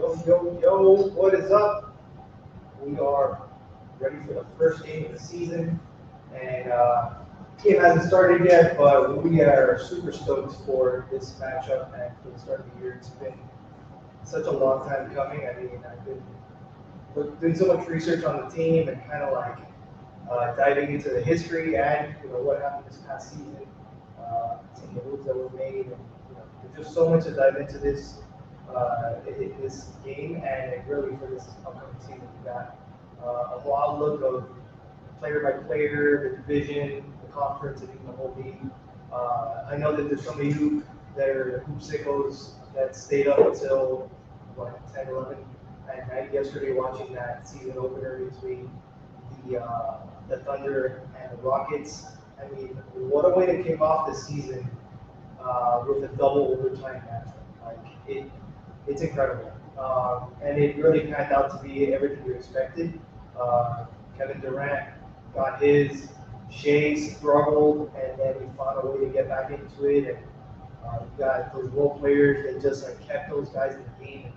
Yo, yo, yo, what is up? We are ready for the first game of the season, and game hasn't started yet, but we are super stoked for this matchup and for the start of the year. It's been such a long time coming. I mean, I've been doing so much research on the team and kind of like diving into the history and what happened this past season, some of the moves that were made, and there's just so much to dive into this game, and really for this upcoming season, we got a whole outlook of player by player, the division, the conference, and even the whole league. I know that there's some of you that are hoop sickos that stayed up until 10, 11 at night yesterday watching that season opener between the Thunder and the Rockets. I mean, what a way to kick off the season with a double overtime matchup. It's incredible. And it really panned out to be everything you expected. Kevin Durant got his, Shea struggled, and then he found a way to get back into it. And you got those role players that just kept those guys in the game.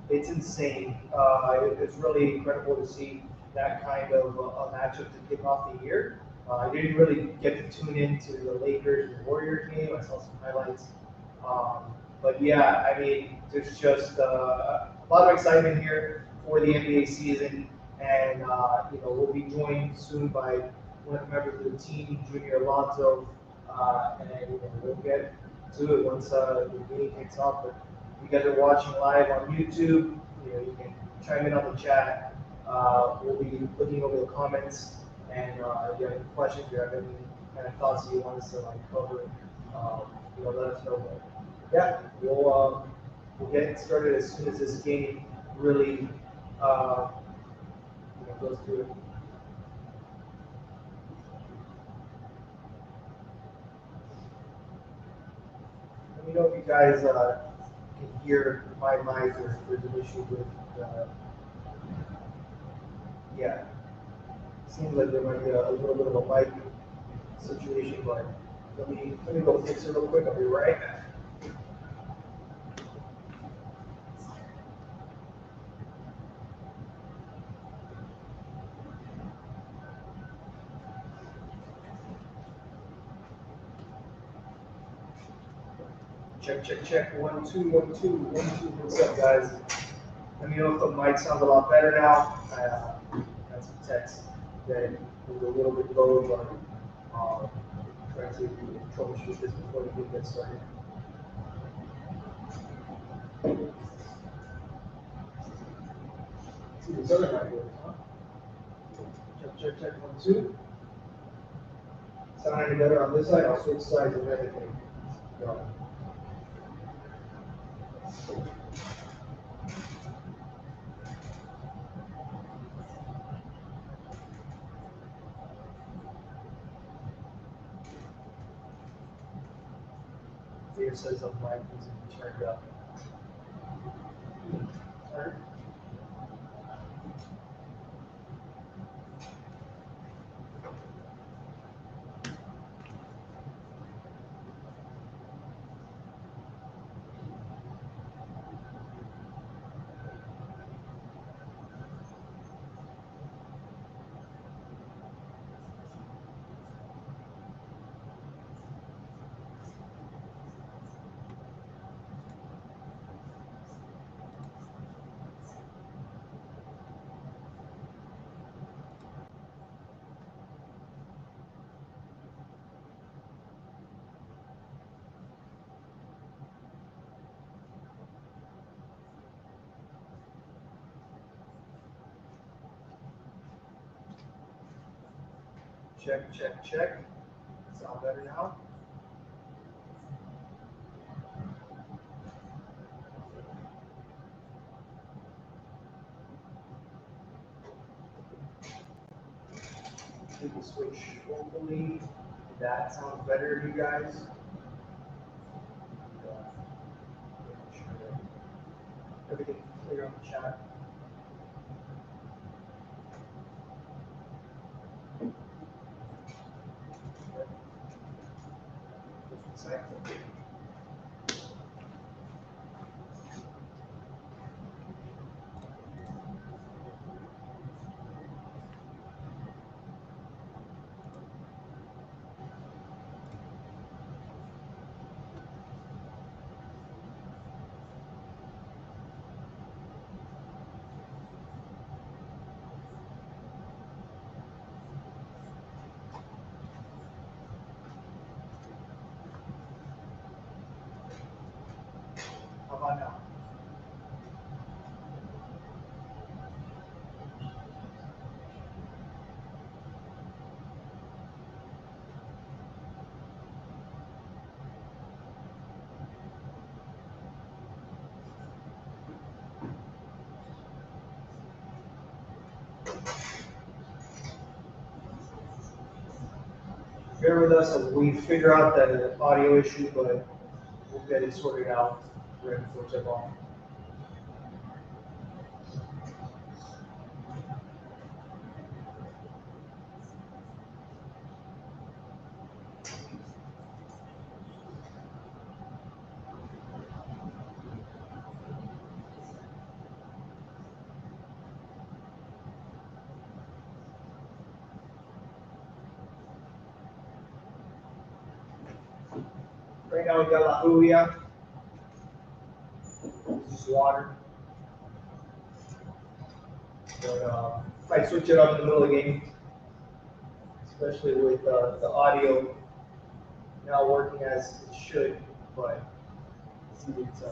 It's insane. It's really incredible to see that kind of a matchup to kick off the year. I didn't really get to tune into the Lakers and Warriors game. I saw some highlights. But yeah, I mean, there's just a lot of excitement here for the NBA season. And we'll be joined soon by one of the members of the team, Junior Alonso. And we'll get to it once the game kicks off. But if you guys are watching live on YouTube, you can chime in on the chat. We'll be looking over the comments, and if you have any questions, if you have any kind of thoughts that you want us to cover, let us know. But yeah, we'll get started as soon as this game really goes through it. Let me know if you guys can hear my mic or if there's an issue with. Yeah, seems like there might be a little bit of a mic situation, but let me go fix it real quick. I'll be right back. Check, check, check. 1, 2, 1, 2, 1, 2. What's up, guys? Let me know if the mic sounds a lot better now. Got some text that was a little bit low, but trying to troubleshoot this before the game gets started. Let's see this other mic works, huh? Check, check, check. 1, 2. Sound any better on this side? I'll switch sides and everything. Go. It says the mic needs to be turned up. Turn. Check, check, check. Sound better now? Take the switch. Hopefully that sounds better to you guys. Make sure that everything's clear on the chat. bear with us as we figure out the audio issue, but we'll get it sorted out right before tip off. Right now we got La Julia, this is water. But might switch it up in the middle of the game, especially with the audio now working as it should, but see it's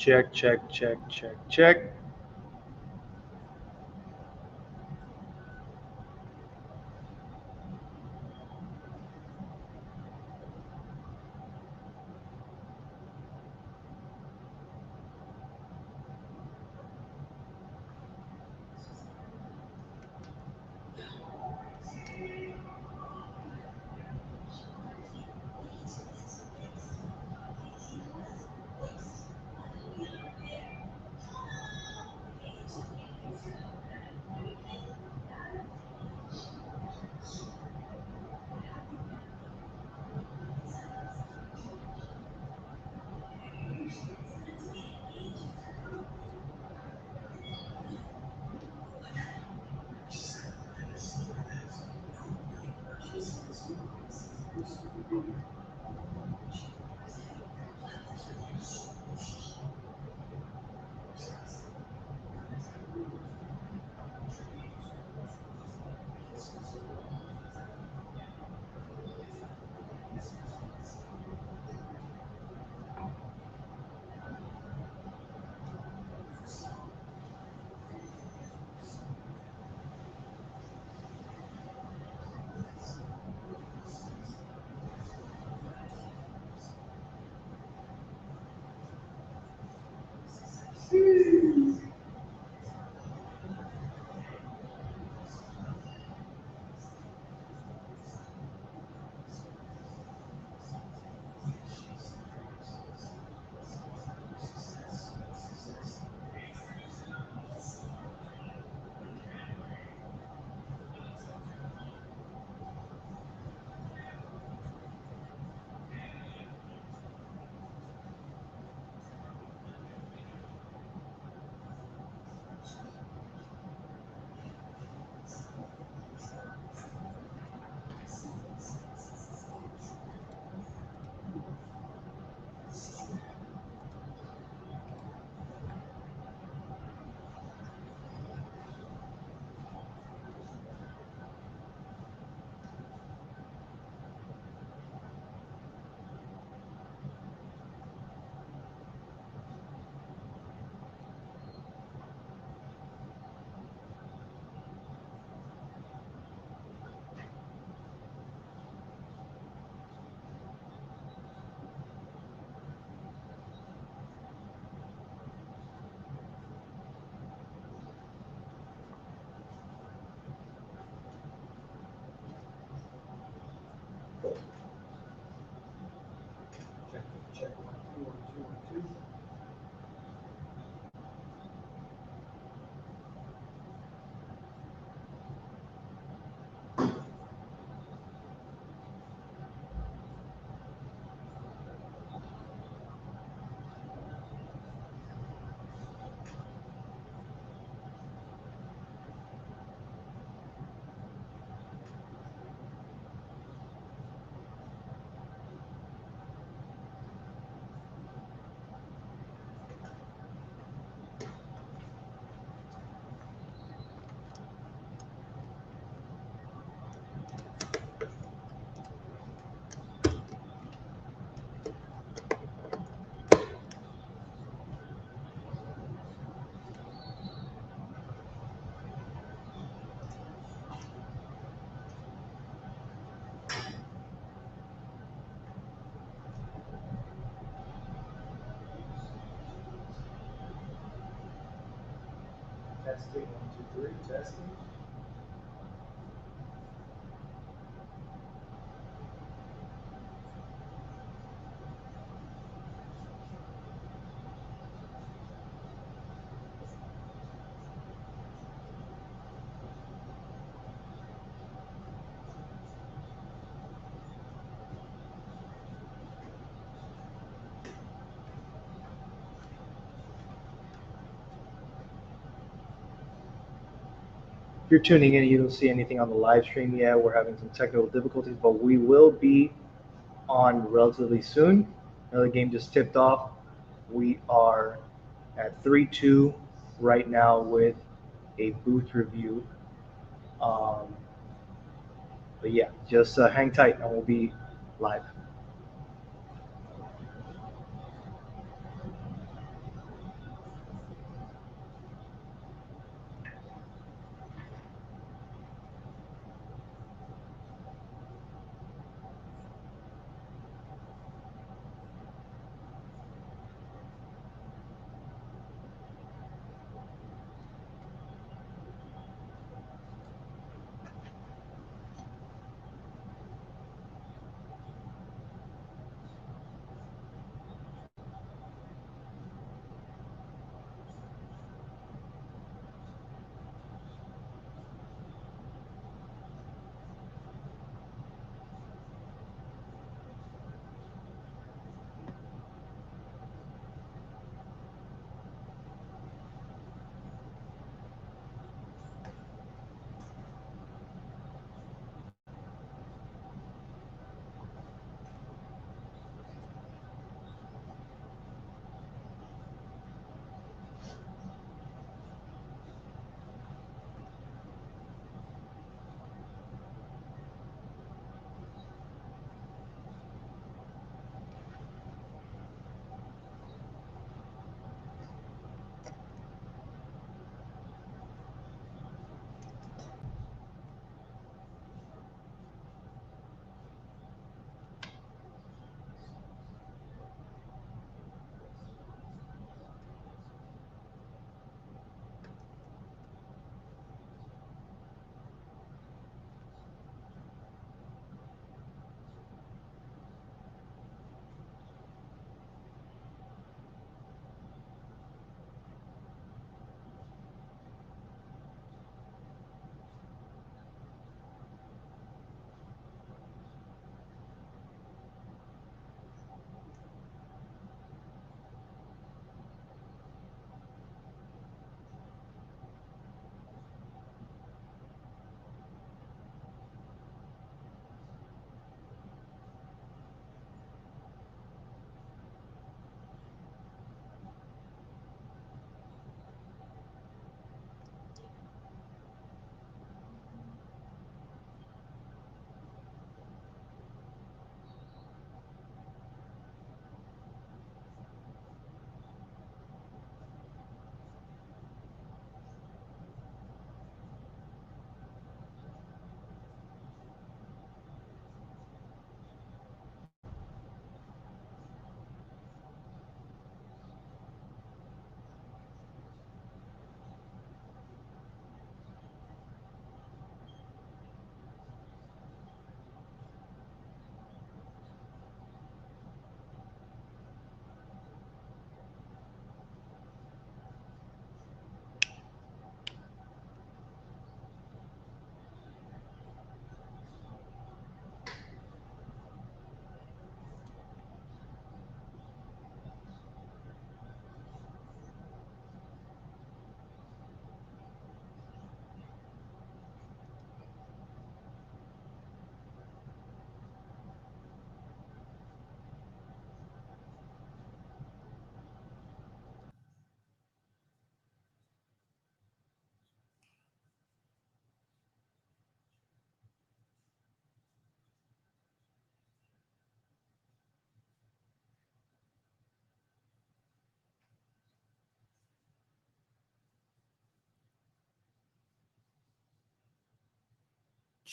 Check, check, check, check, check. Check 1, 2, 1, 2, 1, 2. Testing 1, 2, 3. Testing. If you're tuning in, you don't see anything on the live stream yet. We're having some technical difficulties, but we will be on relatively soon. Another game just tipped off. We are at 3-2 right now with a booth review. But yeah, just hang tight and we'll be live.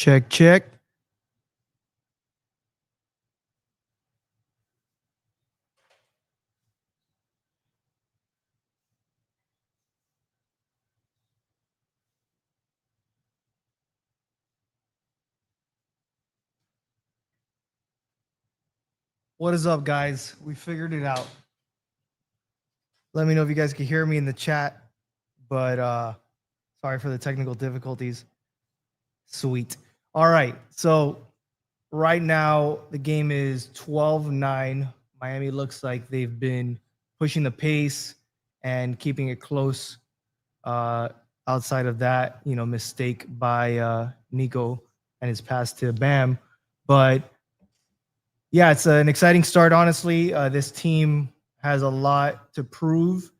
Check, check. What is up, guys? We figured it out. Let me know if you guys can hear me in the chat. But sorry for the technical difficulties. Sweet. All right. So right now the game is 12-9. Miami looks like they've been pushing the pace and keeping it close. Outside of that, mistake by Nico and his pass to Bam. But yeah, it's an exciting start, honestly. This team has a lot to prove,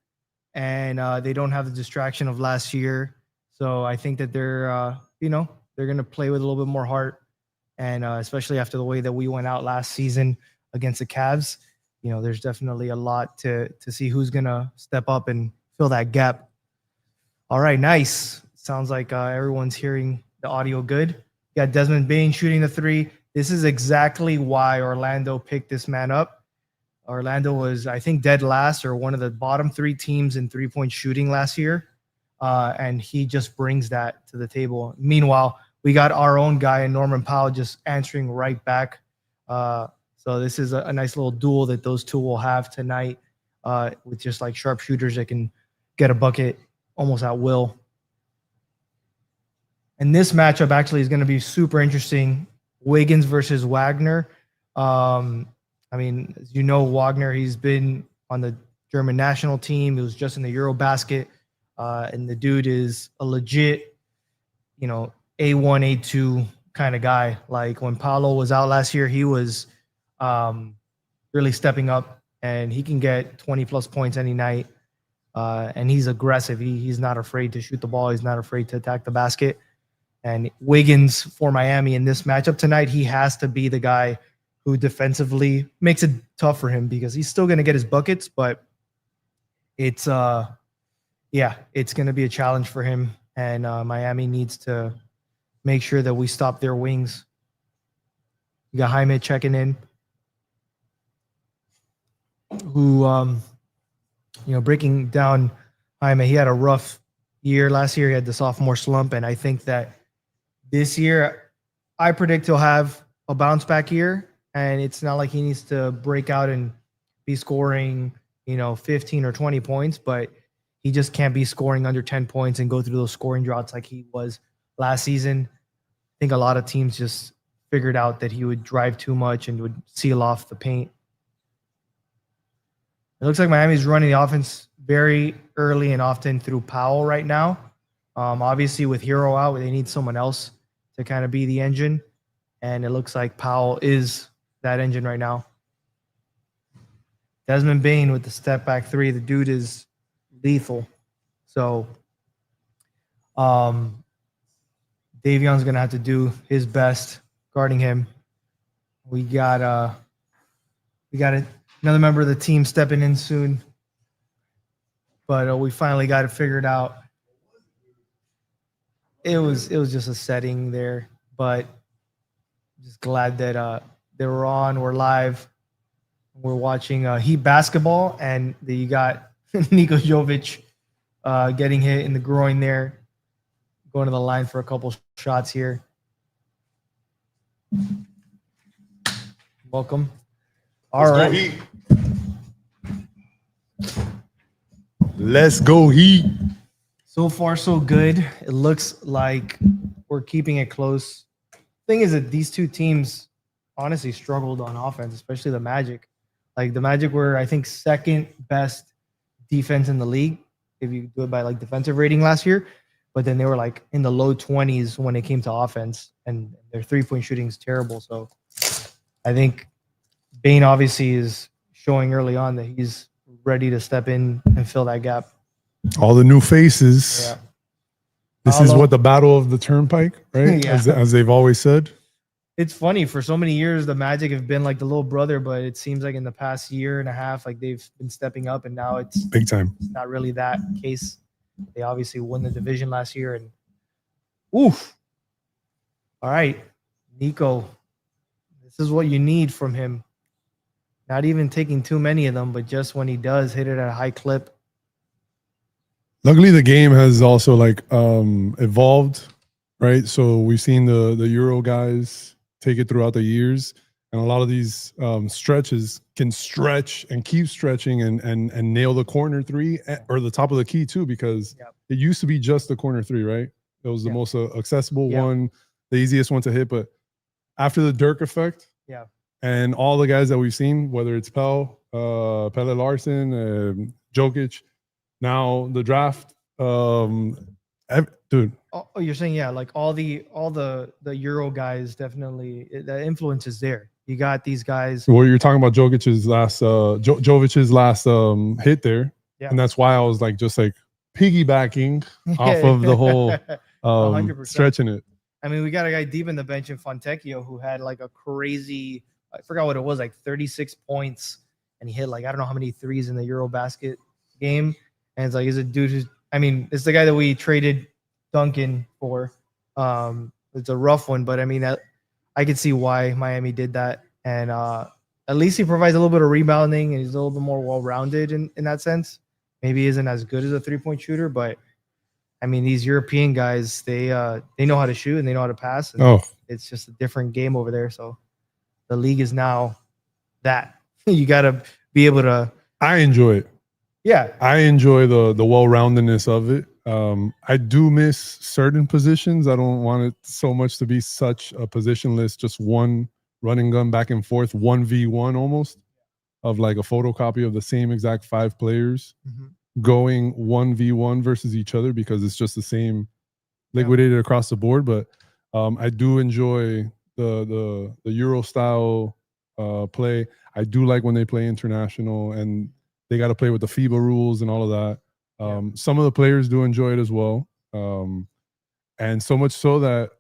and they don't have the distraction of last year. So I think that they're going to play with a little bit more heart, and especially after the way that we went out last season against the Cavs, there's definitely a lot to see who's going to step up and fill that gap. All right, nice. Sounds like everyone's hearing the audio good. You got Desmond Bane shooting the three. This is exactly why Orlando picked this man up. Orlando was, I think, dead last or one of the bottom 3 teams in three-point shooting last year. And he just brings that to the table. Meanwhile, we got our own guy in Norman Powell just answering right back. So this is a nice little duel that those two will have tonight with just like sharpshooters that can get a bucket almost at will. And this matchup actually is going to be super interesting. Wiggins versus Wagner. I mean, as you know, Wagner, he's been on the German national team. He was just in the Eurobasket. And the dude is a legit, A1, A2 kind of guy. Like when Paolo was out last year, he was really stepping up, and he can get 20-plus points any night. And he's aggressive. He's not afraid to shoot the ball. He's not afraid to attack the basket. And Wiggins for Miami in this matchup tonight, he has to be the guy who defensively makes it tough for him because he's still going to get his buckets, but it's going to be a challenge for him. And Miami needs to make sure that we stop their wings. You got Jaime checking in, who, breaking down Jaime, he had a rough year last year. He had the sophomore slump, and I think that this year, I predict he'll have a bounce back year, and it's not like he needs to break out and be scoring, 15 or 20 points, but he just can't be scoring under 10 points and go through those scoring droughts like he was last season. I think a lot of teams just figured out that he would drive too much and would seal off the paint. It looks like Miami's running the offense very early and often through Powell right now. Obviously, with Herro out, they need someone else to kind of be the engine. And it looks like Powell is that engine right now. Desmond Bane with the step back three. The dude is lethal. So Davion's going to have to do his best guarding him. We got another member of the team stepping in soon. But we finally got it figured out. It was just a setting there, but just glad that they were on. We're live. We're watching Heat basketball, and you got Niko Jovic getting hit in the groin there, going to the line for a couple shots here. Welcome. All right. Let's go Heat. Let's go Heat. So far, so good. It looks like we're keeping it close. Thing is that these two teams honestly struggled on offense, especially the Magic. Like the Magic were, I think, second best defense in the league if you do it by like defensive rating last year. But then they were like in the low 20s when it came to offense, and their three-point shooting is terrible. So I think Bane obviously is showing early on that he's ready to step in and fill that gap. All the new faces. Yeah. This is what the battle of the turnpike, right? Yeah. As they've always said. It's funny, for so many years, the Magic have been like the little brother, but it seems like in the past year and a half, like they've been stepping up, and now it's Big time. not really that case. They obviously won the division last year, and oof. All right, Nico, this is what you need from him. Not even taking too many of them, but just when he does, hit it at a high clip. Luckily, the game has also like evolved, right? So we've seen the Euro guys take it throughout the years, and a lot of these stretches can stretch and keep stretching and nail the corner three or the top of the key too, because it used to be just the corner three, right? It was the most accessible one, the easiest one to hit. But after the Dirk effect, and all the guys that we've seen, whether it's Pelle Larson, Jokic, now the draft, dude. Oh, you're saying like all the Euro guys definitely the influence is there. You got these guys. Well, you're talking about Jokic's last Jovic's last hit there, and that's why I was like just like piggybacking off of the whole 100%. Stretching it. I mean, we got a guy deep in the bench in Fontecchio who had like a crazy, I forgot what it was, like 36 points, and he hit like I don't know how many threes in the Eurobasket game. And it's like, he's a dude who's, I mean, it's the guy that we traded Duncan for. It's a rough one, but I mean, I could see why Miami did that. And at least he provides a little bit of rebounding, and he's a little bit more well-rounded in that sense. Maybe he isn't as good as a three-point shooter, but I mean, these European guys, they know how to shoot and they know how to pass. And it's just a different game over there. So the league is now that. You got to be able to. I enjoy it. Yeah. I enjoy the well-roundedness of it. I do miss certain positions. I don't want it so much to be such a positionless, just one running gun back and forth, 1v1 almost, of like a photocopy of the same exact 5 players going 1v1 versus each other, because it's just the same liquidated across the board. But I do enjoy the Euro style play. I do like when they play international and they got to play with the FIBA rules and all of that. Some of the players do enjoy it as well. And so much so that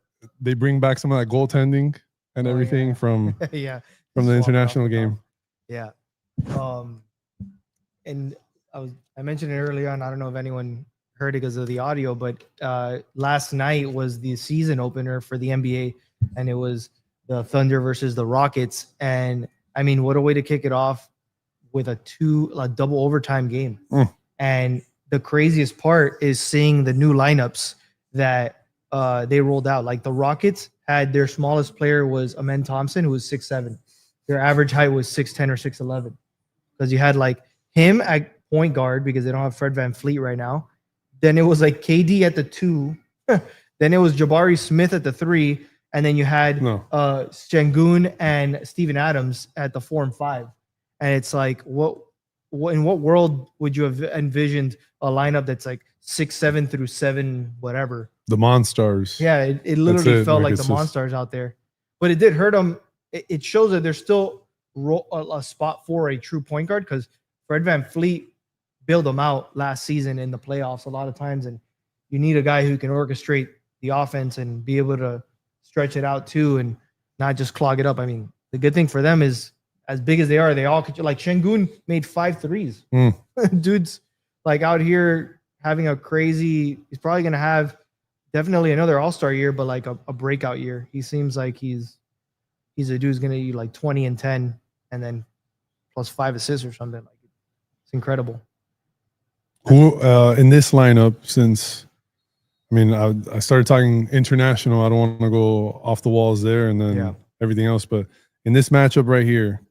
they bring back some of that goaltending and everything from from the international game. Yeah. And I mentioned it earlier on. I don't know if anyone heard it because of the audio, but last night was the season opener for the NBA, and it was the Thunder versus the Rockets. And I mean, what a way to kick it off with a double overtime game. And the craziest part is seeing the new lineups that they rolled out. Like the Rockets had their smallest player was Amen Thompson, who was 6'7". Their average height was 6'10" or 6'11", because you had like him at point guard because they don't have Fred VanVleet right now. Then it was like KD at the 2. Then it was Jabari Smith at the 3. And then you had Şengün and Steven Adams at the 4 and 5. And it's like, what in what world would you have envisioned a lineup that's like 6'7" through 7 whatever? The Monstars. Yeah, it literally felt like the Monstars out there. But it did hurt them. It shows that there's still a spot for a true point guard, because Fred VanVleet bailed them out last season in the playoffs a lot of times, and you need a guy who can orchestrate the offense and be able to stretch it out too and not just clog it up. I mean, the good thing for them is, as big as they are, they all could, like Şengün made 5 threes. Dude's like out here having a crazy, he's probably going to have definitely another all-star year, but like a breakout year. He seems like he's a dude who's going to be like 20 and 10 and then plus 5 assists or something. Like, it's incredible. Who in this lineup, since I mean, I started talking international, I don't want to go off the walls there and then everything else, but in this matchup right here,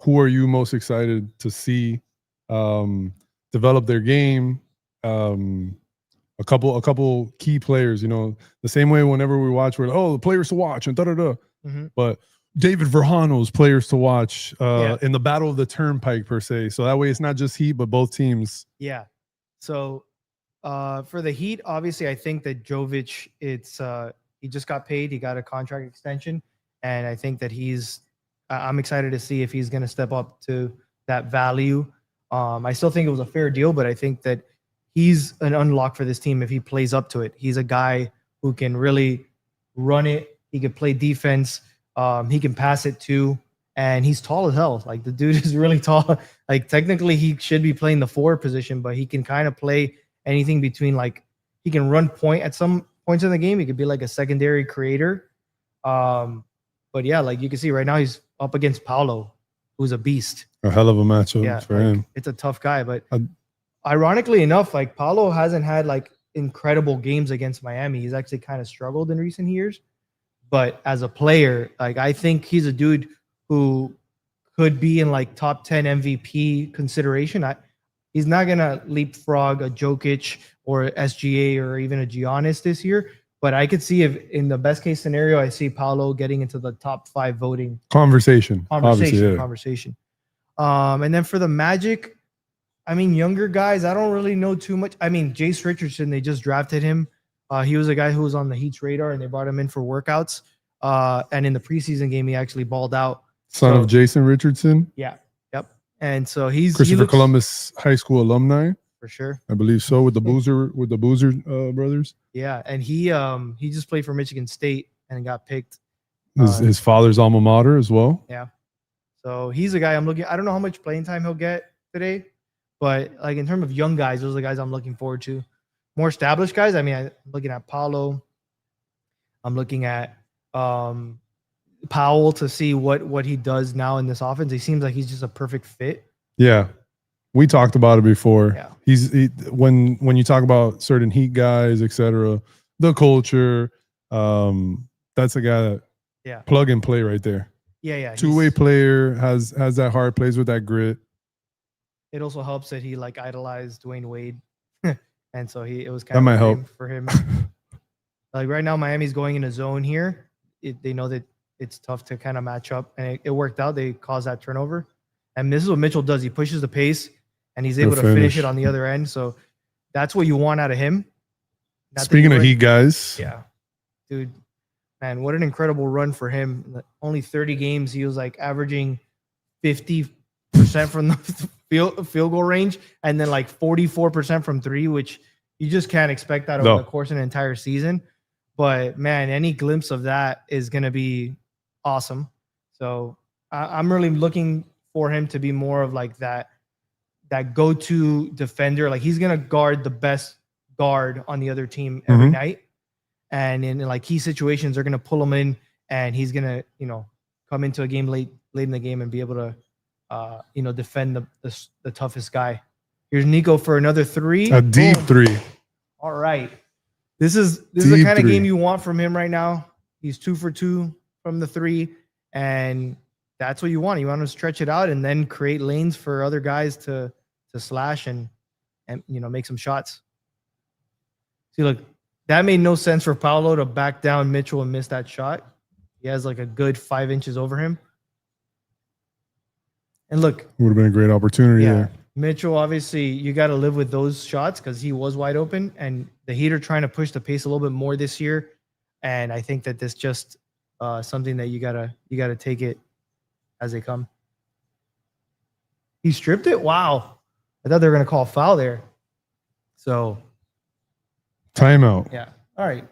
who are you most excited to see develop their game? A couple key players, you know, the same way whenever we watch, we're like, the players to watch and da-da-da. But David Verhano's players to watch in the Battle of the Turnpike, per se. So that way it's not just Heat, but both teams. Yeah. So for the Heat, obviously, I think that Jovic, he just got paid. He got a contract extension. And I think that I'm excited to see if he's going to step up to that value. I still think it was a fair deal, but I think that he's an unlock for this team if he plays up to it. He's a guy who can really run it. He can play defense. He can pass it too. And he's tall as hell. Like, the dude is really tall. Like, technically he should be playing the 4 position, but he can kind of play anything between, like, he can run point at some points in the game. He could be like a secondary creator. But yeah, like you can see right now, he's up against Paolo, who's a beast. A hell of a matchup Yeah, for like, him. it's a tough guy, but I- ironically enough, like Paolo hasn't had like incredible games against Miami. He's actually kind of struggled in recent years. But as a player, like I think he's a dude who could be in like top 10 MVP consideration. He's not gonna leapfrog a Jokic or SGA or even a Giannis this year. But I could see if in the best case scenario, I see Paolo getting into the top 5 voting Conversation. Obviously, yeah. conversation. And then for the Magic, I mean, younger guys, I don't really know too much. I mean, Jace Richardson, they just drafted him. He was a guy who was on the Heat's radar, and they brought him in for workouts. And in the preseason game, he actually balled out. Son of Jason Richardson. Yeah. Yep. And so he Christopher looks, Columbus High School alumni. for sure. I believe so, with the Boozer brothers. Yeah, and he just played for Michigan State and got picked. His father's alma mater as well. Yeah. So he's a guy I'm looking. I don't know how much playing time he'll get today, but like in terms of young guys, those are the guys I'm looking forward to. More established guys, I mean, I'm looking at Paolo. I'm looking at Powell to see what he does now in this offense. He seems like he's just a perfect fit. Yeah, we talked about it before. Yeah. When you talk about certain Heat guys, etc., the culture. That's a guy that plug and play right there. Yeah. Two-way player, has that heart, plays with that grit. It also helps that he like idolized Dwayne Wade, and so it was kind that of might help for him. Like right now, Miami's going in a zone here. They know that it's tough to kind of match up, and it worked out. They caused that turnover, and this is what Mitchell does. He pushes the pace, and he's able to finish it on the other end. So that's what you want out of him. Speaking of Heat guys, yeah, dude, man, what an incredible run for him. Only 30 games, he was like averaging 50% from the field goal range, and then like 44% from 3, which you just can't expect that over the course of an entire season. But man, any glimpse of that is going to be awesome. So I'm really looking for him to be more of like that go-to defender. Like he's going to guard the best guard on the other team every night. And in like key situations, they're going to pull him in, and he's going to, come into a game late in the game and be able to, defend the toughest guy. Here's Nico for another 3. A deep 3. All right. This is the kind of game you want from him right now. He's 2 for 2 from the 3, and that's what you want. You want to stretch it out and then create lanes for other guys to slash and make some shots. See, look, that made no sense for Paolo to back down Mitchell and miss that shot. He has like a good 5 inches over him. And look, would have been a great opportunity there. Mitchell, obviously, you got to live with those shots because he was wide open, and the Heat are trying to push the pace a little bit more this year. And I think that this just something that you gotta take it as they come. He stripped it. Wow, I thought they were gonna call a foul there. So timeout. Yeah. All right.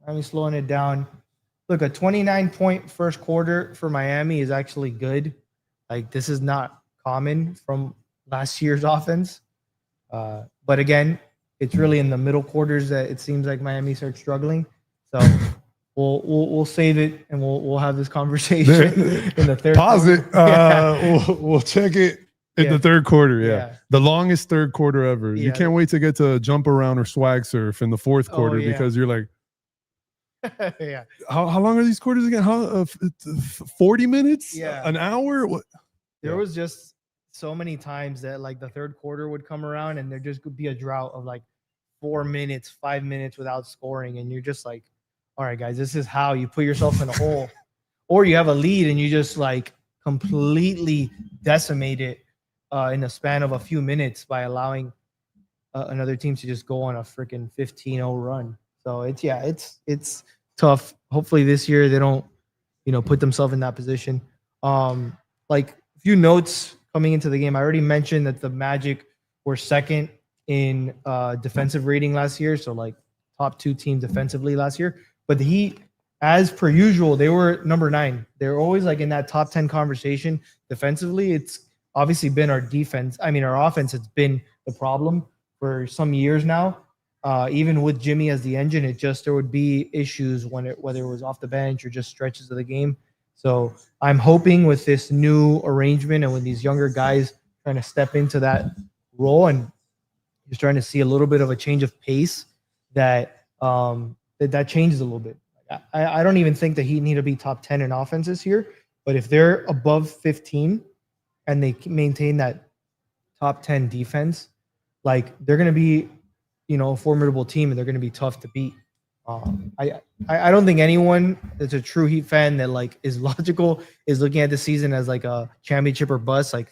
I'm slowing it down. Look, a 29-point first quarter for Miami is actually good. Like this is not common from last year's offense. But again, it's really in the middle quarters that it seems like Miami starts struggling. So we'll save it and we'll have this conversation in the third. Pause it. We'll check it in the third quarter. Yeah. The longest third quarter ever. You can't wait to get to jump around or swag surf in the fourth quarter because you're like, yeah. How long are these quarters again? 40 minutes? Yeah. An hour? What? There was just so many times that like the third quarter would come around and there just could be a drought of like 4 minutes, 5 minutes without scoring. And you're just like, all right, guys, this is how you put yourself in a hole. Or you have a lead and you just like completely decimate it in the span of a few minutes by allowing another team to just go on a freaking 15-0 run. So it's tough. Hopefully this year they don't, put themselves in that position. Like a few notes coming into the game. I already mentioned that the Magic were second in defensive rating last year. So like top 2 team defensively last year. But the Heat, as per usual, they were number 9. They're always like in that top 10 conversation defensively. It's obviously been our defense. I mean, our offense has been the problem for some years now. even with Jimmy as the engine, there would be issues whether it was off the bench or just stretches of the game. So I'm hoping with this new arrangement and with these younger guys trying to step into that role, and you're starting to see a little bit of a change of pace, that that changes a little bit. I don't even think the Heat need to be top 10 in offense this year, but if they're above 15 and they maintain that top 10 defense, like they're going to be, a formidable team, and they're going to be tough to beat. I don't think anyone that's a true Heat fan that like is logical is looking at the season as like a championship or bust. Like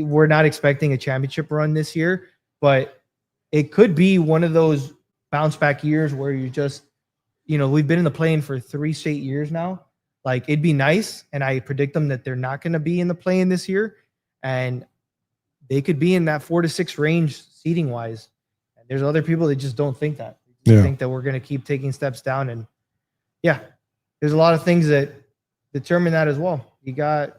we're not expecting a championship run this year, but it could be one of those bounce back years where you just, we've been in the play-in for 3 straight years now. Like it'd be nice, and I predict them that they're not going to be in the play-in this year, and they could be in that 4 to 6 range seating wise. And there's other people that just don't think that. They think that we're going to keep taking steps down, and there's a lot of things that determine that as well. You got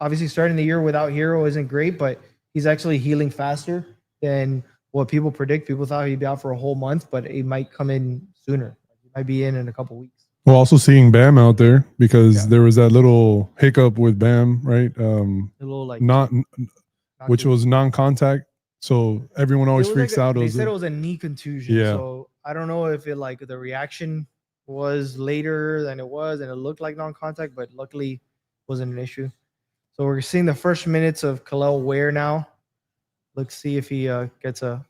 obviously starting the year without Herro isn't great, but he's actually healing faster than what people predict. People thought he'd be out for a whole month, but he might come in sooner. He might be in a couple weeks. Well, also seeing Bam out there, because there was that little hiccup with Bam, right? A little like which was non-contact. So everyone always freaks out. They said it was a knee contusion. Yeah. So I don't know if it like the reaction was later than it was, and it looked like non-contact, but luckily it wasn't an issue. So we're seeing the first minutes of Kel'el Ware now. Let's see if he gets a.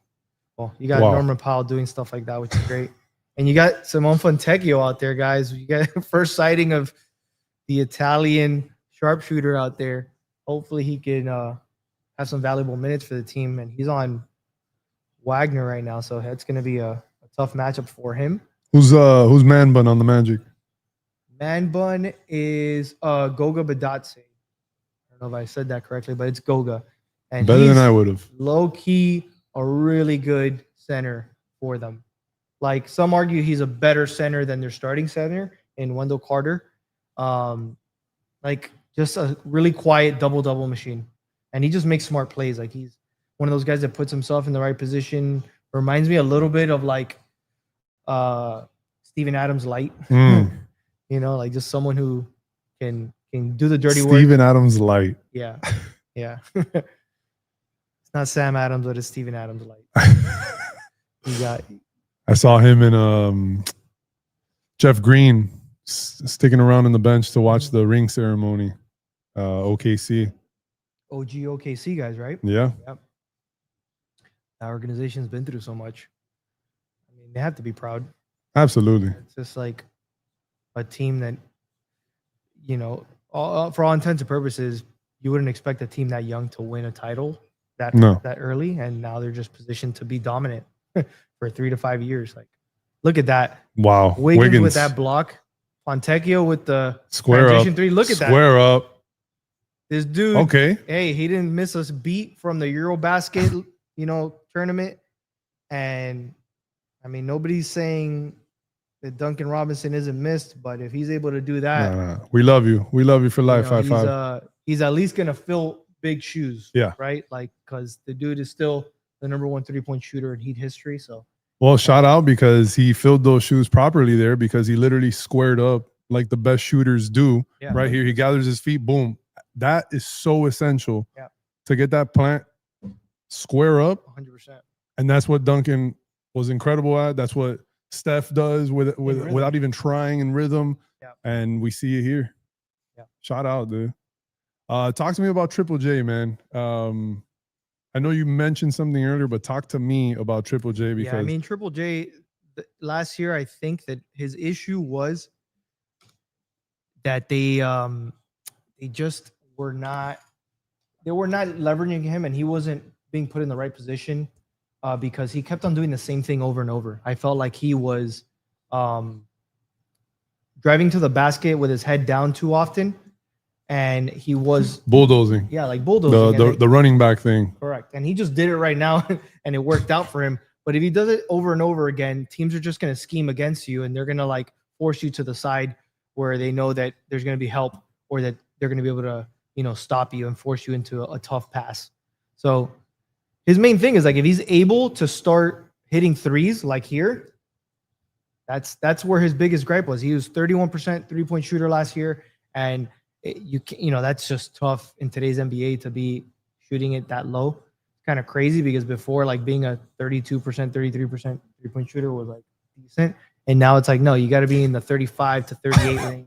Well, you got Norman Powell doing stuff like that, which is great. And you got Simone Fontecchio out there, guys. You got first sighting of the Italian sharpshooter out there. Hopefully he can have some valuable minutes for the team. And he's on Wagner right now, so that's going to be a tough matchup for him. Who's man bun on the Magic? Man bun is Goga Badatse. I don't know if I said that correctly, but it's Goga. And better than I would have. Low key, a really good center for them. Like some argue he's a better center than their starting center in Wendell Carter. Like just a really quiet double machine. And he just makes smart plays. Like he's one of those guys that puts himself in the right position. Reminds me a little bit of like Steven Adams light. Like just someone who can do the dirty work. Steven Adams light. Yeah. It's not Sam Adams, but it's Steven Adams light. I saw him in Jeff Green sticking around in the bench to watch the ring ceremony. OKC. OG OKC guys, right? Yeah. Yep. That organization's been through so much. I mean, they have to be proud. Absolutely. It's just like a team that, for all intents and purposes, you wouldn't expect a team that young to win a title that early, and now they're just positioned to be dominant for 3 to 5 years. Like, look at that! Wow, Wiggins with that block, Fontecchio with the square transition up 3. Look at that! Square up. This dude. Okay. Hey, he didn't miss a beat from the Eurobasket, tournament, and I mean nobody's saying that Duncan Robinson isn't missed, but if he's able to do that, no. We love you. We love you for life. High five. He's at least gonna fill big shoes. Yeah. Right. Like, because the dude is still the number 1 3-point shooter in Heat history. So. Well, shout out, because he filled those shoes properly there, because he literally squared up like the best shooters do. Yeah. Right here, he gathers his feet. Boom. That is so essential. Yeah. To get that plant square up. 100%. And that's what Duncan was incredible at. That's what Steph does without even trying in rhythm. Yeah. And we see it here. Yeah. Shout out, dude. Talk to me about Triple J, man. I know you mentioned something earlier, but talk to me about Triple J, because I mean, Triple J last year, I think that his issue was that they just were not leveraging him, and he wasn't being put in the right position because he kept on doing the same thing over and over. I felt like he was driving to the basket with his head down too often, and he was bulldozing. Yeah, like bulldozing. The running back thing. Correct. And he just did it right now, and it worked out for him. But if he does it over and over again, teams are just going to scheme against you, and they're going to like force you to the side where they know that there's going to be help, or that they're going to be able to, stop you and force you into a tough pass. So his main thing is like, if he's able to start hitting threes like here, that's where his biggest gripe was. He was 31% 3-point shooter last year, and that's just tough in today's NBA to be shooting it that low. It's kind of crazy because before, like, being a 32%, 33% 3-point shooter was like decent, and now it's like, no, you got to be in the 35 to 38 range.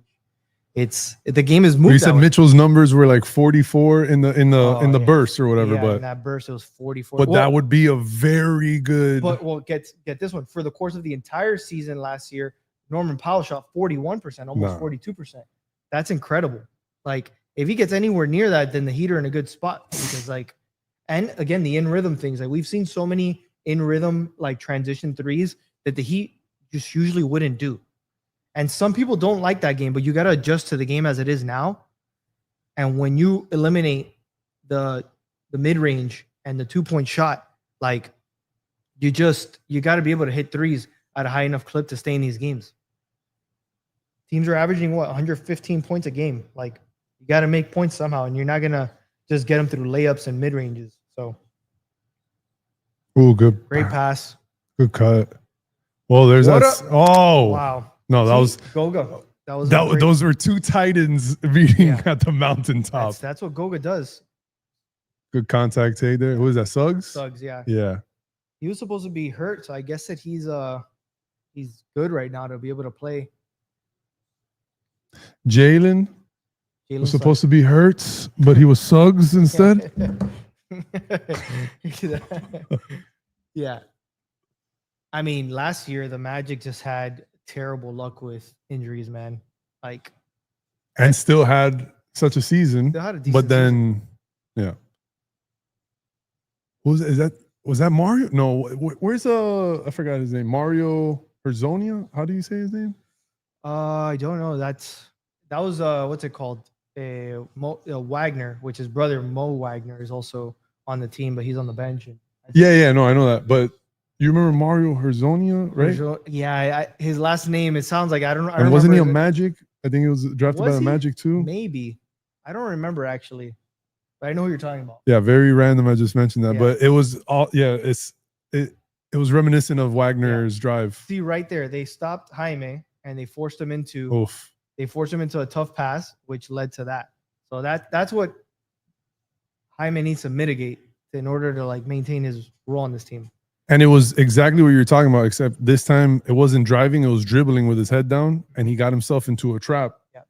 The game is moved. You said Mitchell's numbers were like 44 in the burst or whatever, yeah, but in that burst it was 44. But that would be a very good. But get this one. For the course of the entire season last year, Norman Powell shot 41%, almost 42%. That's incredible. Like, if he gets anywhere near that, then the Heat are in a good spot, because, like, and again, the in rhythm things. Like, we've seen so many in rhythm, like, transition threes that the Heat just usually wouldn't do. And some people don't like that game, but you got to adjust to the game as it is now. And when you eliminate the mid-range and the 2-point shot, like, you got to be able to hit threes at a high enough clip to stay in these games. Teams are averaging 115 points a game. Like, you got to make points somehow, and you're not going to just get them through layups and mid-ranges. So, good. Great pass. Good cut. Well, there's that. Oh, wow. No, that was Goga. Those were two Titans meeting at the mountaintop. That's what Goga does. Good contact take there. Who is that? Suggs? Suggs, yeah. Yeah. He was supposed to be hurt, so I guess that he's good right now to be able to play. Jalen was supposed to be hurt, but he was Suggs instead. Yeah. I mean, last year the Magic just had terrible luck with injuries, man. Like, and still had such a season. But then, yeah. Was that Mario? No, where's I forgot his name. Mario Herzonia? How do you say his name? I don't know. That was what's it called? Wagner, which his brother Mo Wagner is also on the team, but he's on the bench. No, I know that. But you remember Mario Herzonia, right? Yeah, his last name, it sounds like I don't know. And wasn't he a Magic? I think he was drafted by the Magic too. Maybe. I don't remember actually. But I know who you're talking about. Yeah, very random. I just mentioned that, but it was all. Yeah, it was reminiscent of Wagner's drive. See right there, they stopped Jaime and they forced him into. They forced him into a tough pass, which led to that. So that's what Jaime needs to mitigate in order to, like, maintain his role on this team. And it was exactly what you're talking about, except this time it wasn't driving; it was dribbling with his head down, and he got himself into a trap. Yeah.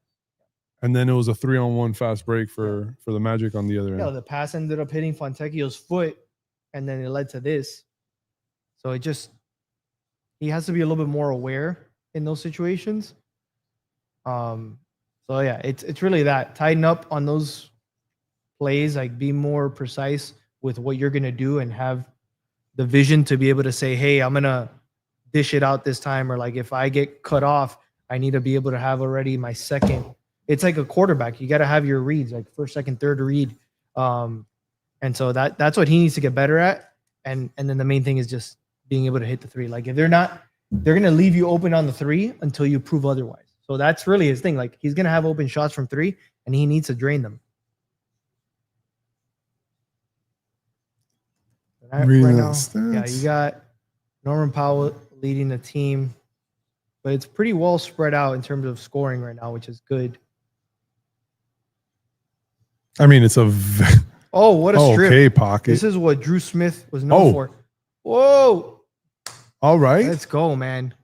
And then it was a 3-on-1 fast break for the Magic on the other end. Yeah, the pass ended up hitting Fontecchio's foot, and then it led to this. So he has to be a little bit more aware in those situations. So yeah, it's really that. Tighten up on those plays, like, be more precise with what you're gonna do, and have the vision to be able to say, hey, I'm gonna dish it out this time, or, like, if I get cut off, I need to be able to have already my second. It's like a quarterback. You got to have your reads, like first, second, third read. And so that's what he needs to get better at. And then the main thing is just being able to hit the three. Like, if they're not, they're going to leave you open on the three until you prove otherwise. So that's really his thing. Like, he's going to have open shots from three, and he needs to drain them. Right now, yeah, you got Norman Powell leading the team, but it's pretty well spread out in terms of scoring right now, which is good. I mean, it's a what a strip. Okay, pocket. This is what Drew Smith was known for. Whoa! All right, let's go, man.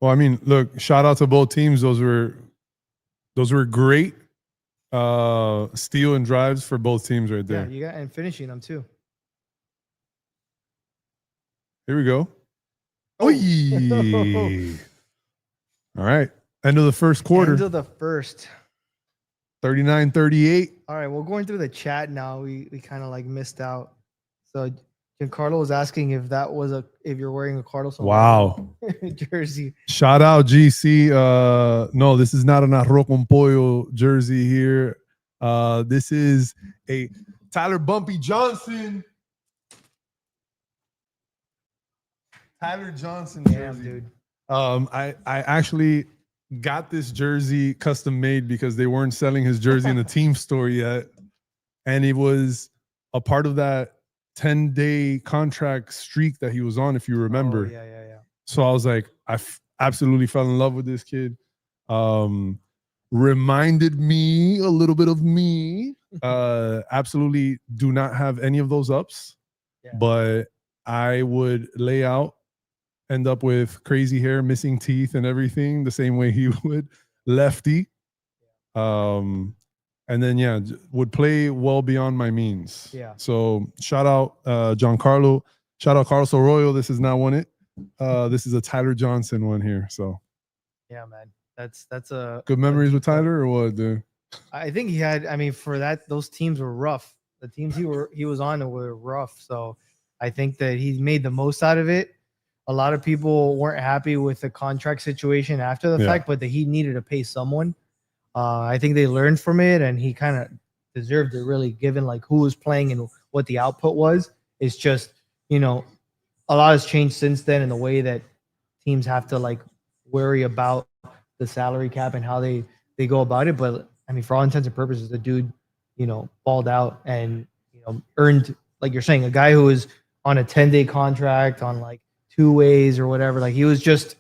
Well, I mean, look, shout out to both teams. Those were great steal and drives for both teams right there. Yeah, you got, and finishing them too. Here we go. Oh. All right. End of the first quarter. End of the first. 39-38. All right. Well, going through the chat now, we kind of, like, missed out. So Giancarlo was asking if you're wearing a Cardinals jersey. Shout out GC. No, this is not an Herro con Pollo jersey here. This is a Tyler Bumpy Johnson. Tyler Johnson jersey. Damn, dude. I actually got this jersey custom made because they weren't selling his jersey in the team store yet, and it was a part of that 10-day contract streak that he was on, if you remember. Oh, yeah. So I was like, absolutely fell in love with this kid. Reminded me a little bit of me. Absolutely do not have any of those ups, but I would lay out, end up with crazy hair, missing teeth, and everything the same way he would. Lefty. And then would play well beyond my means. Yeah. So shout out Giancarlo. Shout out Carlos Arroyo. This is not one it. This is a Tyler Johnson one here. So yeah, man. That's a good memories with Tyler or what, dude? I think he had. I mean, for that, those teams were rough. The teams he was on were rough. So I think that he made the most out of it. A lot of people weren't happy with the contract situation after the fact, but that he needed to pay someone. I think they learned from it, and he kind of deserved it, really, given like who was playing and what the output was. It's just, a lot has changed since then in the way that teams have to like worry about the salary cap and how they go about it. But I mean, for all intents and purposes, the dude, balled out and earned, like you're saying, a guy who was on a 10-day contract on like 2 ways or whatever. Like he was just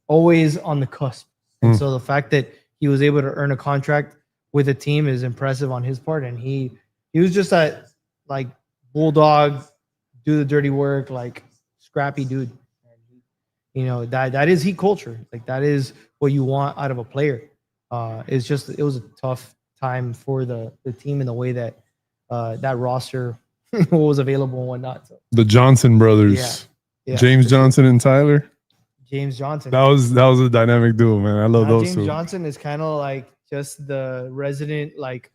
always on the cusp. And so the fact that he was able to earn a contract with a team is impressive on his part. And he was just that like bulldog, do the dirty work, like scrappy dude. And that is Heat culture. Like that is what you want out of a player. It was a tough time for the team in the way that that roster was available and whatnot. So the Johnson brothers, James Johnson and Tyler. James Johnson. That was a dynamic duo, man. I love those James two. Johnson is kind of like just the resident, like,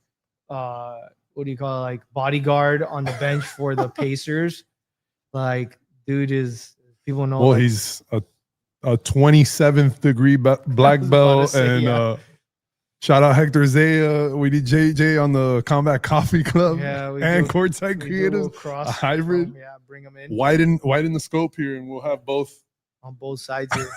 what do you call it? Like bodyguard on the bench for the Pacers. Like, dude is, people know. Well, like, he's a 27th degree black belt, and shout out Hector Zaya. We need JJ on the Combat Coffee Club, and Courtside Cre8ives, a hybrid. Bring them in. Widen the scope here, and we'll have both on both sides here.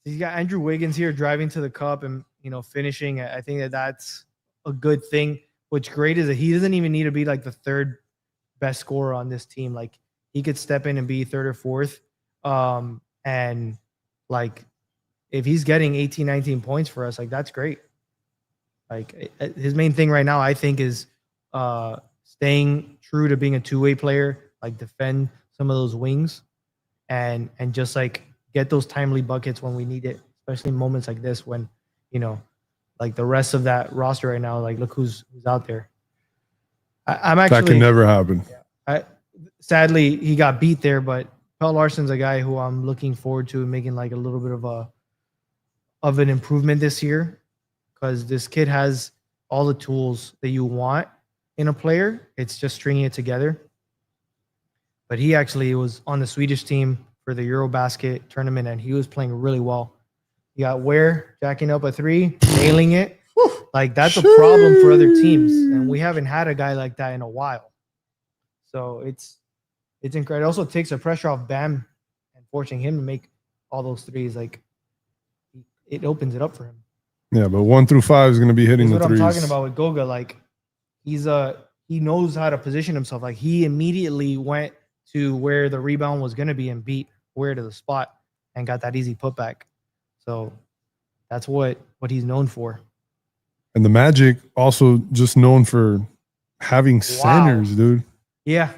You got Andrew Wiggins here driving to the cup and finishing. I think that's a good thing. What's great is that he doesn't even need to be like the third best scorer on this team. Like he could step in and be third or fourth. And like if he's getting 18, 19 points for us, like that's great. Like his main thing right now, I think, is staying true to being a two-way player, like defend some of those wings and just like get those timely buckets when we need it, especially in moments like this when, like the rest of that roster right now, like look who's out there. I'm actually, that can never happen. Sadly, he got beat there, but Paolo Larson's a guy who I'm looking forward to making like a little bit of an improvement this year, because this kid has all the tools that you want in a player. It's just stringing it together. But he actually was on the Swedish team for the Eurobasket tournament, and he was playing really well. You got Ware jacking up a three, nailing it. Like that's a problem for other teams, and we haven't had a guy like that in a while. So it's incredible. It also takes the pressure off Bam and forcing him to make all those threes. Like it opens it up for him. Yeah, but 1 through 5 is going to be hitting the what threes. I'm talking about with Goga. Like he knows how to position himself. Like he immediately went to where the rebound was going to be and beat Ware to the spot and got that easy putback. So that's what he's known for. And the Magic also just known for having centers, dude. Yeah.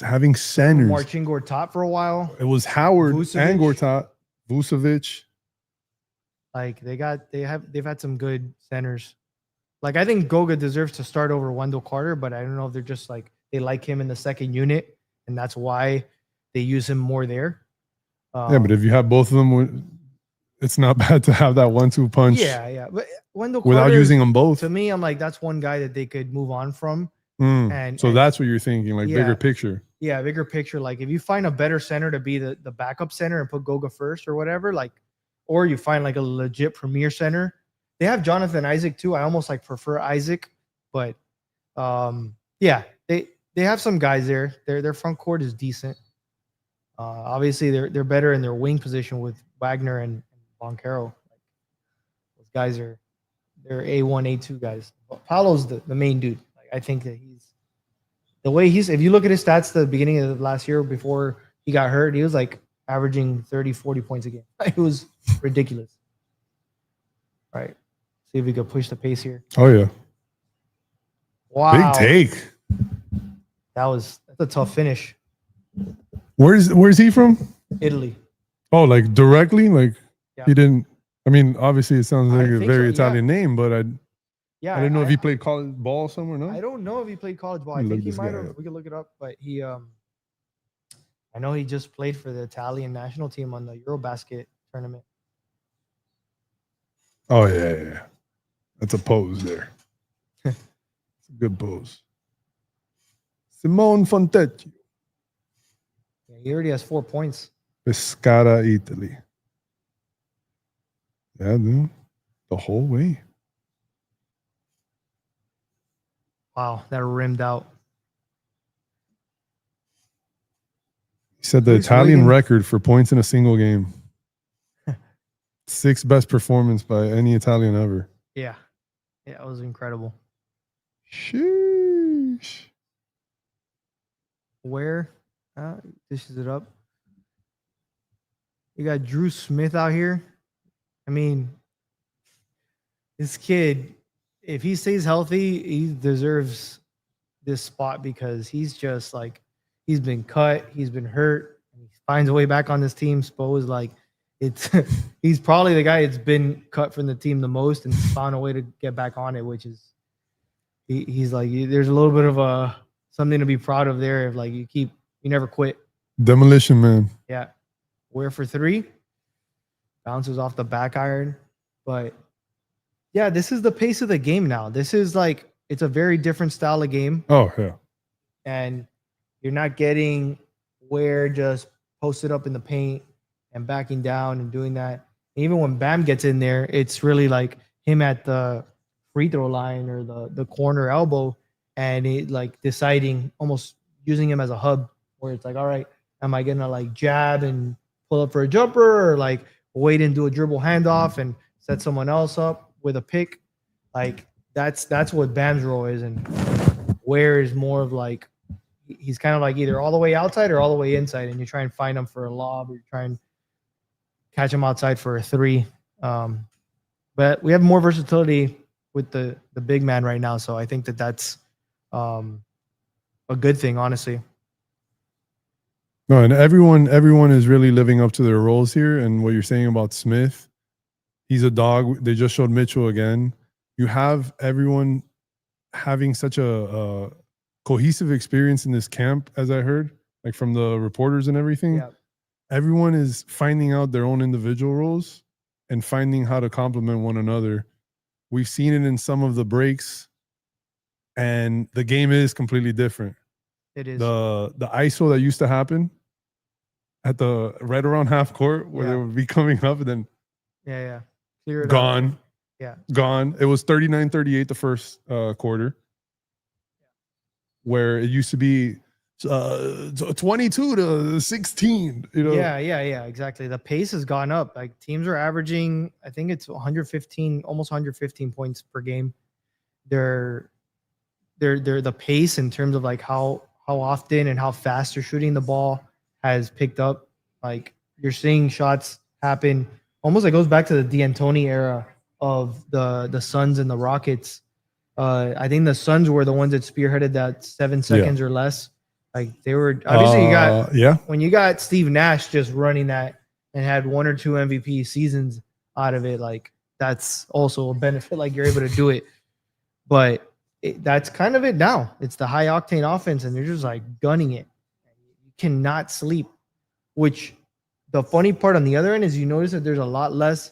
Having centers. Marching Gortat for a while. It was Howard Vucevic. and Gortat. Vucevic. Like they've had some good centers. Like I think Goga deserves to start over Wendell Carter, but I don't know if they're just like they like him in the second unit, and that's why they use him more there. Yeah, but if you have both of them, it's not bad to have that 1-2 punch. Yeah. But Wendell without Carter, using them both. To me, I'm like that's one guy that they could move on from. And that's what you're thinking, like bigger picture. Yeah, bigger picture. Like if you find a better center to be the backup center and put Goga first or whatever, like, or you find like a legit premier center. They have Jonathan Isaac too. I almost like prefer Isaac, but they have some guys there. Their front court is decent. Obviously they're better in their wing position with Wagner and Boncaro. Like, those guys they're A1, A2 guys. But Paolo's the main dude. Like I think that The way if you look at his stats the beginning of last year before he got hurt, he was like averaging 30, 40 points a game. It was ridiculous. All right. See if we could push the pace here. Oh yeah. Wow. Big take. That's a tough finish. Where's he from? Italy. Oh, like directly? Like Yeah. he didn't. I mean, obviously it sounds I like a think very so, yeah. Italian name, but I Yeah. didn't know if he played college ball somewhere. No. I don't know if he played college ball. I Look think he this might guy have. up. We could look it up, but he I know he just played for the Italian national team on the Eurobasket tournament. Oh yeah. That's a pose there. It's a good pose. Simone Fontecchio, Yeah, he already has 4 points. Pescara, Italy. Yeah, dude. The whole way. Wow, that rimmed out. He said the Chris Italian Wiggins. record for points in a single game. 6th best performance by any Italian ever. Yeah, it was incredible. Sheesh. Where dishes it up? You got Drew Smith out here. I mean, this kid, if he stays healthy, he deserves this spot because he's just like he's been cut, he's been hurt, and he finds a way back on this team. Suppose like it's he's probably the guy that's been cut from the team the most and found a way to get back on it, which is he's like there's a little bit of something to be proud of there. If like you never quit. Demolition Man. Yeah. Where for 3? Bounces off the back iron. But yeah, this is the pace of the game now. This is like it's a very different style of game. Oh yeah. And you're not getting Ware just posted up in the paint and backing down and doing that. Even when Bam gets in there, it's really like him at the free throw line or the corner elbow and it like deciding, almost using him as a hub where it's like, all right, am I gonna like jab and pull up for a jumper or like wait and do a dribble handoff and set someone else up with a pick? Like that's what Bam's role is, and Ware is more of like he's kind of like either all the way outside or all the way inside, and you try and find him for a lob or you try and catch him outside for a 3. But we have more versatility with the big man right now, so I think that's a good thing, honestly. No, and everyone is really living up to their roles here. And what you're saying about Smith, he's a dog. They just showed Mitchell again. You have everyone having such a cohesive experience in this camp, as I heard, like from the reporters and everything. Yeah. Everyone is finding out their own individual roles and finding how to complement one another. We've seen it in some of the breaks, and the game is completely different. It is. The ISO that used to happen at the right around half court where they would be coming up and then Yeah. Clear it gone. out. Yeah. Gone. It was 39-38 the first quarter, where it used to be 22-16. You know. Yeah, exactly. The pace has gone up. Like teams are averaging, I think it's 115, almost 115 points per game. They're the pace in terms of like how often and how fast they're shooting the ball has picked up. Like you're seeing shots happen almost like goes back to the D'Antoni era of the Suns and the Rockets. I think the Suns were the ones that spearheaded that 7 seconds or less. Like they were obviously you got when you got Steve Nash just running that and had 1 or 2 MVP seasons out of it, like that's also a benefit. Like you're able to do it, but that's kind of it now. It's the high octane offense, and they're just like gunning it. You cannot sleep. Which the funny part on the other end is you notice that there's a lot less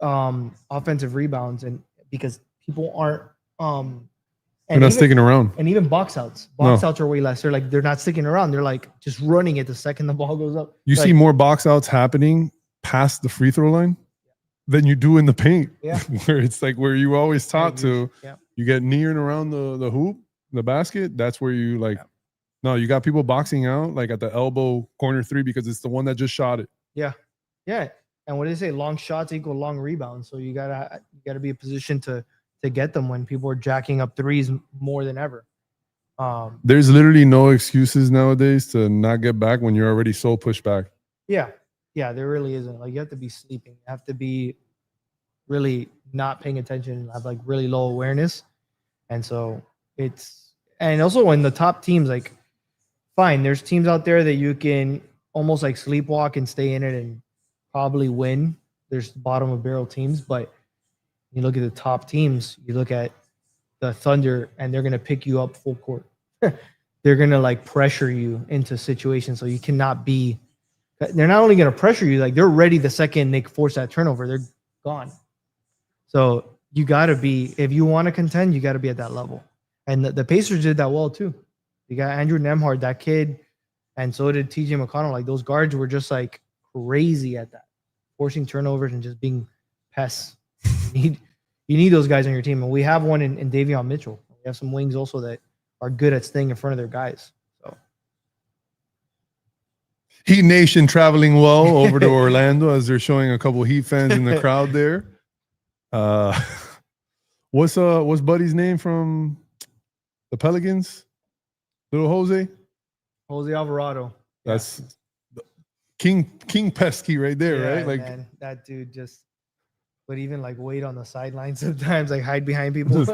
offensive rebounds, and because people aren't they're not sticking around. And even box outs. Outs are way less. They're not sticking around. They're like just running it the second the ball goes up. You see more box outs happening past the free throw line than you do in the paint. Yeah. Where it's like where you always taught to Yeah. you get near and around the hoop, the basket. That's where you like no, you got people boxing out like at the elbow corner 3 because it's the one that just shot it. Yeah. And what do they say? Long shots equal long rebounds. So you gotta be in position to get them when people are jacking up threes more than ever. There's literally no excuses nowadays to not get back when you're already so pushed back. Yeah, there really isn't. Like you have to be sleeping, you have to be really not paying attention, have like really low awareness, and so and also when the top teams, like, fine, there's teams out there that you can almost like sleepwalk and stay in it and probably win. There's bottom of barrel teams, but you look at the top teams, you look at the Thunder, and they're gonna pick you up full court. They're gonna like pressure you into situations, so you cannot be. They're not only gonna pressure you, like they're ready the second they force that turnover, they're gone. So you gotta be, if you want to contend, you gotta be at that level. And the Pacers did that well too. You got Andrew Nemhard, that kid, and so did TJ McConnell. Like those guards were just like crazy at that, forcing turnovers and just being pests. You need those guys on your team, and we have one in Davion Mitchell. We have some wings also that are good at staying in front of their guys. So Heat Nation traveling well over to Orlando as they're showing a couple Heat fans in the crowd there. What's Buddy's name from the Pelicans? Little Jose Alvarado. That's King Pesky right there, Yeah, right? Like, man, that dude just would even like wait on the sidelines sometimes, like hide behind people.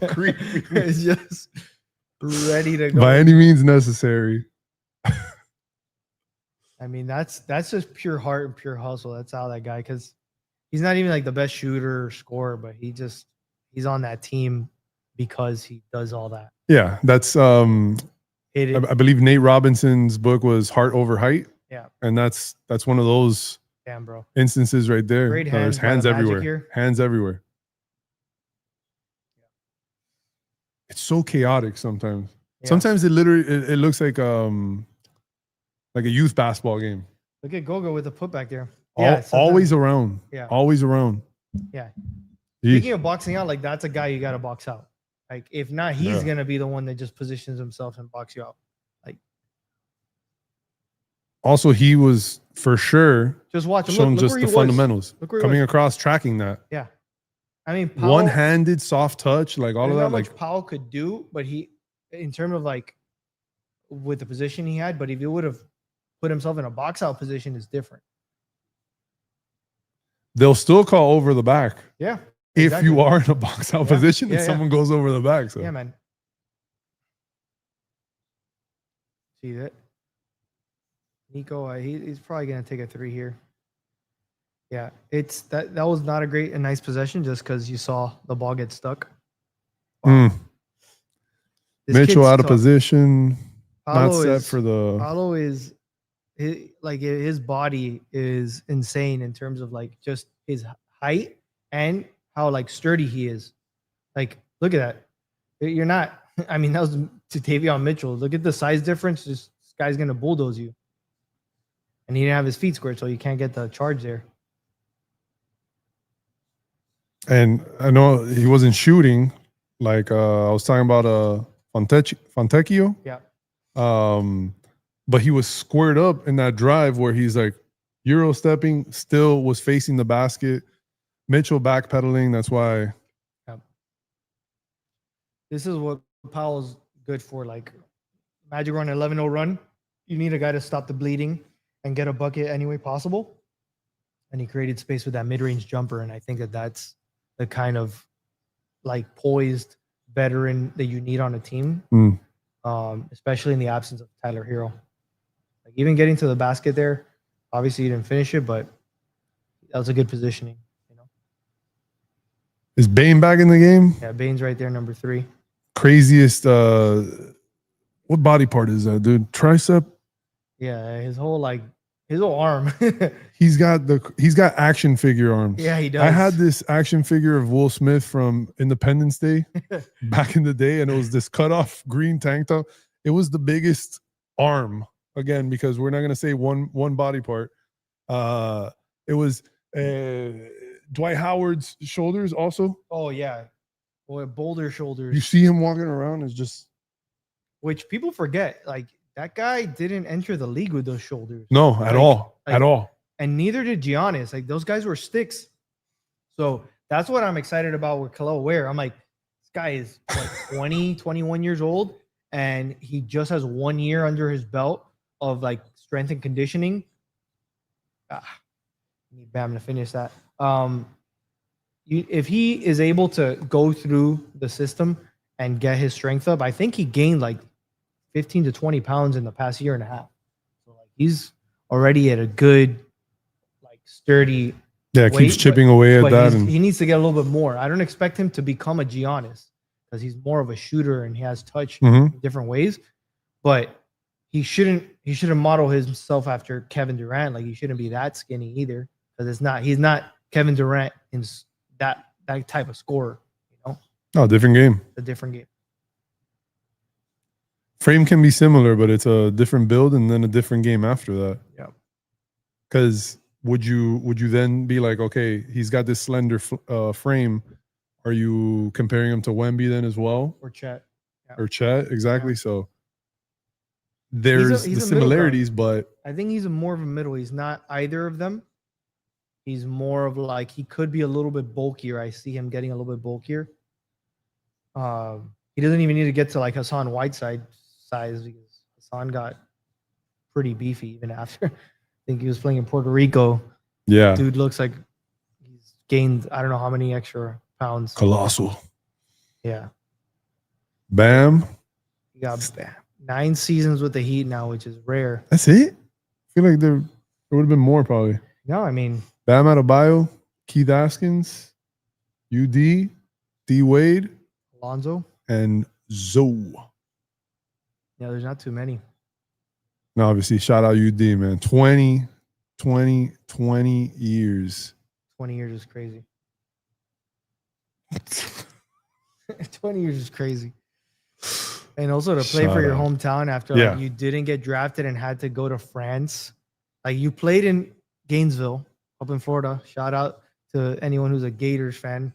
Creepy. It's just ready to go. By any means necessary. I mean, that's just pure heart and pure hustle. That's how that guy, because he's not even like the best shooter or scorer, but he's on that team because he does all that. Yeah, that's I believe Nate Robinson's book was Heart Over Height. Yeah. And that's one of those Damn, bro. instances right there. Great There's hands by the hands Magic everywhere. here. Hands everywhere. It's so chaotic sometimes. Yeah. Sometimes it looks like a youth basketball game. Look at Goga with the putback there. Always around. Yeah. Always around. Yeah. Yeesh. Speaking of boxing out, like that's a guy you got to box out. Like if not, he's gonna be the one that just positions himself and box you out. Like also, he was for sure just watch him. showing Look just where the he was. fundamentals. Look where he Coming was. across, tracking that. Yeah. I mean, Paolo, One-handed, soft touch, like all of that. how Like much Paolo could do, but he, in terms of like with the position he had, but if he would have put himself in a box out position, is different. they'll still call over the back. Yeah. If exactly. you are in a box out position and Yeah. someone goes over the back. So Yeah, man. See that? Nico, he's probably gonna take a 3 here. Yeah, it's that was not a nice possession just because you saw the ball get stuck. Wow. This Mitchell kid's out of tough. position, Paolo not set is- for the. Paolo is his body is insane in terms of like just his height and how like sturdy he is. Like, look at that. You're not. I mean, that was to Davion Mitchell. Look at the size difference. This guy's gonna bulldoze you. And he didn't have his feet squared, so you can't get the charge there. And I know he wasn't shooting. Like I was talking about Fontecchio. Yeah. But he was squared up in that drive where he's like Euro stepping, still was facing the basket. Mitchell backpedaling. That's why. This is what Paolo's good for. Like, Magic run an 11-0 run. You need a guy to stop the bleeding and get a bucket any way possible. And he created space with that mid-range jumper. And I think that's the kind of like poised veteran that you need on a team, especially in the absence of Tyler Herro. Like even getting to the basket there, obviously you didn't finish it, but that was a good positioning. You know. Is Bane back in the game? Yeah, Bane's right there, number 3. Craziest. What body part is that, dude? Tricep. Yeah, his whole arm. He's got action figure arms. Yeah, he does. I had this action figure of Will Smith from Independence Day back in the day, and it was this cut off green tank top. It was the biggest arm, again, because we're not gonna say one body part. It was Dwight Howard's shoulders also. Oh yeah, boy, boulder shoulders. You see him walking around, it's just which people forget. Like that guy didn't enter the league with those shoulders. no at all. And neither did Giannis. Like those guys were sticks. So that's what I'm excited about with Kel'el Ware. I'm like, this guy is what, 20, 21 years old, and he just has 1 year under his belt of like strength and conditioning. Need Bam to finish that. If he is able to go through the system and get his strength up, I think he gained like 15 to 20 pounds in the past year and a half. So like he's already at a good, like sturdy. Yeah, weight, keeps chipping away at that. He needs to get a little bit more. I don't expect him to become a Giannis because he's more of a shooter and he has touch in different ways. But he shouldn't model himself after Kevin Durant. Like he shouldn't be that skinny either, because he's not Kevin Durant in that type of scorer. You know, no, different game. A different game. Frame can be similar, but it's a different build and then a different game after that. Yeah. Because would you then be like, okay, he's got this slender frame. Are you comparing him to Wemby then as well? Or Chet. Yeah. Or Chet, exactly. Yeah. So there's the similarities, but I think he's more of a middle. He's not either of them. He's more of like, he could be a little bit bulkier. I see him getting a little bit bulkier. He doesn't even need to get to like Hassan Whiteside size, because Hassan got pretty beefy even after. I think he was playing in Puerto Rico. Yeah. Dude looks like he's gained, I don't know how many extra pounds. Colossal. Yeah. Bam. He got 9 seasons with the Heat now, which is rare. That's it? I feel like there would have been more probably. No, I mean. Bam Adebayo, Keith Askins, UD, D Wade, Alonzo, and Zoe. Yeah, there's not too many. No, obviously, shout out UD, man. 20 years. 20 years is crazy. 20 years is crazy. And also to play for your hometown after like, you didn't get drafted and had to go to France. Like you played in Gainesville up in Florida. Shout out to anyone who's a Gators fan.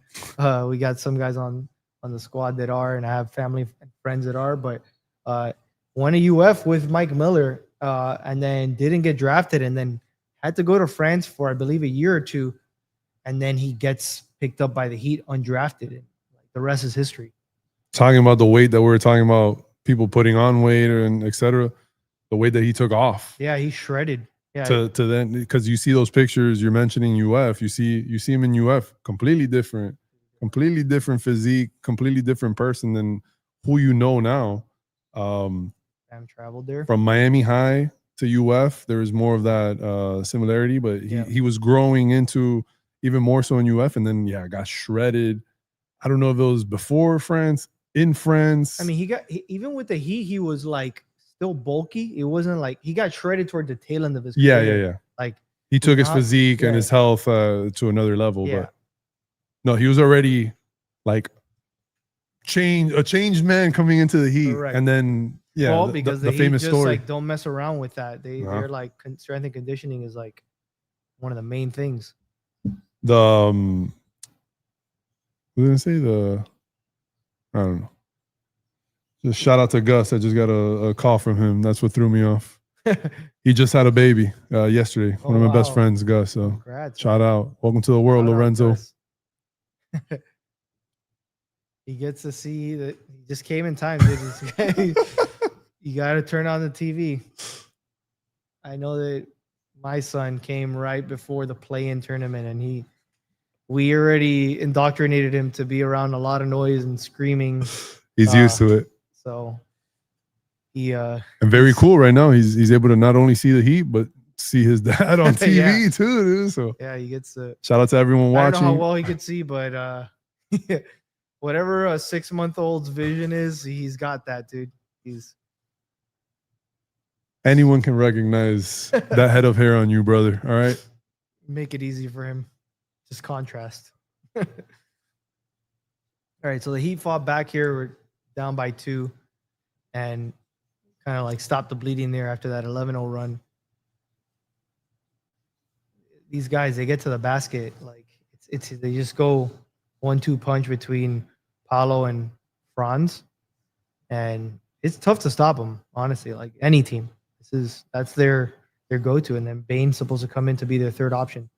We got some guys on the squad that are, and I have family and friends that are, but won a UF with Mike Miller and then didn't get drafted and then had to go to France for, I believe, a year or two. And then he gets picked up by the Heat undrafted. And the rest is history. Talking about the weight that we were talking about, people putting on weight and et cetera, the weight that he took off. Yeah, he shredded. Yeah. To then, because you see those pictures, you're mentioning UF, you see him in UF, completely different physique, completely different person than who you know now. I'm traveled there. From Miami High to UF, there was more of that similarity, but he was growing into even more so in UF, and then got shredded. I don't know if it was before France, in France. I mean, even with the Heat, he was like still bulky. It wasn't like he got shredded toward the tail end of his career. Yeah. Like he took his physique and his health to another level. Yeah. But no, he was already like a changed man coming into the Heat. Correct. And then because the famous just, story. Like, don't mess around with that. They're like strength and conditioning is like one of the main things. What did I say? I don't know. Just shout out to Gus. I just got a call from him. That's what threw me off. He just had a baby yesterday. One of my best friends, Gus. So congrats, shout out. Welcome to the world, Lorenzo. He gets to see that he just came in time. Dude. You got to turn on the TV. I know that my son came right before the play-in tournament, and we already indoctrinated him to be around a lot of noise and screaming. He's used to it. So he and very cool right now. He's able to not only see the Heat, but see his dad on TV too, dude. So he gets to shout out to everyone watching. I don't know how well he could see, but whatever a 6-month-old's vision is, he's got that, dude. Anyone can recognize that head of hair on you, brother. All right. Make it easy for him. Just contrast. All right. So the Heat fought back here. We're down by 2 and kind of like stopped the bleeding there after that 11-0 run. These guys, they get to the basket. Like they just go 1-2 punch between Paolo and Franz. And it's tough to stop them, honestly, like any team. That's their go-to. And then Bane's supposed to come in to be their third option.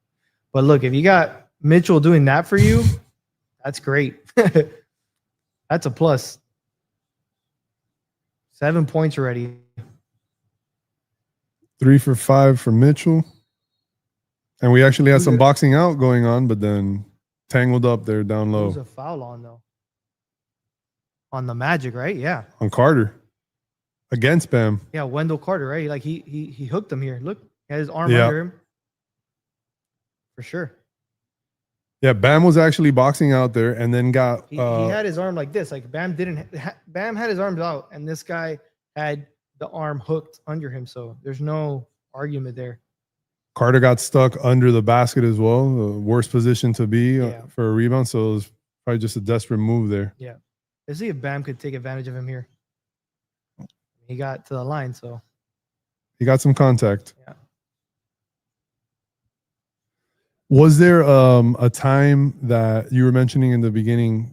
But look, if you got Mitchell doing that for you, that's great. That's That's a plus. 7 points already. 3 for 5 for Mitchell. And we actually had Who's some it? boxing out going on, but then tangled up there down There was low a foul on though. On the Magic, right? Yeah. on Carter against Bam. Yeah, Wendell Carter, right? Like he hooked him here. Look, he had his arm Yeah. under him. For sure. Yeah, Bam was actually boxing out there and then got He had his arm like this. Like Bam didn't. Bam had his arms out, and this guy had the arm hooked under him. So there's no argument there. Carter got stuck under the basket as well. The worst position to be Yeah. for a rebound. So it was probably just a desperate move there. Let's see if Bam could take advantage of him here. He got to the line, so He got some contact. Yeah. Was there a time that you were mentioning in the beginning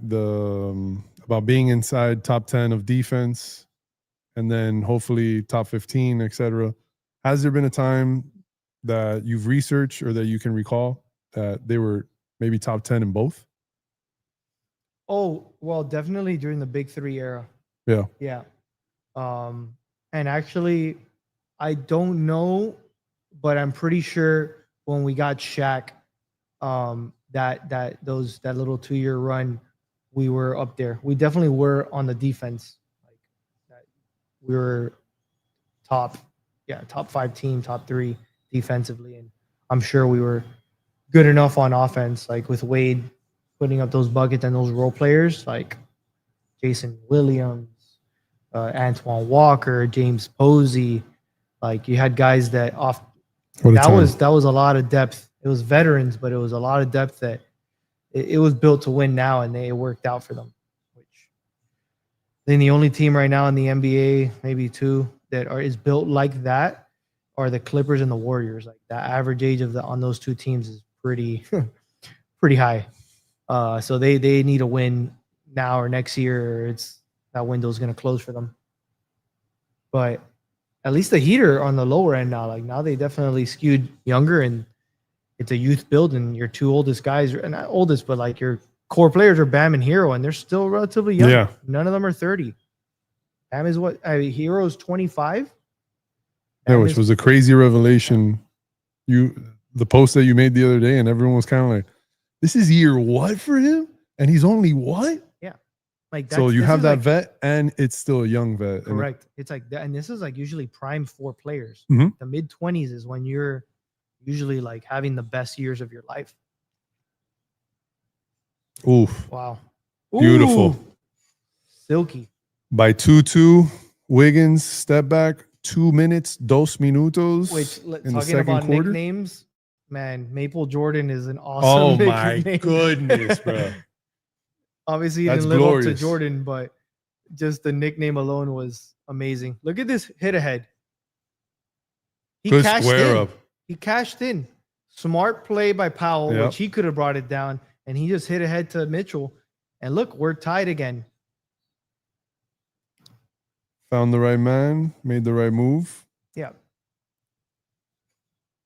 about being inside top 10 of defense and then hopefully top 15, etc.? Has there been a time that you've researched or that you can recall that they were maybe top 10 in both? Oh, well, definitely during the Big Three era. Yeah. Yeah. And actually, I don't know, but I'm pretty sure when we got Shaq, that little 2-year run, we were up there. We definitely were on the defense. Like that, we were top 5 team, top 3 defensively, and I'm sure we were good enough on offense. Like with Wade putting up those buckets and those role players like Jason Williams, Antoine Walker, James Posey. Like you had guys that off. That was a lot of depth. It was veterans, but it was a lot of depth that it was built to win now, and it worked out for them. Which then the only team right now in the NBA, maybe 2, that is built like that are the Clippers and the Warriors. Like the average age on those 2 teams is pretty pretty high. So they need a win now or next year, or that window's going to close for them. But at least the Heat are on the lower end now. Like now they definitely skewed younger, and it's a youth build, and your 2 oldest guys, and not oldest, but like your core players are Bam and Herro, and they're still relatively young. Yeah. None of them are 30. Bam is Herro's 25. Yeah, which was a crazy revelation. The post that you made the other day, and everyone was kind of like, this is year what for him? And he's only what? Yeah. Like so you have that like, vet, and it's still a young vet. Correct. It's like that, and this is like usually prime for players. Mhm. The mid-20s is when you're usually like having the best years of your life. Oof. Wow. Beautiful. Ooh. Silky. By 2-2, Wiggins step back, 2 minutes, 2 minutos. Which in the talking second about quarter. Nicknames, man, Maple Jordan is an awesome nickname. goodness, bro. Obviously, he That's didn't live up to glorious. Jordan, but just the nickname alone was amazing. Look at this hit ahead. He Good cashed square in. up. He cashed in. Smart play by Paolo, Yep. which he could have brought it down, and he just hit ahead to Mitchell. And look, we're tied again. Found the right man, made the right move. Yeah.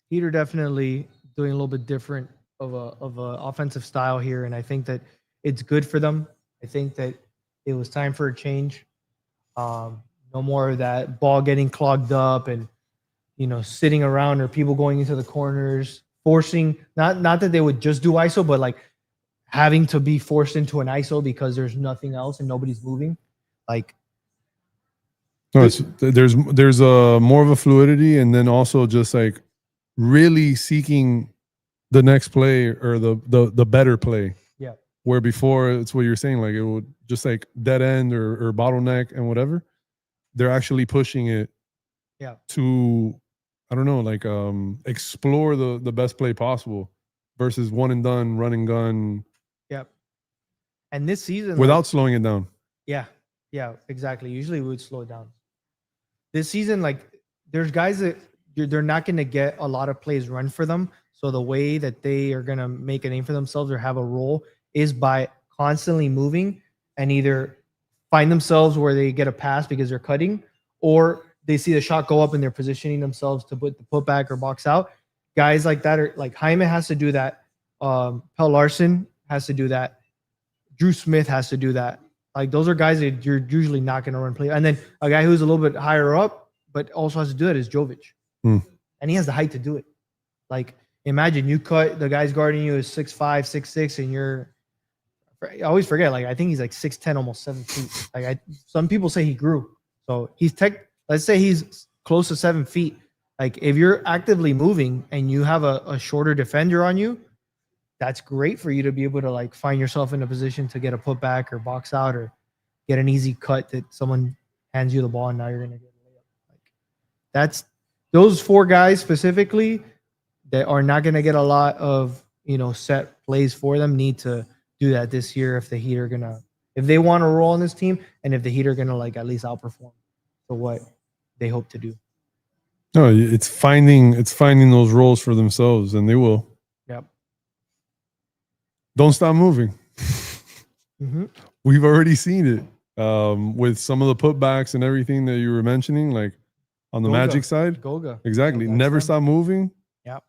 Heat are definitely doing a little bit different of a offensive style here, and I think that it's good for them. I think that it was time for a change. No more of that ball getting clogged up and sitting around or people going into the corners, forcing not that they would just do ISO, but like having to be forced into an ISO because there's nothing else and nobody's moving. Like No, there's a more of a fluidity, and then also just like really seeking the next play or the better play. Yeah. Where before it's what you're saying, like it would just like dead end or bottleneck and whatever. They're actually pushing it. Yeah. To, I don't know, like explore the best play possible versus one and done, run and gun. Yep. And this season, without slowing it down. Yeah, exactly. Usually we would slow it down. This season, like there's guys that they're not going to get a lot of plays run for them. So the way that they are going to make a name for themselves or have a role is by constantly moving and either find themselves where they get a pass because they're cutting, or they see the shot go up and they're positioning themselves to put the putback or box out. Guys like that are like Jaime has to do that. Pell Larson has to do that. Drew Smith has to do that. Like those are guys that you're usually not going to run play. And then a guy who's a little bit higher up, but also has to do it is Jovic. Hmm. And he has the height to do it. Like imagine you cut the guy's guarding you is 6'5", 6'6", and you're, I always forget, like I think he's like 6'10", almost 7 feet. Like some people say he grew. So let's say he's close to 7 feet. Like if you're actively moving and you have a shorter defender on you, that's great for you to be able to like find yourself in a position to get a putback or box out or get an easy cut that someone hands you the ball and now you're gonna get a layup. Like that's those 4 guys specifically that are not gonna get a lot of set plays for them need to do that this year if the Heat are if they want to roll on this team and if the Heat are gonna like at least outperform for what they hope to do. No, it's finding those roles for themselves, and they will. Yep. Don't stop moving. Mm-hmm. We've already seen it with some of the putbacks and everything that you were mentioning, like on the Magic side. Goga. Exactly. Never stop moving. Yep.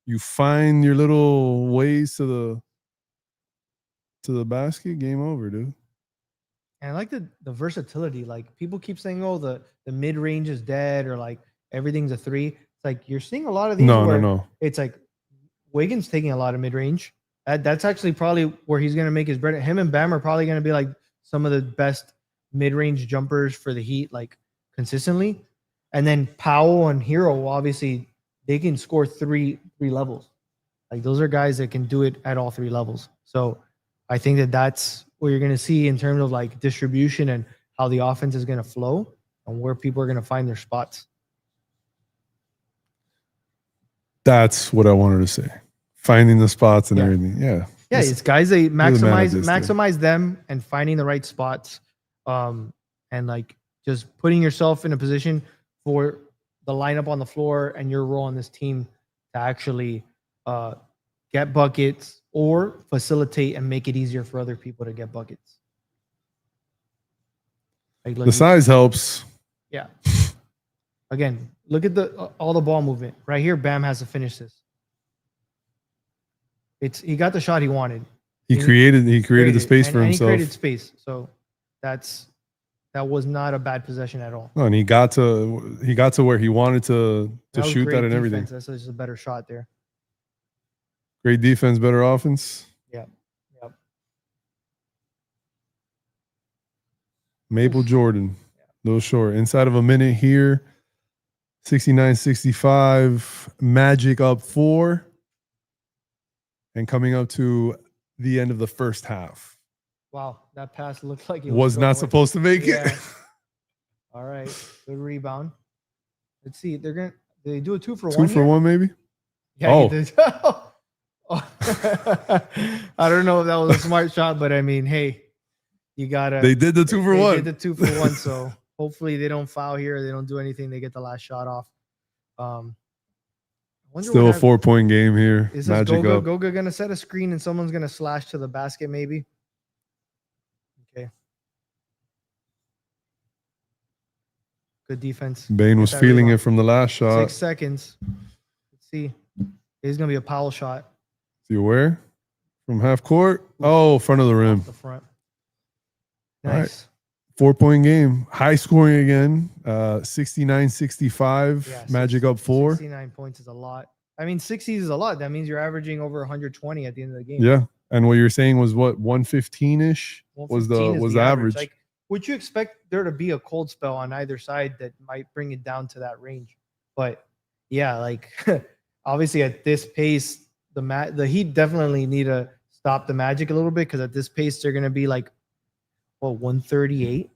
You find your little ways to the basket. Game over, dude. And I like the versatility. Like people keep saying, "Oh, the mid range is dead," or like everything's a 3. It's like you're seeing a lot of these. No. It's like Wiggins taking a lot of mid range. That's actually probably where he's going to make his bread. Him and Bam are probably going to be like some of the best mid range jumpers for the Heat, like consistently. And then Paolo and Herro, obviously, they can score three levels. Like those are guys that can do it at all 3 levels. So I think that's what you're going to see in terms of like distribution and how the offense is going to flow and where people are going to find their spots. That's what I wanted to say. Finding the spots and everything. Yeah. Yeah, it's guys they maximize them and finding the right spots. And like just putting yourself in a position for the lineup on the floor and your role on this team to actually get buckets or facilitate and make it easier for other people to get buckets. Like, the size helps. Yeah. Again, look at all the ball movement. Right here, Bam has to finish this. He got the shot he wanted. He created the space for himself. He created space. So that was not a bad possession at all. No, and he got to where he wanted to shoot that and everything. That's just a better shot there. Great defense, better offense. Yep. Maple Jordan, a little short. Inside of a minute here, 69-65. Magic up 4. And coming up to the end of the first half. Wow, that pass looked like it was not supposed to make it. All right, good rebound. Let's see. They do a 2 for 1. 2 for 1, maybe. Yeah. Oh. I don't know if that was a smart shot, but I mean, hey, you gotta. They did the 2 for 1. They did the 2 for 1. So hopefully they don't foul here. They don't do anything. They get the last shot off. Still a 4-point game here. Is Magic Goga gonna set a screen and someone's gonna slash to the basket? Maybe. Okay. Good defense. Bain was feeling it from the last shot. 6 seconds. Let's see. It's gonna be a Paolo shot. Is he aware? From half court? Oh, front of the rim. Off the front. Nice. 4-point game. High scoring again. 69-65. Yeah, Magic up 4. 69 points is a lot. I mean, 60s is a lot. That means you're averaging over 120 at the end of the game. Yeah. And what you're saying was what, 115-ish was the average. Like, would you expect there to be a cold spell on either side that might bring it down to that range? But yeah, like obviously at this pace, the Heat definitely need to stop the Magic a little bit because at this pace they're gonna be like, 138.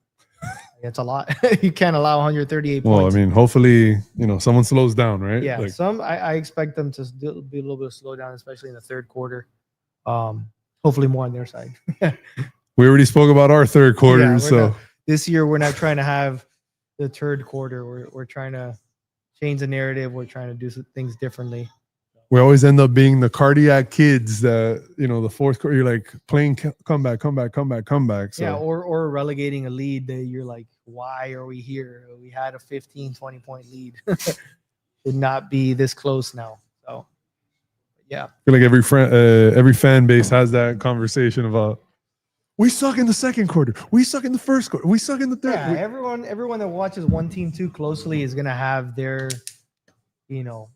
That's a lot. You can't allow 138 points. Well, I mean, hopefully, someone slows down, right? Yeah, I expect them to be a little bit of slow down, especially in the third quarter. Hopefully more on their side. We already spoke about our third quarter, this year we're not trying to have the third quarter. We're trying to change the narrative. We're trying to do some things differently. We always end up being the cardiac kids that, the fourth quarter, you're like playing comeback. So. Yeah, or relegating a lead that you're like, why are we here? We had a 15, 20-point lead. Should not be this close now. So, yeah. I feel like every fan base has that conversation about We suck in the second quarter. We suck in the first quarter. We suck in the third. Yeah, everyone that watches one team too closely is gonna have their, you know,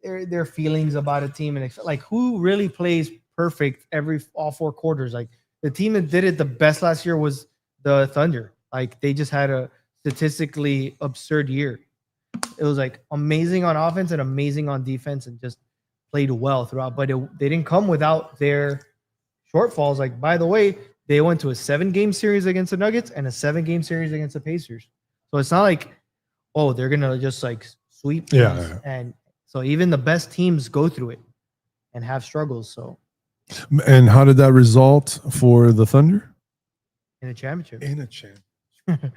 their feelings about a team, and like who really plays perfect all 4 quarters. Like the team that did it the best last year was the Thunder. Like they just had a statistically absurd year. It was like amazing on offense and amazing on defense, and just played well throughout. But they didn't come without their shortfalls. Like, by the way, they went to a 7-game series against the Nuggets and a 7-game series against the Pacers. So it's not like, oh, they're gonna just like sweep teams. Yeah. And so even the best teams go through it and have struggles. So And how did that result for the Thunder? in a championship. In a championship.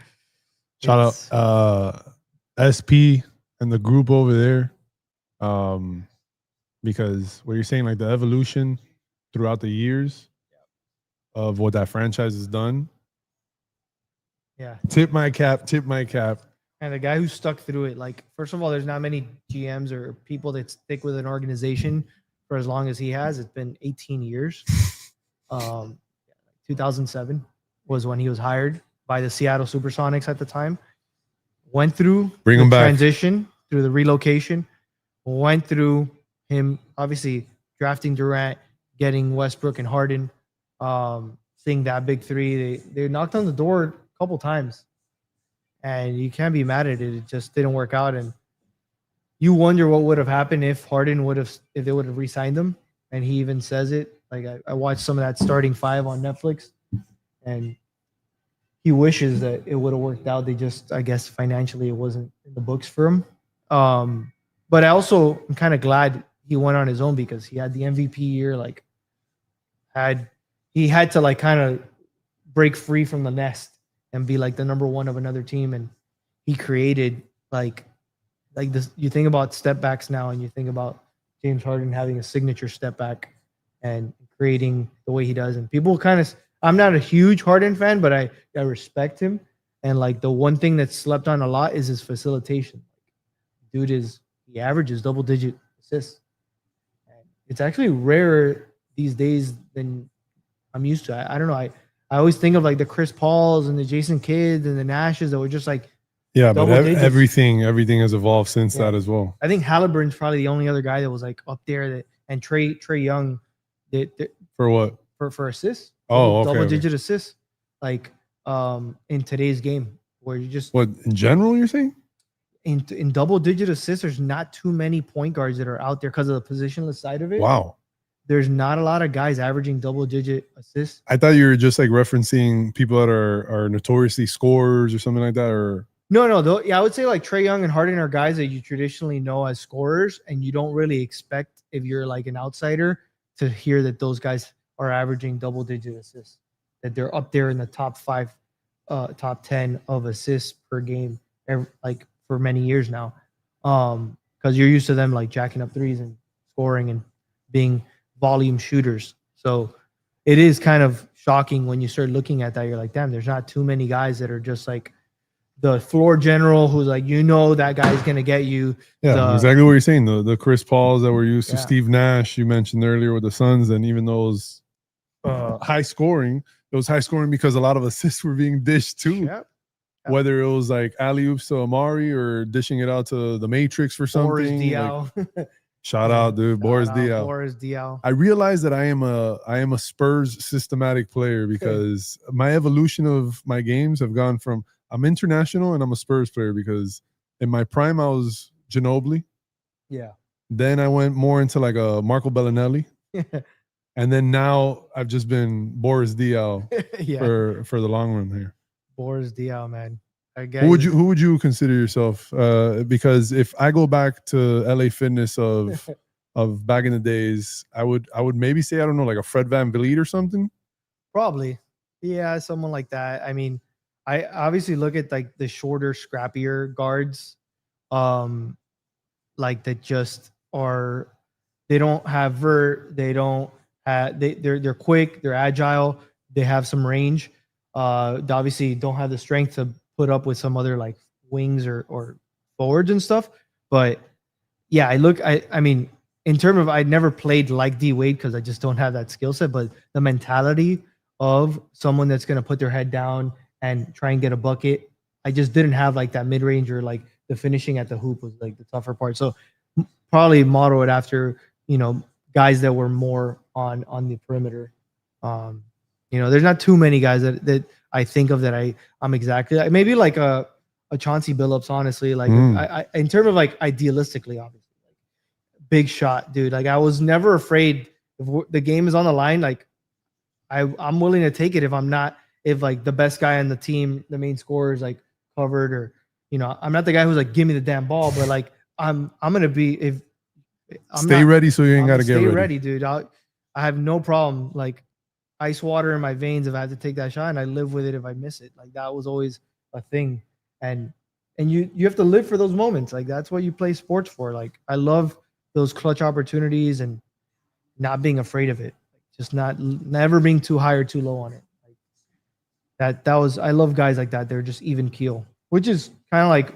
Shout out SP and the group over there. Because what you're saying, like the evolution throughout the years of what that franchise has done. Yeah. Tip my cap. And the guy who stuck through it, like, first of all, there's not many GMs or people that stick with an organization for as long as he has. It's been 18 years. 2007 was when he was hired by the Seattle Supersonics at the time. Went through Bring the him back. transition, through the relocation, went through him obviously drafting Durant, getting Westbrook and Harden, seeing that big three. They knocked on the door a couple times, and you can't be mad at it. It just didn't work out, and you wonder what would have happened if they would have re-signed him. And he even says it. Like I watched some of that starting 5 on Netflix, and he wishes that it would have worked out. They just, I guess, financially it wasn't in the books for him. But I also am kind of glad he went on his own, because he had the MVP year. Like he had to like kind of break free from the nest and be like the number one of another team. And he created like this. You think about step backs now, and you think about James Harden having a signature step back and creating the way he does. And people kind of, I'm not a huge Harden fan, but I respect him. And like the one thing that's slept on a lot is his facilitation. Dude he averages double-digit assists. And it's actually rarer these days than I'm used to. I don't know. I always think of like the Chris Pauls and the Jason Kidds and the Nashes that were just like, yeah, but double digits. everything has evolved since that as well. I think Halliburton's probably the only other guy that was like up there, and Trey Young For what? for assists. Oh, okay. Double-digit assists, like in today's game, where you just What in general you're saying? in double-digit assists. There's not too many point guards that are out there because of the positionless side of it. Wow. There's not a lot of guys averaging double-digit assists. I thought you were just like referencing people that are notoriously scorers or something like that, or No. Yeah, I would say like Trey Young and Harden are guys that you traditionally know as scorers, and you don't really expect, if you're like an outsider, to hear that those guys are averaging double-digit assists, that they're up there in the top 5, top 10 of assists per game, like for many years now, because you're used to them like jacking up threes and scoring and being volume shooters. So it is kind of shocking when you start looking at that. You're like, damn, there's not too many guys that are just like the floor general who's like, that guy's gonna get you. yeah, exactly what you're saying. The Chris Pauls that were used to Yeah. Steve Nash, you mentioned earlier with the Suns, and even those high scoring, it was high scoring because a lot of assists were being dished too. Yep. Whether it was like alley oops to Amari or dishing it out to the Matrix for Boris something. Diaw. Like, shout out, dude, Boris Diaw. Boris Diaw. I realized that I am a Spurs systematic player because my evolution of my games have gone from I'm international and I'm a Spurs player, because in my prime I was Ginobili. Yeah. Then I went more into like a Marco Bellinelli. And then now I've just been Boris Diaw Yeah. for the long run here. Boris Diaw, man. Who would you consider yourself? Because if I go back to LA Fitness of back in the days, I would maybe say, I don't know, like a Fred VanVleet or something. Probably. Yeah, someone like that. I mean, I obviously look at like the shorter, scrappier guards, like that just are. They don't have vert. They don't have. They're quick. They're agile. They have some range. They obviously don't have the strength to put up with some other like wings or forwards and stuff. But yeah, I mean, in terms of, I never played like D Wade because I just don't have that skill set. But the mentality of someone that's going to put their head down and try and get a bucket. I just didn't have like that mid range, or like the finishing at the hoop was like the tougher part. So probably model it after, guys that were more on the perimeter. There's not too many guys that I think of that I'm exactly like. Maybe like a Chauncey Billups, honestly. Like I in terms of like idealistically, obviously, like, big shot, dude. Like I was never afraid if the game is on the line. Like I'm willing to take it if like the best guy on the team, the main scorer, is like covered, or I'm not the guy who's like, give me the damn ball, but like I'm gonna be if I'm stay not, ready so you ain't I'm got to gonna get stay ready. dude. I have no problem like ice water in my veins if I have to take that shot, and I live with it if I miss it. Like that was always a thing, and you have to live for those moments. Like that's what you play sports for. Like I love those clutch opportunities and not being afraid of it. Just never being too high or too low on it. Like that was, I love guys like that. They're just even keel, which is kind of like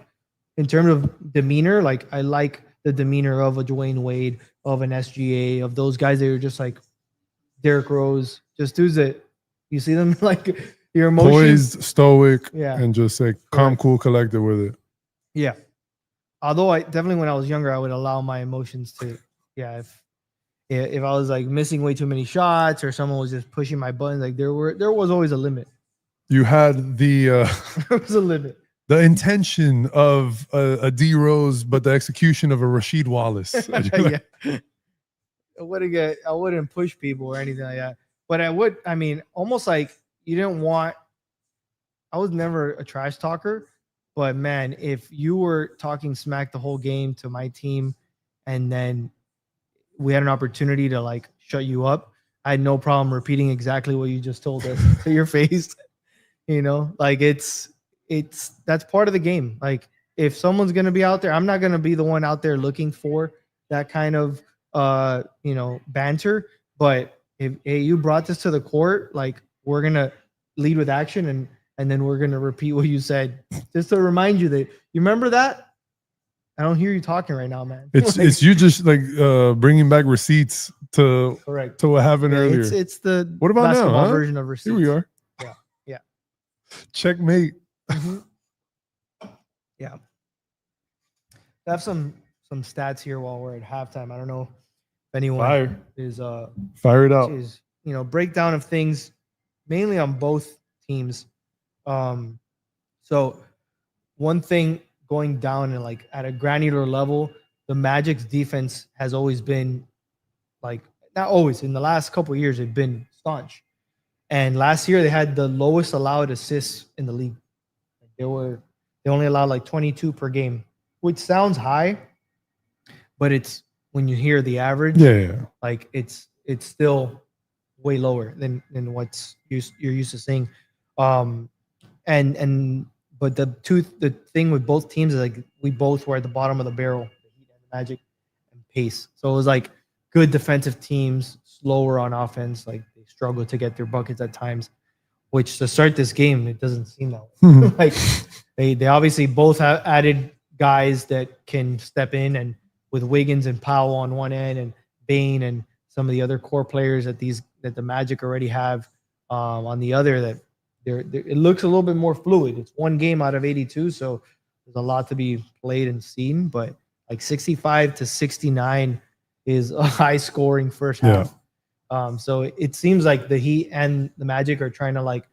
in terms of demeanor. Like I like the demeanor of a Dwayne Wade, of an SGA, of those guys that are just like Derrick Rose, just dudes that you see them like your emotions, Poised, stoic, yeah, and just like calm, correct. cool, collected with it. Yeah. Although I definitely, when I was younger, I would allow my emotions to, yeah. If I was like missing way too many shots, or someone was just pushing my buttons, like there was always a limit. You had the There was a limit. the intention of a D Rose, but the execution of a Rasheed Wallace. Yeah. I wouldn't push people or anything like that. But I would, I mean, almost like you didn't want, I was never a trash talker, but man, if you were talking smack the whole game to my team and then we had an opportunity to like shut you up, I had no problem repeating exactly what you just told us to your face. Like it's that's part of the game. Like if someone's going to be out there, I'm not going to be the one out there looking for that kind of banter, but if hey, you brought this to the court, like we're going to lead with action, and then we're going to repeat what you said, just to remind you that you remember that. I don't hear you talking right now, man. It's like, it's you just like bringing back receipts to correct what happened earlier. It's the What about now, basketball huh? version of receipts. Here we are. Yeah. Checkmate. Mm-hmm. Yeah. I have some stats here while we're at halftime. I don't know if anyone Fire. is Fire it out. is breakdown of things mainly on both teams. So one thing going down and like at a granular level, the Magic's defense has always been like, not always, in the last couple of years, it's been staunch. And last year they had the lowest allowed assists in the league. They only allowed like 22 per game, which sounds high, but it's when you hear the average, like it's still way lower than what's you're used to seeing. But the thing with both teams is like we both were at the bottom of the barrel, the Heat and the Magic, and pace. So it was like good defensive teams, slower on offense, like they struggle to get their buckets at times. Which to start this game, it doesn't seem that way. Like they obviously both have added guys that can step in, and with Wiggins and Paolo on one end, and Bane and some of the other core players that the Magic already have on the other, that it looks a little bit more fluid. It's one game out of 82, so there's a lot to be played and seen. But like 65-69 is a high scoring first half. So it seems like the Heat and the Magic are trying to like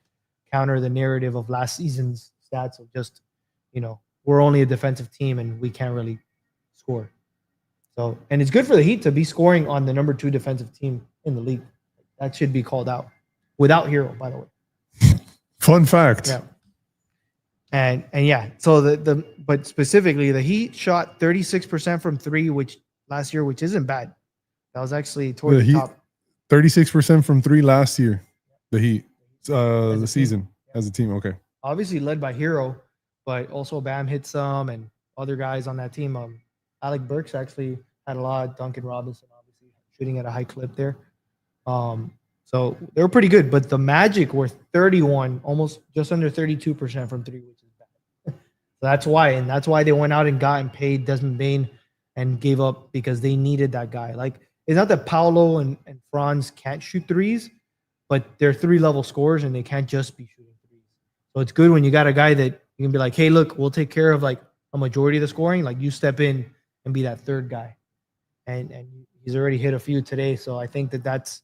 counter the narrative of last season's stats of just, we're only a defensive team and we can't really score. So, and it's good for the Heat to be scoring on the number 2 defensive team in the league. That should be called out without Herro, by the way. Fun fact. Yeah. And yeah, so but specifically the Heat shot 36% from 3, which last year, which isn't bad. That was actually toward the top. 36% from 3 last year. The Heat, the season as a team. Okay. Obviously led by Herro, but also Bam hit some, and other guys on that team. Alec Burks actually had a lot. Duncan Robinson obviously shooting at a high clip there. So they were pretty good, but the Magic were 31, almost just under 32% from 3, which is bad. So that's why they went out and paid Desmond Bane and gave up, because they needed that guy. Like, it's not that Paolo and Franz can't shoot threes, but they're 3-level scorers and they can't just be shooting threes. So it's good when you got a guy that you can be like, hey, look, we'll take care of like a majority of the scoring. Like you step in and be that third guy. And he's already hit a few today. So I think that's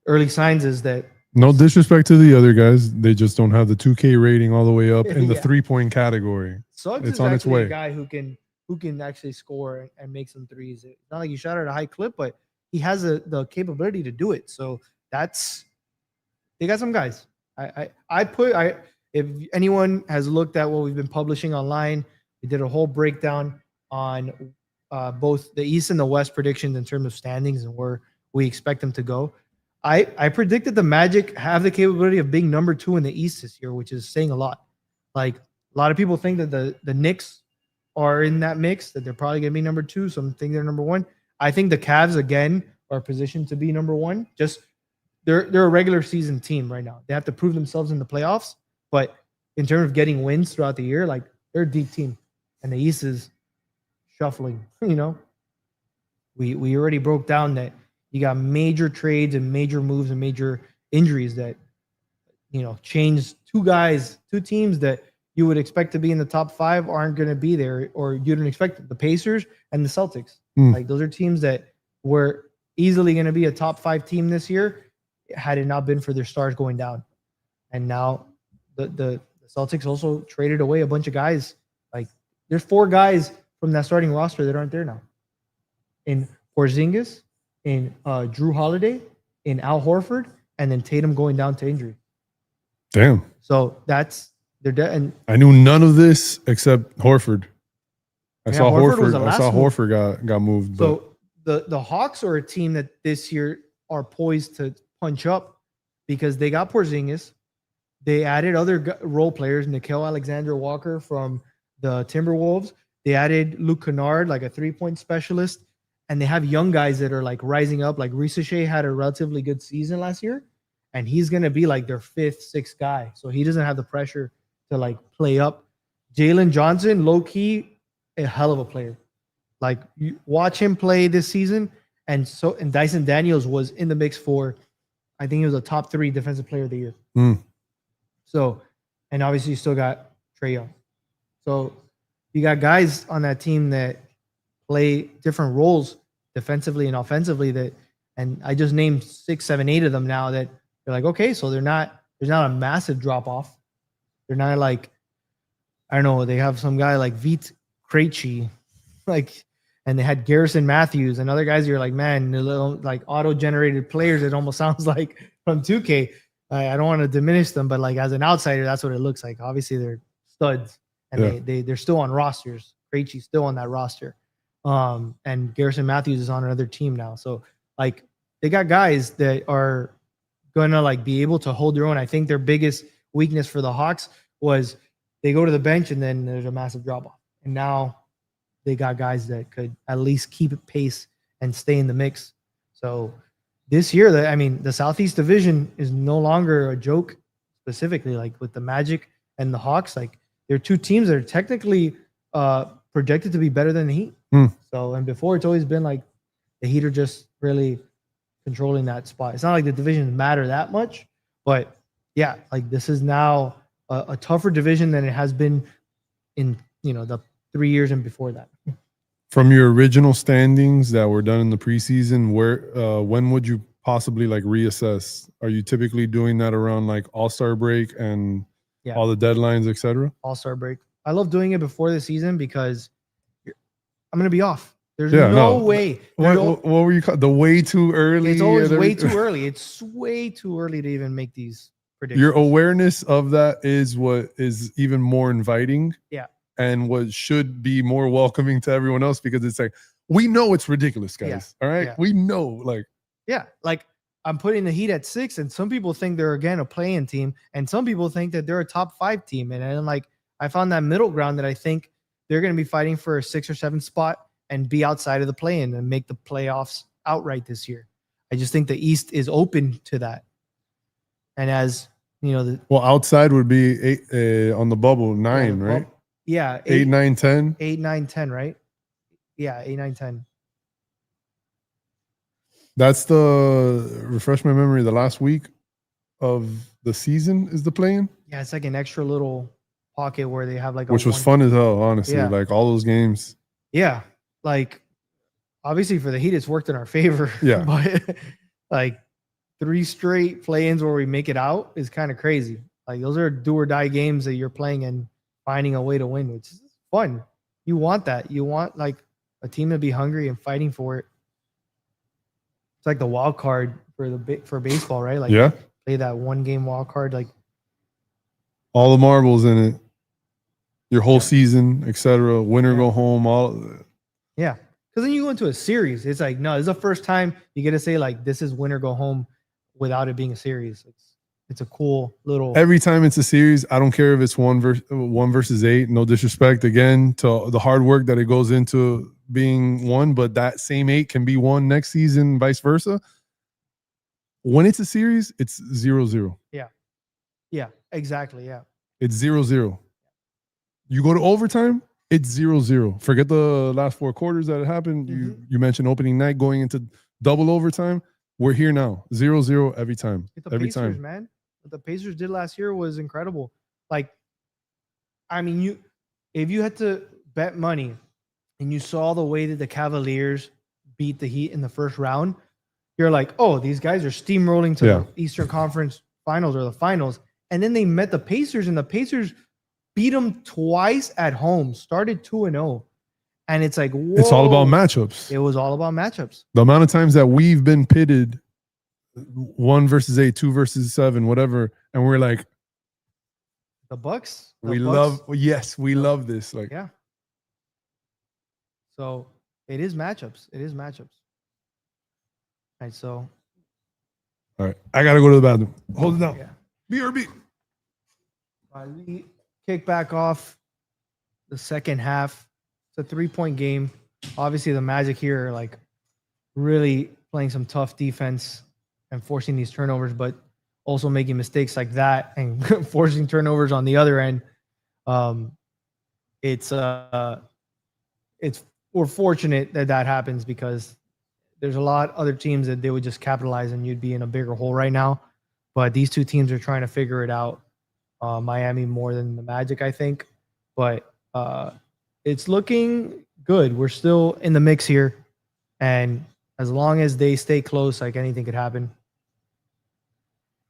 early signs is that. No disrespect to the other guys. They just don't have the 2K rating all the way up in the 3-point category. Suggs It's is on its actually way. a guy who can actually score and make some threes. It's not like he shot at a high clip, but he has the capability to do it. So they got some guys. If anyone has looked at what we've been publishing online, we did a whole breakdown on both the East and the West predictions in terms of standings and where we expect them to go. I predicted the Magic have the capability of being number 2 in the East this year, which is saying a lot. Like a lot of people think that the Knicks are in that mix, that they're probably going to be number 2. Some think they're number 1. I think the Cavs again are positioned to be number 1. Just they're a regular season team right now. They have to prove themselves in the playoffs, but in terms of getting wins throughout the year, like they're a deep team, and the East is shuffling. You know, we already broke down that you got major trades and major moves and major injuries that changed two teams that you would expect to be in the top 5 aren't going to be there, or you didn't expect the Pacers and the Celtics. Like those are teams that were easily going to be a top 5 team this year had it not been for their stars going down. And now the Celtics also traded away a bunch of guys. Like there's 4 guys from that starting roster that aren't there now. In Porzingis, in Drew Holiday, in Al Horford, and then Tatum going down to injury. Damn. So that's and I knew none of this except Horford. I saw Horford got moved. So the Hawks are a team that this year are poised to punch up because they got Porzingis. They added other role players, Nickeil Alexander-Walker from the Timberwolves. They added Luke Kennard, like a 3-point specialist. And they have young guys that are like rising up. Like Risache had a relatively good season last year, and he's going to be like their 5th, 6th guy. So he doesn't have the pressure to like play up. Jalen Johnson, low key, a hell of a player. Like you watch him play this season. And Dyson Daniels was in the mix for, I think he was a top 3 defensive player of the year. So, and obviously you still got Trae Young. So you got guys on that team that play different roles defensively and offensively and I just named 6, 7, 8 of them now that they're like, okay, so there's not a massive drop off. They're not like, I don't know, they have some guy like Vit Krejci, like, and they had Garrison Matthews and other guys. You're like, man, the little like auto-generated players. It almost sounds like from 2K. I don't want to diminish them, but like as an outsider, that's what it looks like. Obviously, they're studs, and they're still on rosters. Krejci's still on that roster. And Garrison Matthews is on another team now. So like they got guys that are gonna like be able to hold their own. I think their biggest weakness for the Hawks was they go to the bench and then there's a massive drop off. And now they got guys that could at least keep it pace and stay in the mix. So this year, the Southeast Division is no longer a joke, specifically like with the Magic and the Hawks. Like they're 2 teams that are technically projected to be better than the Heat. So, and before it's always been like the Heat are just really controlling that spot. It's not like the divisions matter that much, but yeah, like this is now a tougher division than it has been in, the 3 years and before that. From your original standings that were done in the preseason, when would you possibly like reassess? Are you typically doing that around like All-Star break and all the deadlines, etc.? All-Star break. I love doing it before the season because I'm going to be off. There's no way. What were you called? The way too early? It's always way too early. It's way too early to even make these predictions. Your awareness of that is what is even more inviting. Yeah. And what should be more welcoming to everyone else, because it's like, we know it's ridiculous, guys. All right. We know, like, like I'm putting the Heat at 6, and some people think they're again a play-in team, and some people think that they're a top 5 team. And then like I found that middle ground that I think they're going to be fighting for a 6 or 7 spot and be outside of the play-in and make the playoffs outright this year. I just think the East is open to that. And as outside would be 8 on the bubble, 9, right? Yeah. 8, 9, 10. 8, 9, 10, right? Yeah, 8, 9, 10. That's the refresh my memory. The last week, of the season is the play-in, Yeah, it's like an extra little pocket where they have like which a was fun as hell, honestly. Yeah. Like all those games. Yeah, like obviously for the Heat, it's worked in our favor. Yeah. But like 3 straight play-ins where we make it out is kind of crazy. Like those are do or die games that you're playing and finding a way to win, which is fun. You want that. You want like a team to be hungry and fighting for it. It's like the wild card for baseball, right? Like Yeah. play that 1-game wild card. Like All the marbles in it. Your whole Yeah. season, etc. Winner Yeah. go home. All yeah, because then you go into a series. It's like no, this is the first time you get to say like this is win or go home without it being a series. It's a cool little. every time it's a series, I don't care if it's one versus 8. No disrespect again to the hard work that it goes into being won, but that same 8 can be won next season, vice versa. When it's a series, it's 0-0. Yeah, exactly. Yeah. It's 0-0. You go to overtime, it's 0-0. Forget the last 4 quarters that happened. You mentioned opening night going into double overtime. We're here now. 0-0 every time. The Every Pacers, time. man. What the Pacers did last year was incredible. Like, I mean, if you had to bet money and you saw the way that the Cavaliers beat the Heat in the first round, you're like, oh, these guys are steamrolling to the Eastern Conference Finals or the finals. And then they met the Pacers, and the Pacers beat them twice at home, started 2-0. And it's like, whoa. It's all about matchups. It was all about matchups. The amount of times that we've been pitted 1 versus 8, 2 versus 7, whatever, and we're like, The Bucks. we love this. Like, Yeah. So it is matchups. It is matchups. All right. So. all right, I gotta go to the bathroom. Hold it down. Yeah. BRB. We kick back off the second half. It's a 3-point game. Obviously, the Magic here are like really playing some tough defense and forcing these turnovers, but also making mistakes like that and forcing turnovers on the other end. It's we're fortunate that happens because there's a lot of other teams that they would just capitalize and you'd be in a bigger hole right now. But these two teams are trying to figure it out. Miami more than the Magic, I think. But it's looking good. We're still in the mix here. And as long as they stay close, like anything could happen.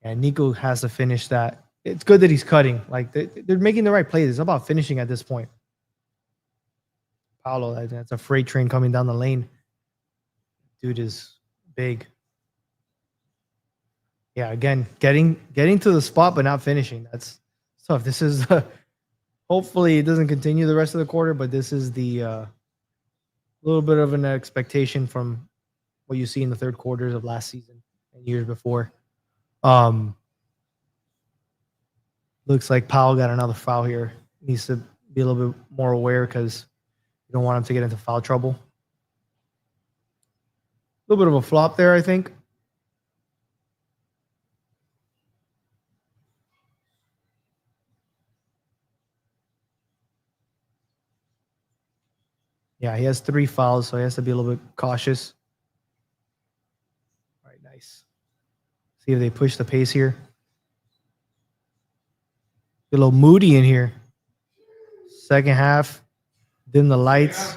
And Nico has to finish that. It's good that he's cutting. Like they're making the right plays. It's about finishing at this point. Paolo, that's a freight train coming down the lane. Dude is big. Yeah, again, getting to the spot but not finishing. That's tough. This is hopefully it doesn't continue the rest of the quarter, but this is the little bit of an expectation from what you see in the third quarters of last season and years before. Looks like Powell got another foul here. Needs to be a little bit more aware because you don't want him to get into foul trouble. A little bit of a flop there, I think. Yeah, he has 3 fouls, so he has to be a little bit cautious. All right, nice. See if they push the pace here. Get a little moody in here. Second half, dim the lights.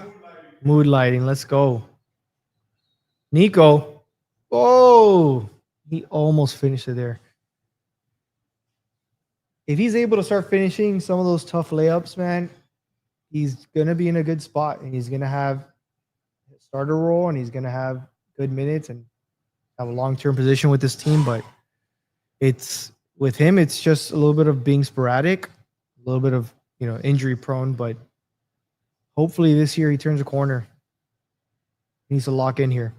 Mood lighting, let's go. Nico. Oh, he almost finished it there. If he's able to start finishing some of those tough layups, man, he's going to be in a good spot and he's going to have a starter role and he's going to have good minutes and have a long-term position with this team. But it's with him, it's just a little bit of being sporadic, a little bit of, injury prone, but hopefully this year he turns a corner. He needs to lock in here.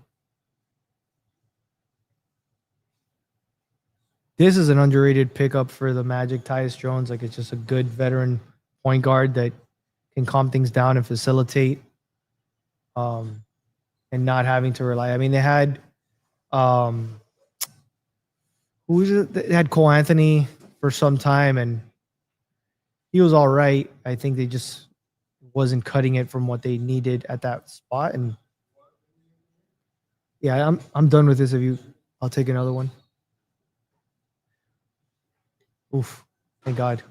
This is an underrated pickup for the Magic, Tyus Jones. Like it's just a good veteran point guard that can calm things down and facilitate, and not having to rely. I mean, they had They had Cole Anthony for some time, and he was all right. I think they just wasn't cutting it from what they needed at that spot. And yeah, I'm done with this. I'll take another one. Oof. Thank God.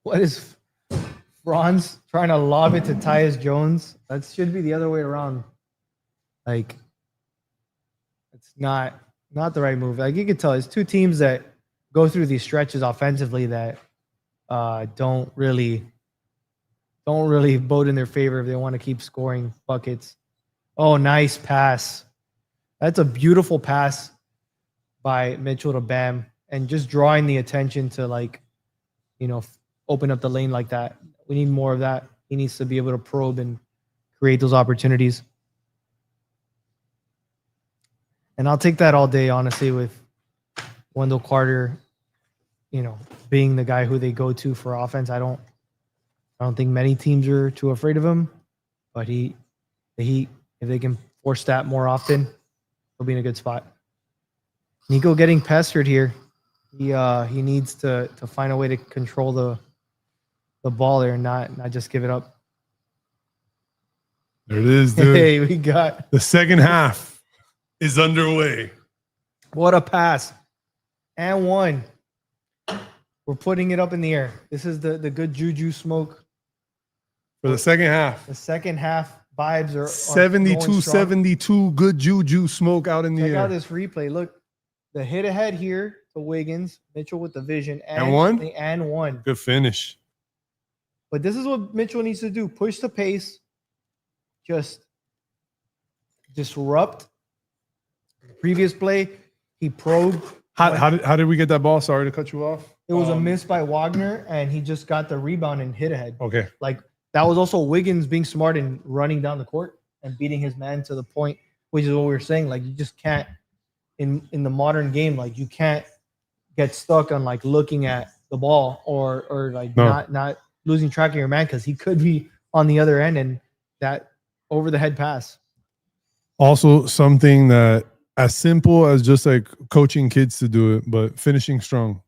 What is Franz trying to lob it to Tyus Jones? That should be the other way around. Like, it's not the right move. Like, you could tell it's two teams that go through these stretches offensively that don't really vote in their favor if they want to keep scoring buckets. Oh, nice pass. That's a beautiful pass by Mitchell to Bam, and just drawing the attention to, like, open up the lane like that. We need more of that. He needs to be able to probe and create those opportunities. And I'll take that all day, honestly, with Wendell Carter, being the guy who they go to for offense. I don't think many teams are too afraid of him, but the Heat, if they can force that more often, he'll be in a good spot. Nico getting pestered here. He needs to find a way to control the ball there and not just give it up. There it is, dude. Hey, we got The second half is underway. what a pass. And one. We're putting it up in the air. This is the good juju smoke. For the second half. The second half vibes are 72-72 good juju smoke out in the Check air. out this replay. Look, the hit ahead here to Wiggins, Mitchell with the vision, And one? And one. Good finish. But this is what Mitchell needs to do. Push the pace. Just disrupt. Previous play, he probed. How did we get that ball? Sorry to cut you off. It was a miss by Wagner, and he just got the rebound and hit ahead. Okay. Like, that was also Wiggins being smart and running down the court and beating his man to the point, which is what we were saying. Like, you just can't, in the modern game, like, you can't get stuck on, like, looking at the ball or like not losing track of your man, because he could be on the other end, and that over the head pass. Also, something that as simple as just like coaching kids to do it, but finishing strong,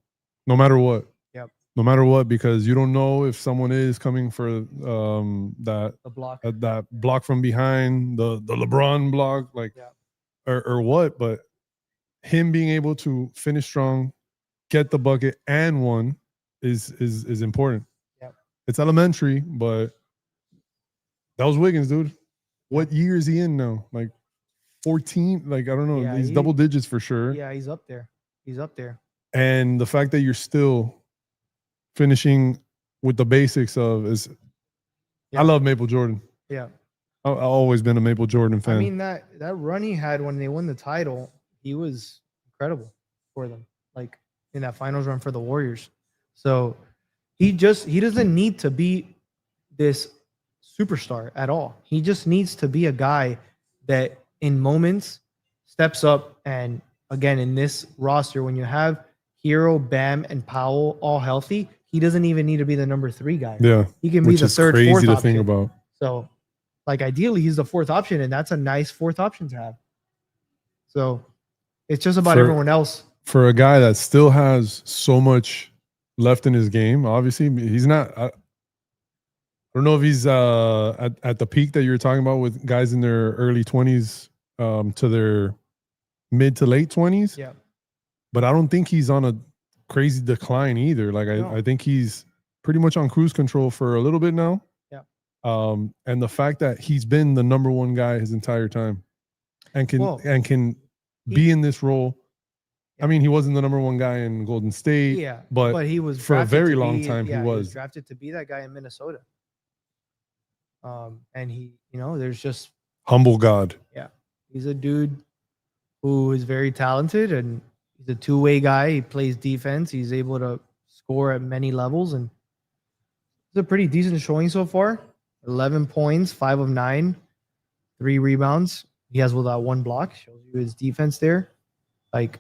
no matter what. Yep. No matter what, because you don't know if someone is coming for The block. that block from behind, the LeBron block, like, or what. But him being able to finish strong, get the bucket and one is important. Yep. It's elementary, but that was Wiggins, dude. What year is he in now? Like 14? Like, I don't know. Yeah, he's double digits for sure. Yeah, he's up there. And the fact that you're still finishing with the basics of is, I love Maple Jordan. Yeah. I've always been a Maple Jordan fan. I mean, that run he had when they won the title, he was incredible for them, like in that finals run for the Warriors. So he doesn't need to be this superstar at all. He just needs to be a guy that in moments steps up. And again, in this roster, when you have Herro, Bam, and Paolo all healthy, he doesn't even need to be the number 3 guy. Yeah. He can be Which the is third, crazy fourth to option. think about. So, like, ideally, he's the 4th option, and that's a nice 4th option to have. So, it's just about everyone else. For a guy that still has so much left in his game, obviously, he's not. I don't know if he's at the peak that you're talking about with guys in their early 20s to their mid to late 20s. Yeah. But I don't think he's on a crazy decline either. Like, I think he's pretty much on cruise control for a little bit now. Yeah. And the fact that he's been the number 1 guy his entire time and can be in this role. Yeah. I mean, he wasn't the number 1 guy in Golden State. Yeah. But he was for a very long be, time. Yeah, he was drafted to be that guy in Minnesota. And he, there's just humble God. Yeah. He's a dude who is very talented, and he's a two-way guy. He plays defense. He's able to score at many levels, and it's a pretty decent showing so far. 11 points, 5 of 9, 3 rebounds. He has without 1 block. Shows you his defense there. Like,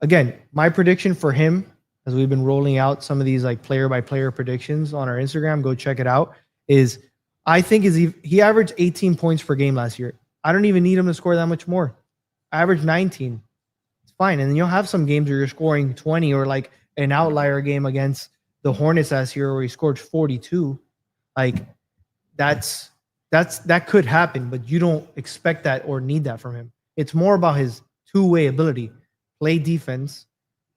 again, my prediction for him, as we've been rolling out some of these like player-by-player predictions on our Instagram, go check it out, is I think he averaged 18 points per game last year. I don't even need him to score that much more. I averaged 19. It's fine. And then you'll have some games where you're scoring 20 or like an outlier game against the Hornets last year where he scored 42. Like that could happen, but you don't expect that or need that from him. It's more about his two-way ability. Play defense,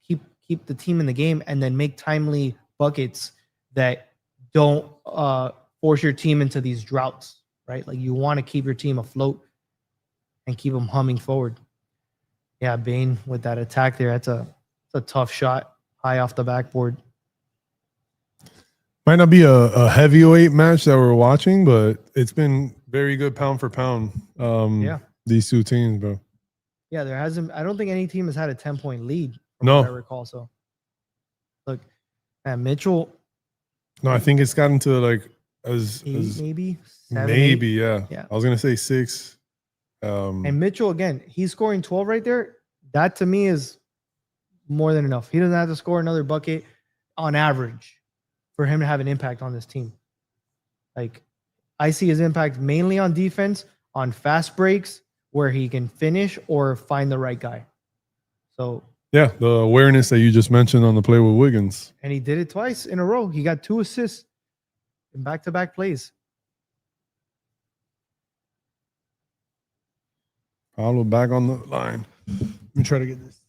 keep the team in the game, and then make timely buckets that don't force your team into these droughts, right? Like you want to keep your team afloat and keep them humming forward. Yeah, Bane with that attack there. That's a tough shot, high off the backboard. Might not be a heavyweight match that we're watching, but it's been very good pound for pound. These two teams, bro. Yeah, there hasn't. I don't think any team has had a 10-point lead. From No, what I recall. So, look, Mitchell. No, I think it's gotten to like as maybe 7, maybe 8. yeah. I was gonna say 6. And Mitchell again, he's scoring 12 right there. That to me is more than enough. He doesn't have to score another bucket on average for him to have an impact on this team. Like I see his impact mainly on defense, on fast breaks where he can finish or find the right guy. So yeah, the awareness that you just mentioned on the play with Wiggins. And he did it twice in a row. He got 2 assists in back-to-back plays. Paolo back on the line. Let me try to get this.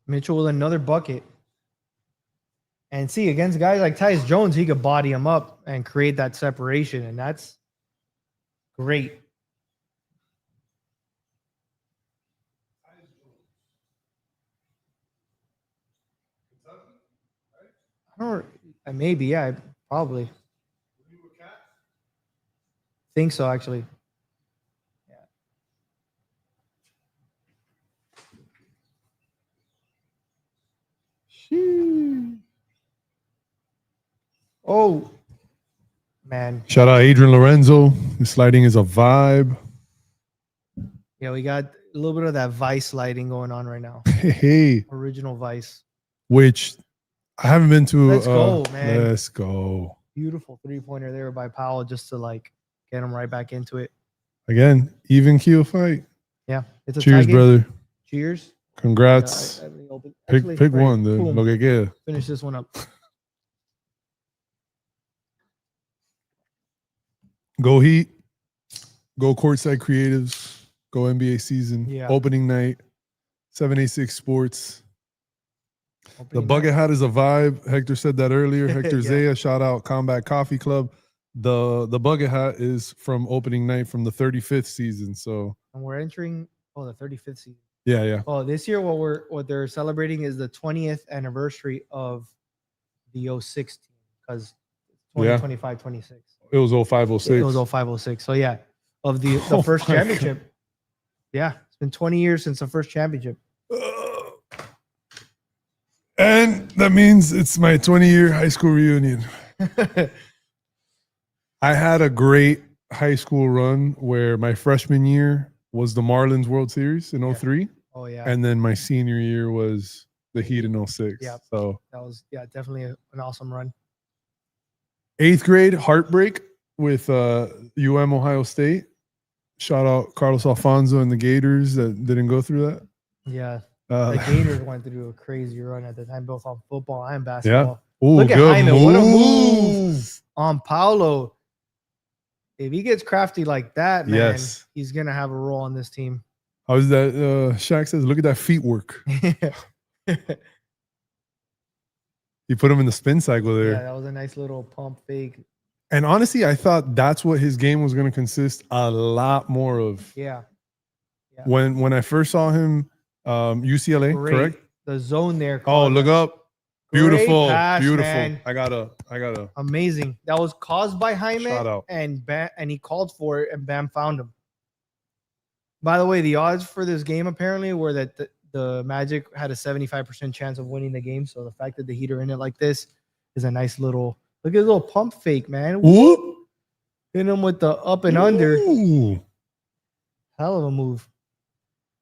Mitchell with another bucket. And see, against guys like Tyus Jones, he could body him up and create that separation. And that's great. I don't, maybe, yeah, probably. Think so, actually. Oh, man. Shout out Adrian Lorenzo. The sliding is a vibe. Yeah, we got a little bit of that Vice lighting going on right now. Hey. Original Vice. Which I haven't been to. Let's go, man. Let's go. Beautiful 3-pointer there by Paolo just to like get him right back into it. Again, even keel fight. Yeah. It's a cheers, brother. Cheers. Congrats. Pick one. Lo que queda. Finish this one up. Go Heat. Go Courtside Cre8ives. Go NBA season. Yeah. Opening night. 786 Sports. The bucket hat is a vibe. Hector said that earlier. Hector Zaya, shout out Combat Coffee Club. The bucket hat is from opening night from the 35th season. So and we're entering the 35th season. Yeah. Oh, this year what they're celebrating is the 20th anniversary of the 06 team because 2025, 26. It was 0506. It was 0506. So yeah, of the first championship. God. Yeah, it's been 20 years since the first championship. And that means it's my 20-year high school reunion. I had a great high school run where my freshman year was the Marlins World Series in 03. Oh, yeah. And then my senior year was the Heat in 06. Yeah. So that was, definitely an awesome run. 8th grade, heartbreak with Ohio State. Shout out Carlos Alfonso and the Gators that didn't go through that. Yeah. The Gators went through a crazy run at the time, both on football and basketball. Yeah. Ooh, look at good Hyman. move. What a move on Paolo. If he gets crafty like that, man, he's going to have a role on this team. How is that? Shaq says, look at that feet work. He put him in the spin cycle there. Yeah, that was a nice little pump fake. And honestly, I thought that's what his game was going to consist a lot more of. Yeah. When I first saw him, UCLA, correct? The zone there. Oh, look up. Beautiful. Pass, beautiful. Man. I gotta. Amazing. That was caused by Hyman. Shout out. And he called for it and Bam found him. By the way, the odds for this game apparently were that the Magic had a 75% chance of winning the game. So the fact that the Heat are in it like this is a nice little look at his little pump fake, man. Whoop. Hit him with the up and under. Ooh. Hell of a move.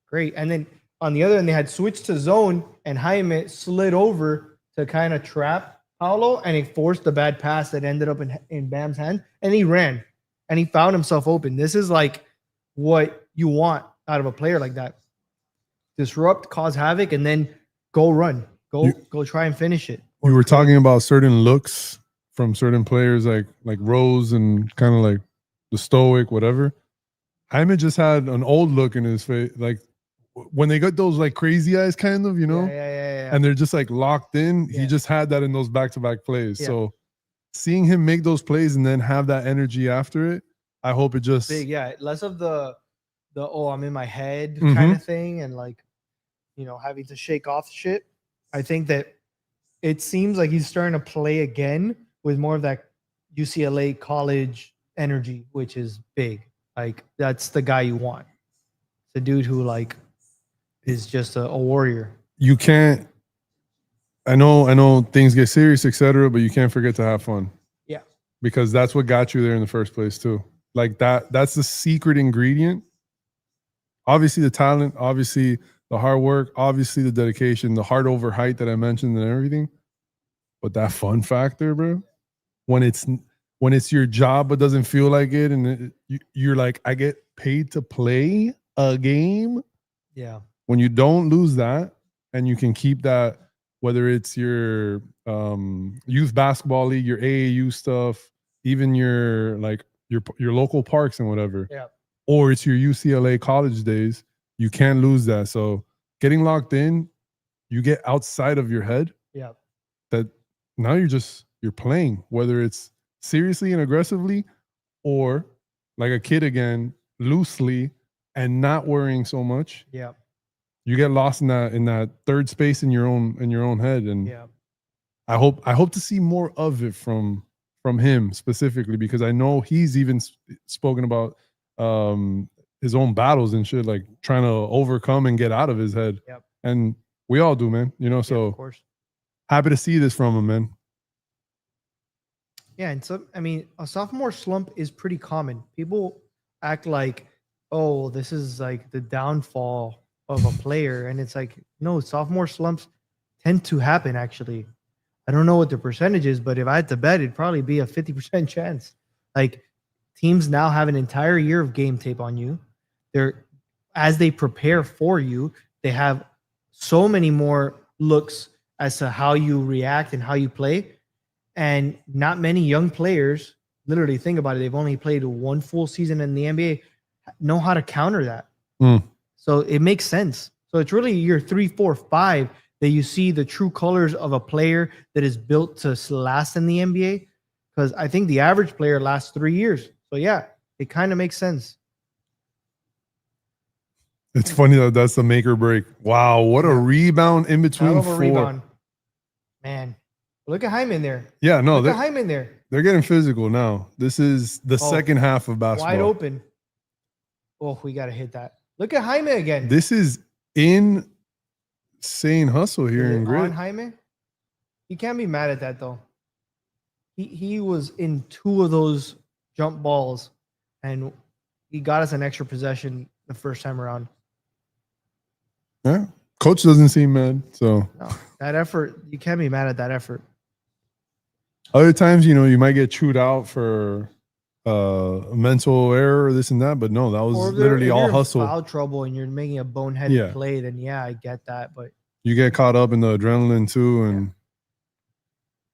Great. And then on the other end, they had switched to zone, and Jaime slid over to kind of trap Paolo, and he forced the bad pass that ended up in Bam's hand, and he ran, and he found himself open. This is like what you want out of a player like that. Disrupt, cause havoc, and then go run. Go try and finish it. You were talking about certain looks from certain players like Rose and kind of like the stoic, whatever. Jaime just had an old look in his face, like when they got those like crazy eyes, kind of, Yeah. and they're just like locked in. Yeah. He just had that in those back-to-back plays. Yeah. So seeing him make those plays and then have that energy after it, I hope it just big, yeah. Less of the I'm in my head Mhm. kind of thing, and like having to shake off shit. I think that it seems like he's starting to play again with more of that UCLA college energy, which is big. Like that's the guy you want. The dude who like is just a warrior. you can't. I know things get serious, etc., but you can't forget to have fun. Yeah. Because that's what got you there in the first place too. Like that's the secret ingredient. Obviously the talent, obviously the hard work, obviously the dedication, the heart over height that I mentioned and everything. But that fun factor, bro, when it's your job but doesn't feel like it, and you're like, I get paid to play a game. Yeah. When you don't lose that, and you can keep that, whether it's your youth basketball league, your AAU stuff, even your local parks and whatever, Yeah. or it's your UCLA college days, you can't lose that. So getting locked in, you get outside of your head. Yeah. That now you're playing, whether it's seriously and aggressively, or like a kid again, loosely and not worrying so much. Yeah. You get lost in that third space in your own head, and Yeah. I hope to see more of it from him specifically, because I know he's even spoken about his own battles and shit, like trying to overcome and get out of his head. Yep. And we all do, man. So of course. happy to see this from him, man. Yeah, and so I mean, a sophomore slump is pretty common. People act like, oh, this is like the downfall of a player, and it's like, no, sophomore slumps tend to happen. Actually, I don't know what the percentage is, but if I had to bet, it'd probably be a 50% chance. Like teams now have an entire year of game tape on you. As they prepare for you, they have so many more looks as to how you react and how you play. And not many young players, literally think about it, they've only played one full season in the NBA, know how to counter that. So it makes sense. So it's really year 3, 4, 5 that you see the true colors of a player that is built to last in the NBA. Because I think the average player lasts 3 years. So yeah, it kind of makes sense. It's funny that that's the make or break. Wow, what a rebound in between Hell of a 4. rebound. Man, look at Hyman there. Yeah, no, Look at Hyman there. They're getting physical now. This is the second half of basketball. Wide open. Oh, we got to hit that. Look at Jaime again. This is insane hustle here in grit. On Jaime? You can't be mad at that, though. He was in 2 of those jump balls, and he got us an extra possession the first time around. Yeah. Coach doesn't seem mad, so. No, that effort, you can't be mad at that effort. Other times, you might get chewed out for a mental error or this and that, but no, that was literally all hustle. Foul trouble and you're making a boneheaded play, then yeah, I get that, but you get caught up in the adrenaline too, and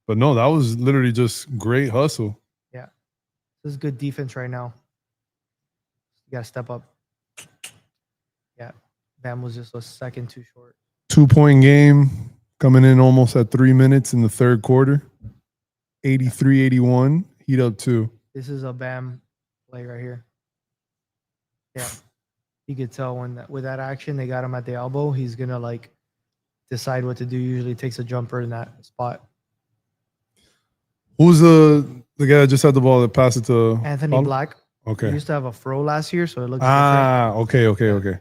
but no, that was literally just great hustle. Yeah, this is good defense right now. You gotta step up. Yeah, Bam was just a second too short. 2-point game coming in almost at 3 minutes in the third quarter. 83-81. Heat up 2. This is a Bam play right here. Yeah. You could tell with that action, they got him at the elbow. He's going to like decide what to do. Usually takes a jumper in that spot. Who's the guy that just had the ball that passed it to Anthony Paolo? Black. He Okay. used to have a fro last year, so it looks different. Ah, okay.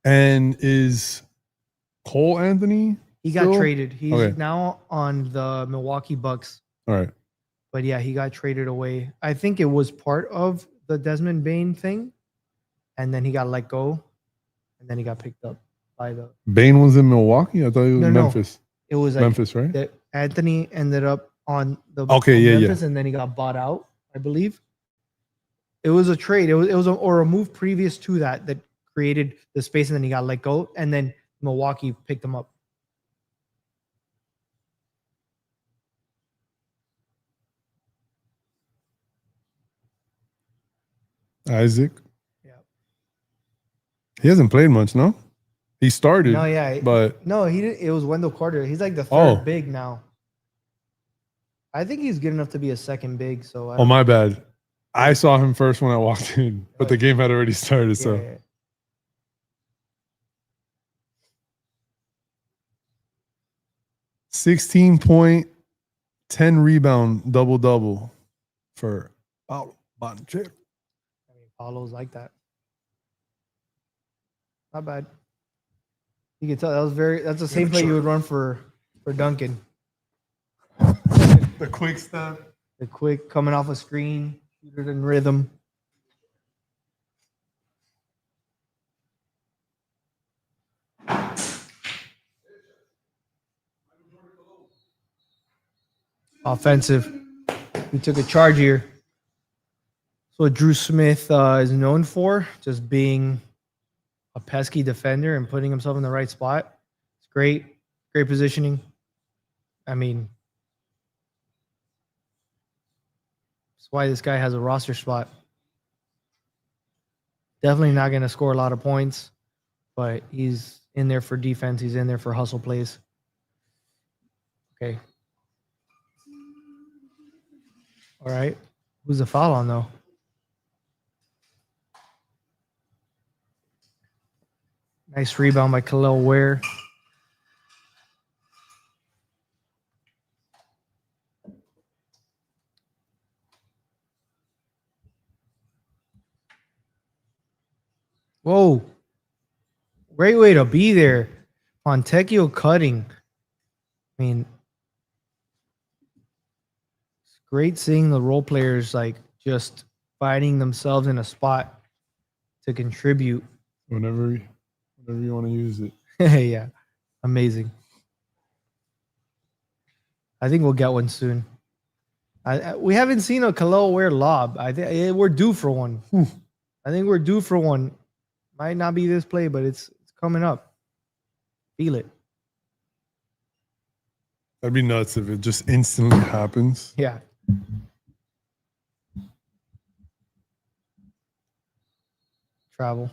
And is Cole Anthony? He got still? traded. He's Okay. now on the Milwaukee Bucks. All right. But yeah, he got traded away. I think it was part of the Desmond Bain thing. And then he got let go. And then he got picked up by the Bane was in Milwaukee. I thought he was No. Memphis. it was like Memphis, right? that Anthony ended up on the Okay, on yeah. Memphis and then he got bought out, I believe. It was a trade. It was a move previous to that created the space and then he got let go and then Milwaukee picked him up. Isaac. Yeah. He hasn't played much, no? He started. No, yeah. But No, he didn't. It was Wendell Carter. He's like the third Oh. big now. I think he's good enough to be a second big. So I oh don't- my bad. I saw him first when I walked in, but the game had already started. So yeah. 16 point, 10 rebound, double for Paolo. I mean, Paolo's like that. Not bad. You can tell that's the same play you would run for Duncan. The quick step. The quick coming off a screen, shooter in rhythm. Offensive. We took a charge here. That's what Drew Smith is known for, just being a pesky defender and putting himself in the right spot. It's great positioning. I mean, that's why this guy has a roster spot. Definitely not going to score a lot of points, but he's in there for defense. He's in there for hustle plays. Okay. All right. Who's the foul on, though? Nice rebound by Khalil Ware. Whoa. Great way to be there. Fontecchio cutting. I mean, it's great seeing the role players like just finding themselves in a spot to contribute. Whenever you want to use it. Yeah, amazing. I think we'll get one soon. We haven't seen a Khalil Ware lob. I think we're due for one. I think we're due for one. Might not be this play, but it's coming up. Feel it. That'd be nuts if it just instantly happens. Yeah. Travel.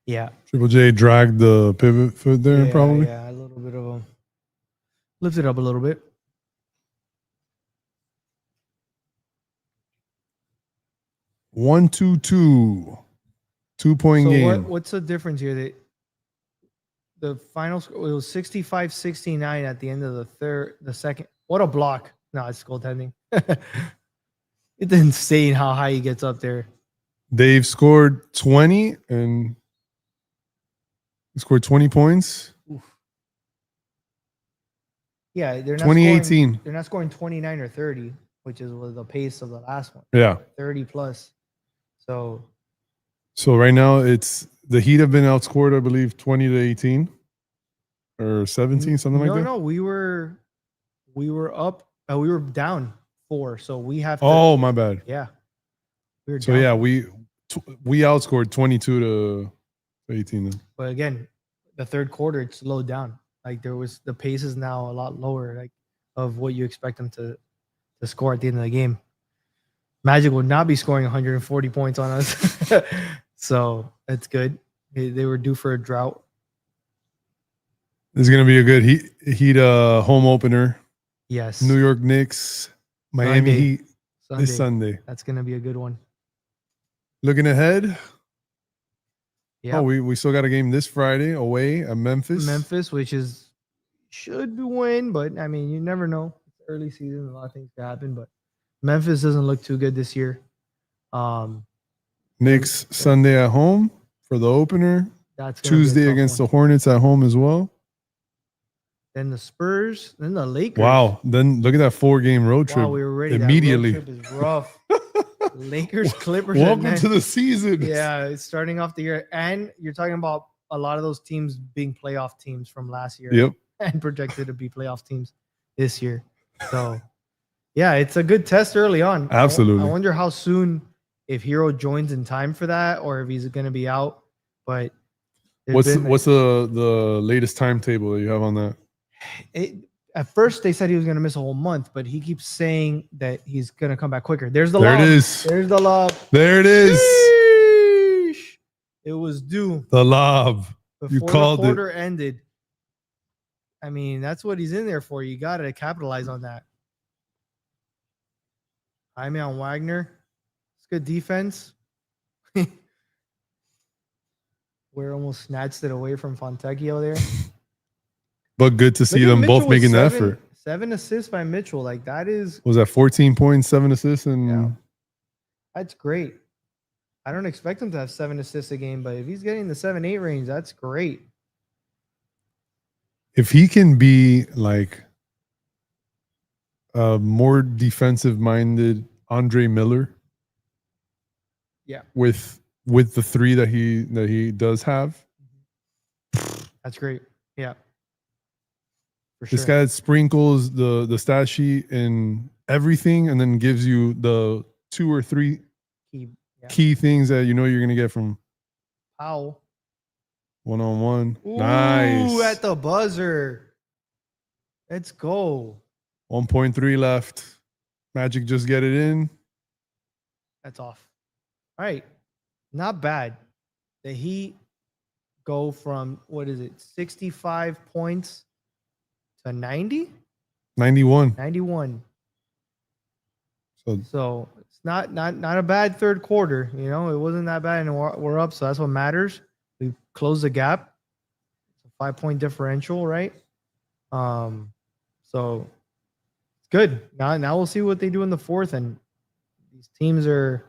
Yeah. Triple J dragged the pivot foot there, Yeah, probably. Yeah, a little bit of a lift it up a little bit. One, 2-2. 2-point So game. what's the difference here? The final score it was 65-69 at the end of the second. What a block. No, it's goaltending. It's insane how high he gets up there. Dave scored 20 and he scored 20 points. Yeah, they're not 2018. Scoring, they're not scoring 29 or 30, which was the pace of the last one. Yeah. 30 plus. So right now it's the Heat have been outscored, I believe, 20-18 or 17, something like that. No, we were up. We were down 4, so we have to. Oh, my bad. Yeah. We were So down. yeah, we outscored 22-18. Then. But again, the third quarter it slowed down. Like the pace is now a lot lower, like of what you expect them to score at the end of the game. Magic would not be scoring 140 points on us, so it's good. They were due for a drought. This is gonna be a good Heat home opener. Yes, New York Knicks, Miami Sunday. Heat this Sunday. That's gonna be a good one. Looking ahead. Yeah, Oh, we still got a game this Friday away at Memphis. Memphis, which should win, but I mean you never know. It's early season, a lot of things can happen, but Memphis doesn't look too good this year. Knicks Sunday at home for the opener. That's gonna be a Tuesday tough against one. the Hornets at home as well. Then the Spurs, then the Lakers. Wow. Then look at that 4-game road trip. Wow, we were ready. immediately. That road trip is rough. Lakers, Clippers. and Welcome then- to the season. Yeah, it's starting off the year, and you're talking about a lot of those teams being playoff teams from last year, Yep. and projected to be playoff teams this year. So, yeah, it's a good test early on. Absolutely. I wonder how soon, if Herro joins in time for that, or if he's going to be out. But What's the latest timetable that you have on that? at first they said he was going to miss a whole month, but he keeps saying that he's going to come back quicker. There's the There lob. it is. There's the lob. There it is. Sheesh. It was due The lob. before called the it. quarter ended. I mean, that's what he's in there for. You got to capitalize on that. Jaime on Wagner. It's good defense. We're almost snatched it away from Fontecchio there. But good to see Look at them both Mitchell with making the 7 effort. 7 assists by Mitchell. Like, that is, Was that 14 points, 7 assists, and Yeah. that's great. I don't expect him to have 7 assists a game, but if he's getting the 7-8 range, that's great. if he can be like a more defensive-minded Andre Miller, Yeah. with the 3 that he does have, That's great. Yeah. For this sure. guy sprinkles the stat sheet and everything, and then gives you the 2 or 3 Key, yeah. key things that you know you're gonna get from Powell. one-on-one. Ooh, Nice. at the buzzer. Let's go. 1.3 left. Magic just get it in. That's off. All right. Not bad. The Heat go from, 65 points to 90? 91. 91. So So it's not a bad third quarter. You know, it wasn't that bad, and we're up, so that's what matters. We closed the gap. It's a 5-point differential, right? So it's good. Now we'll see what they do in the fourth, and these teams are,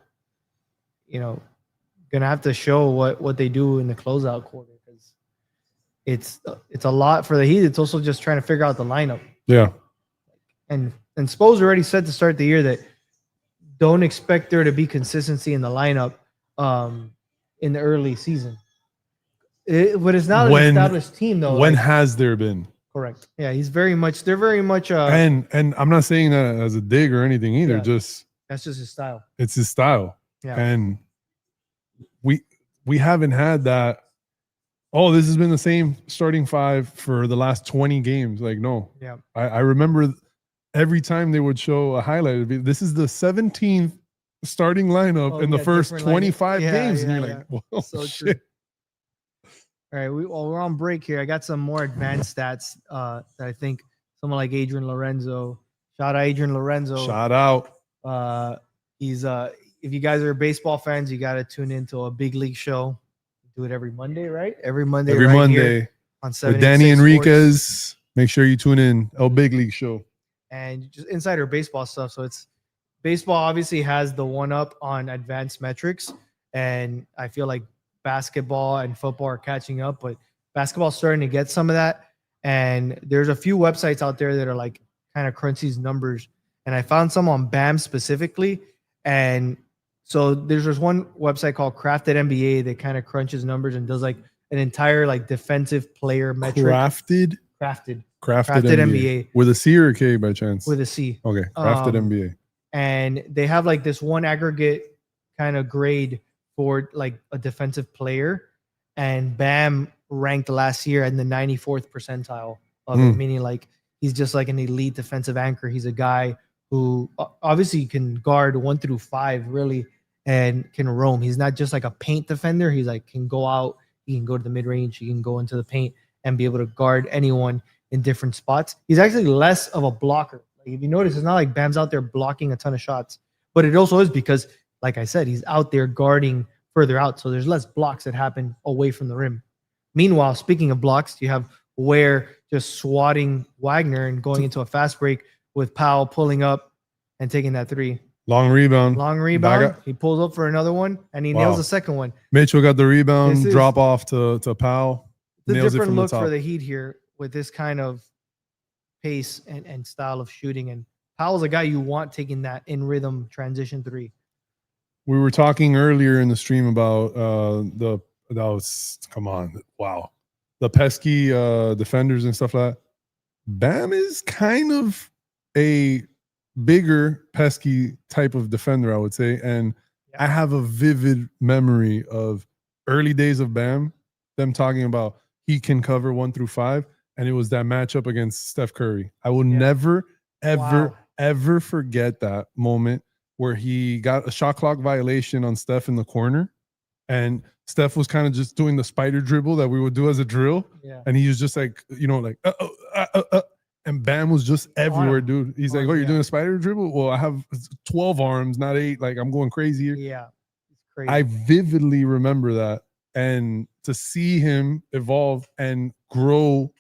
gonna have to show what they do in the closeout quarter, because it's a lot for the Heat. It's also just trying to figure out the lineup. yeah. And Spo's already said to start the year that don't expect there to be consistency in the lineup in the early season. But it's not an established team, though. When like- has there been? correct. Yeah, they're very much And I'm not saying that as a dig or anything either. Yeah. Just that's just his style. it's his style. Yeah. And we haven't had that. Oh, this has been the same starting 5 for the last 20 games. Like, no. Yeah. I remember every time they would show a highlight, it'd be, this is the 17th starting lineup Oh, in the yeah, first different lineup. 25 Yeah, games. And yeah, you're yeah. like, whoa, So true. shit. All right, we're on break here. I got some more advanced stats that I think someone like Adrian Lorenzo. Shout out Adrian Lorenzo. Shout out. He's if you guys are baseball fans, you got to tune into a big league show. Do it every Monday, right? Every Monday. Every right Monday here on with Danny 786 Sports. Enriquez. Make sure you tune in. El Big League Show. And just insider baseball stuff. So it's baseball obviously has the one up on advanced metrics, and I feel like basketball and football are catching up, but basketball's starting to get some of that. And there's a few websites out there that are like kind of crunch these numbers, and I found some on BAM specifically. And so there's this one website called Crafted NBA that kind of crunches numbers and does like an entire like defensive player metric. Crafted NBA. With a C or a K by chance? With a C. Okay. Crafted Um, NBA. And they have like this one aggregate kind of grade for like a defensive player, and BAM ranked last year in the 94th percentile of it, meaning like he's just like an elite defensive anchor. He's a guy who obviously can guard 1 through 5 really and can roam. He's not just like a paint defender. He's like can go out, he can go to the mid range, he can go into the paint and be able to guard anyone in different spots. He's actually less of a blocker. Like if you notice, it's not like Bam's out there blocking a ton of shots, but it also is because, like I said, he's out there guarding further out. So there's less blocks that happen away from the rim. Meanwhile, speaking of blocks, you have Ware just swatting Wagner and going into a fast break with Powell pulling up and taking that three. Long rebound. Long Back rebound. up. He pulls up for another one, and he Wow. nails the second one. Mitchell got the rebound, This is- drop off to Paolo. It's a Nails it different from the look for top. the Heat here with this kind of pace and style of shooting. And Powell's a guy you want taking that in rhythm transition three. We were talking earlier in the stream about the pesky defenders and stuff like that. Bam is kind of a bigger pesky type of defender, I would say. And I have a vivid memory of early days of Bam, them talking about he can cover 1 through 5. And it was that matchup against Steph Curry. I will never, ever forget that moment where he got a shot clock violation on Steph in the corner. And Steph was kind of just doing the spider dribble that we would do as a drill. Yeah. And he was just like, and Bam was just everywhere, dude. He's like, oh, you're doing a spider dribble? Well, I have 12 arms, not 8. Like, I'm going crazy here. Yeah. It's crazy. I vividly remember that. And to see him evolve and grow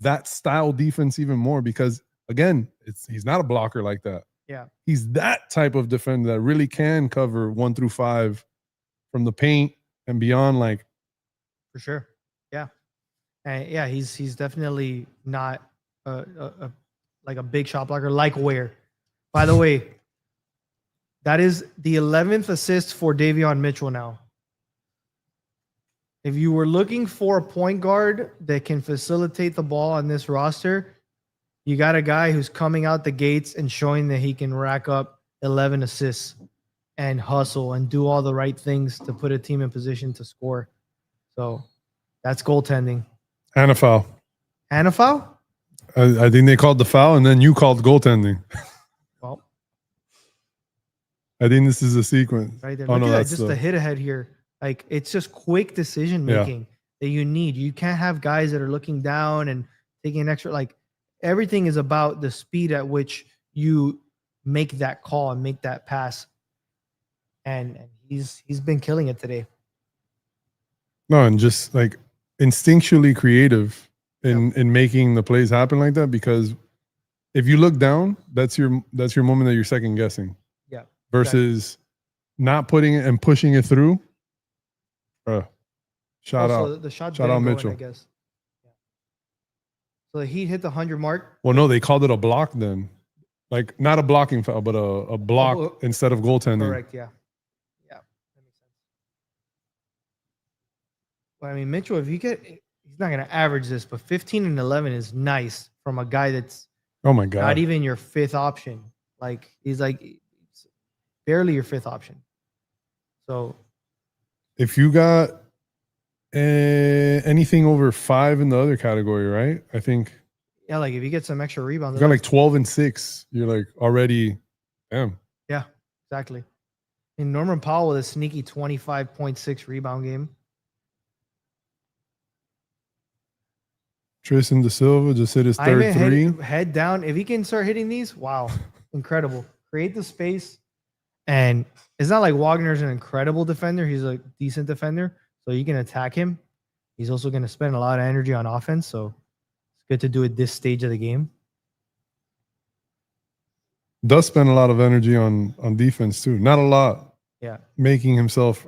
that style defense even more, because again, he's not a blocker like that. Yeah. He's that type of defender that really can cover 1 through 5 from the paint and beyond. Like, for sure. Yeah. And yeah, he's definitely not like a big shot blocker like Ware. By the way, that is the 11th assist for Davion Mitchell now. If you were looking for a point guard that can facilitate the ball on this roster, you got a guy who's coming out the gates and showing that he can rack up 11 assists and hustle and do all the right things to put a team in position to score. So that's goaltending. and a foul. And a foul? I think they called the foul, and then you called goaltending. Well, I think this is a sequence. right there. Oh, Look no, at that, that's just the hit ahead here. Like, it's just quick decision making that you need. You can't have guys that are looking down and taking an extra. Like, everything is about the speed at which you make that call and make that pass. And he's been killing it today. No, and just like instinctually creative in making the plays happen like that, because if you look down, that's your moment that you're second guessing. Yeah. Versus not putting it and pushing it through. Shout out. The shot Shout out didn't go in, Mitchell. I guess. Yeah. So the Heat hit the 100 mark. Well, no, they called it a block then. Like, not a blocking foul, but a block instead of goaltending. Correct, yeah. Yeah, that makes sense. But I mean, Mitchell, if you get, he's not going to average this, but 15 and 11 is nice from a guy that's Oh my God. not even your fifth option. Like, he's like barely your fifth option. So If you got anything over 5 in the other category, right? I think yeah, like if you get some extra rebounds, you got like 12 and 6. You're like already, damn. yeah, exactly. And Norman Powell with a sneaky 25.6 rebound game. Tristan Da Silva just hit his third three. Head down. If he can start hitting these, wow, incredible. Create the space. And it's not like Wagner's an incredible defender. He's a decent defender. So you can attack him. He's also going to spend a lot of energy on offense. So it's good to do it this stage of the game. Does spend a lot of energy on defense too. Not a lot. Yeah. Making himself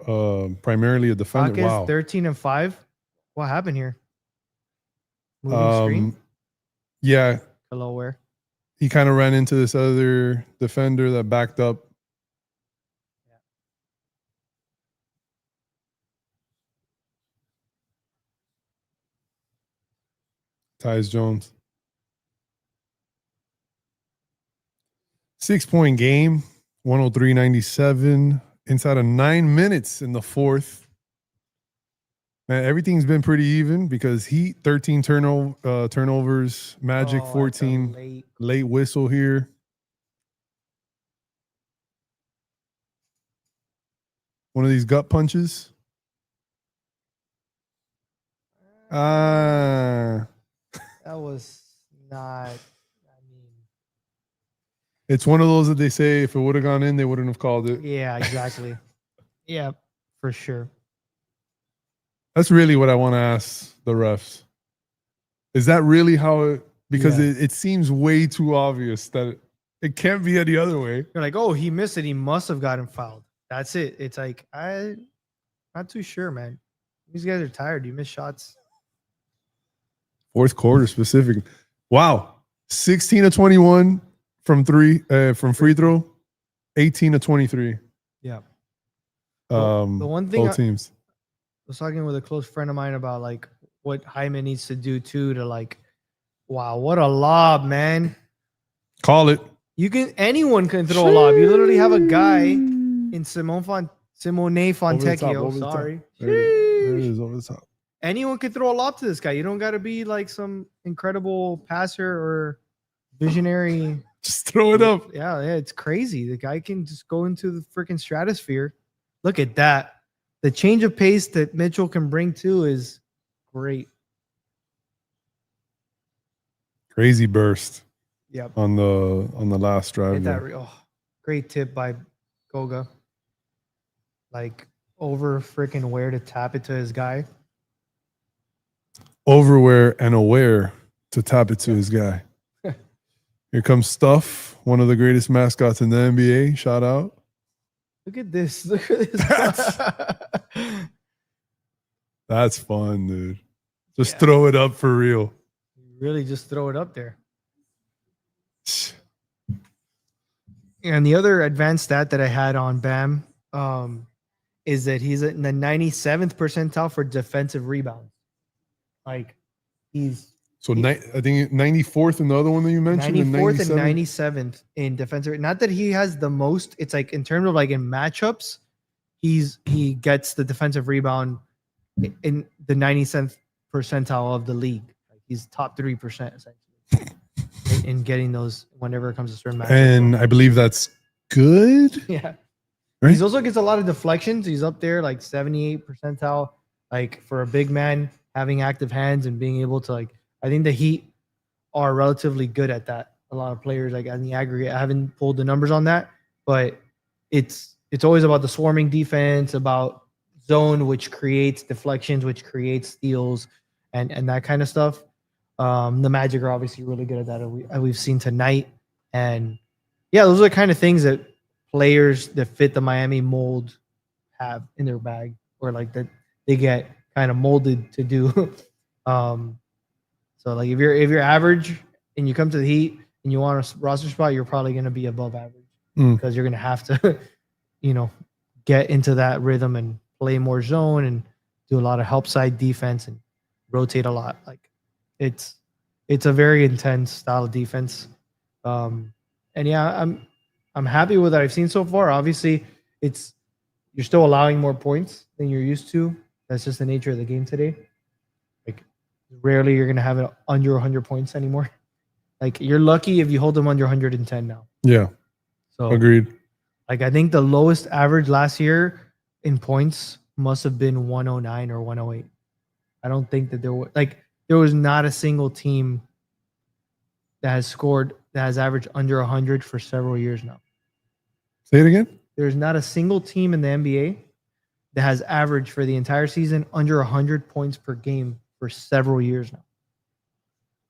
primarily a defender. Rockets, Wow. 13 and 5. What happened here? Moving screen? Yeah. Hello, where? He kind of ran into this other defender that backed up. Tyus Jones. 6-point game, 103-97, inside of 9 minutes in the fourth. Man, everything's been pretty even because Heat 13 turnovers, Magic 14, late whistle here. One of these gut punches. That was not. It's one of those that they say if it would have gone in, they wouldn't have called it. Yeah, exactly. Yeah, for sure. That's really what I want to ask the refs. Is that really how it? Because it seems way too obvious that It can't be any other way. You're like, oh, he missed it. He must have gotten fouled. That's it. It's like I'm not too sure, man. These guys are tired. You miss shots. Fourth quarter specific. Wow. 16 to 21 from from free throw, 18 to 23. Yeah. The one thing both teams. I was talking with a close friend of mine about like what Hyman needs to do too to like, wow, what a lob, man. Call it. Anyone can throw a lob. You literally have a guy in Simone Fontecchio. Sorry. There it is over the top. Anyone can throw a lob to this guy. You don't got to be like some incredible passer or visionary. Just throw it up. Yeah, it's crazy. The guy can just go into the freaking stratosphere. Look at that. The change of pace that Mitchell can bring to is great. Crazy burst. Yep. On the last drive. Great tip by Goga. Like over freaking where to tap it to his guy. Over where and aware to tap it to his guy. Here comes Stuff, one of the greatest mascots in the NBA. Shout out. Look at this. Look at this. That's fun, dude. Just throw it up for real. Really just throw it up there. And the other advanced stat that I had on Bam is that he's in the 97th percentile for defensive rebounds. Like he's I think 94th in the other one that you mentioned. 94th and 97th in defensive. Not that he has the most. It's like in terms of like in matchups, he gets the defensive rebound in the 97th percentile of the league. Like he's top 3% essentially. In getting those whenever it comes to certain matchups. And I believe that's good. Yeah. Right? He also gets a lot of deflections. He's up there like 78 percentile. Like for a big man, having active hands and being able to like, I think the Heat are relatively good at that. A lot of players like in the aggregate. I haven't pulled the numbers on that, but it's always about the swarming defense, about zone, which creates deflections, which creates steals and that kind of stuff. The Magic are obviously really good at that. We've seen tonight. And yeah, those are the kind of things that players that fit the Miami mold have in their bag, or like that they get kind of molded to do. So like if you're average and you come to the Heat and you want a roster spot, you're probably going to be above average because you're going to have to, get into that rhythm and play more zone and do a lot of help side defense and rotate a lot. Like it's a very intense style of defense. And yeah, I'm happy with what I've seen so far. Obviously, you're still allowing more points than you're used to. That's just the nature of the game today. Like rarely you're gonna have it under 100 points anymore. Like you're lucky if you hold them under 110 now. Yeah. So agreed. Like I think the lowest average last year in points must have been 109 or 108. I don't think that there was not a single team that has averaged under 100 for several years now. Say it again. There's not a single team in the NBA that has averaged for the entire season under 100 points per game for several years now.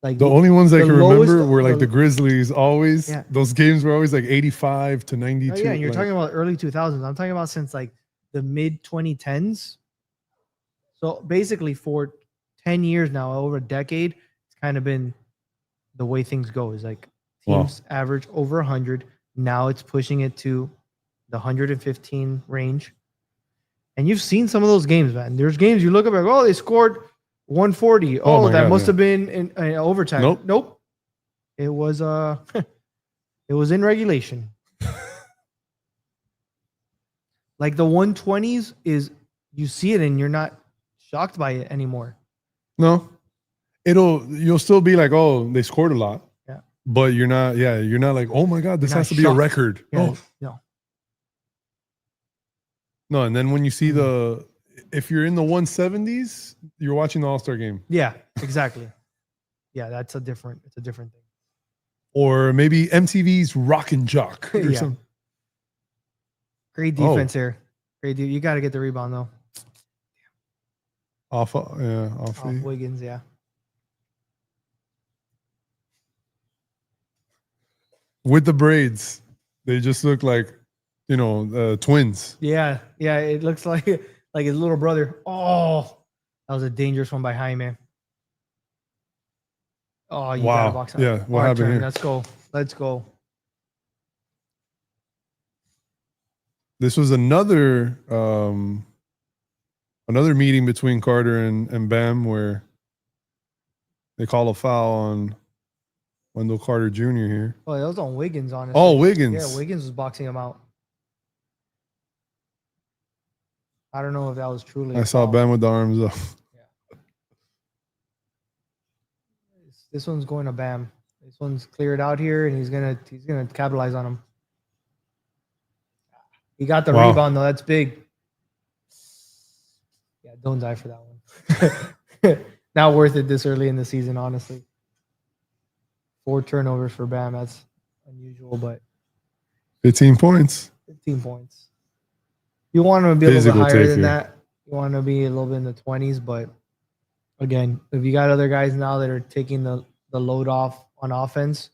Like the only ones I can remember were like the Grizzlies. Always those games were always like 85 to 92. Oh, yeah, and you're talking about early 2000s. I'm talking about since like the mid 2010s. So basically, for 10 years now, over a decade, it's kind of been the way things go. Is like teams average over 100. Now it's pushing it to the 115 range. And you've seen some of those games, man. There's games you look up like, they scored 140. That must have been in overtime. Nope. It was it was in regulation. Like the 120s is you see it and you're not shocked by it anymore. No. You'll still be like, they scored a lot. Yeah. But you're not like, oh my God, this has to be a record. Yeah, no. No, and then when you see if you're in the 170s, you're watching the All-Star game. Yeah, exactly. Yeah, it's a different thing. Or maybe MTV's Rock and Jock or something. Great defense here. Great You got to get the rebound though. Off Wiggins, yeah. with the braids. They just look like, twins. Yeah, it looks like his little brother. Oh, that was a dangerous one by Jaime. Oh, you gotta Wow. box out. Yeah, what Our happened turn. here? Let's go. This was another meeting between Carter and Bam where they call a foul on Wendell Carter Jr. here. Oh, that was on Wiggins, honestly. Oh, Wiggins. Yeah, Wiggins was boxing him out. I don't know if that was truly. I saw Bam with the arms up. This one's going to Bam. This one's cleared out here, and he's gonna capitalize on him. He got the rebound though. That's big. Yeah, don't die for that one. Not worth it this early in the season, honestly. 4 turnovers for Bam. That's unusual, but 15 points. 15 points. You want to be a little Physical bit higher than taker. that. You want to be a little bit in the 20s, but again, if you got other guys now that are taking the load off on offense,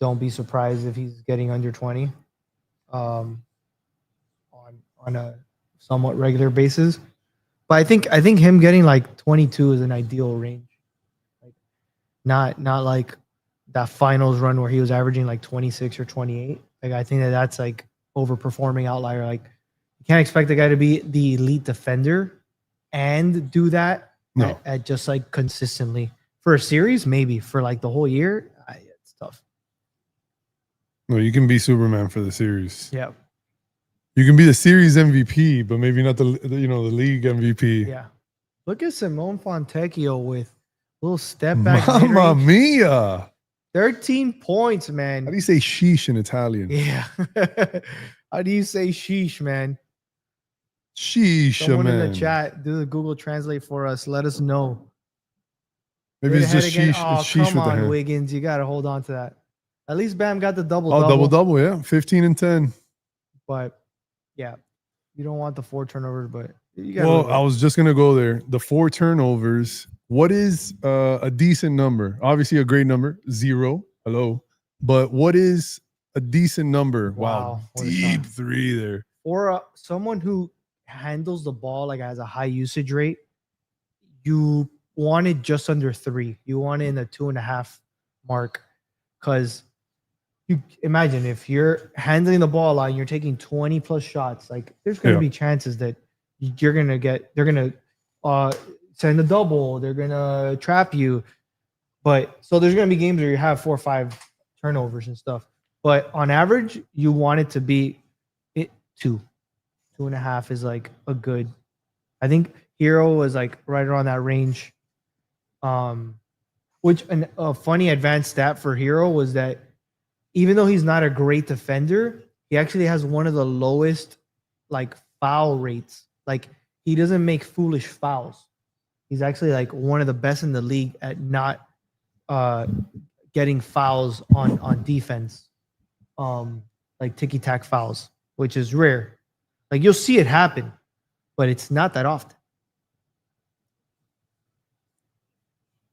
don't be surprised if he's getting under 20 on a somewhat regular basis. But I think him getting like 22 is an ideal range. Like not like that finals run where he was averaging like 26 or 28. Like I think that's like overperforming outlier. Like you can't expect the guy to be the elite defender and do that at just like consistently. For a series, maybe. For like the whole year, it's tough. No, you can be Superman for the series. Yeah. You can be the series MVP, but maybe not the league MVP. Yeah. Look at Simone Fontecchio with a little step back. Mamma mia. 13 points, man. How do you say sheesh in Italian? Yeah. How do you say sheesh, man? Sheesh, Someone man. in the chat, do the Google Translate for us. Let us know. Maybe it's just sheesh. Oh, It's sheesh come with the on, hand. Wiggins. You got to hold on to that. At least Bam got the double. Oh, double, yeah. 15 and 10. But, yeah, you don't want the 4 turnovers, but you got I was just going to go there. The 4 turnovers. What is a decent number? Obviously, a great number. 0. Hello. But what is a decent number? Wow. Deep 3 there. For someone who handles the ball, like has a high usage rate, you want it just under 3. You want it in the 2.5 mark. Because you imagine if you're handling the ball a lot and you're taking 20 plus shots, like there's going to be chances that they're going to send a double, they're going to trap you. But so there's going to be games where you have 4 or 5 turnovers and stuff. But on average, you want it to be 2.5 is like a good. I think Herro was like right around that range. Which a funny advanced stat for Herro was that even though he's not a great defender, he actually has one of the lowest like foul rates. Like he doesn't make foolish fouls. He's actually like one of the best in the league at not getting fouls on defense, like ticky-tack fouls, which is rare. Like you'll see it happen, but it's not that often.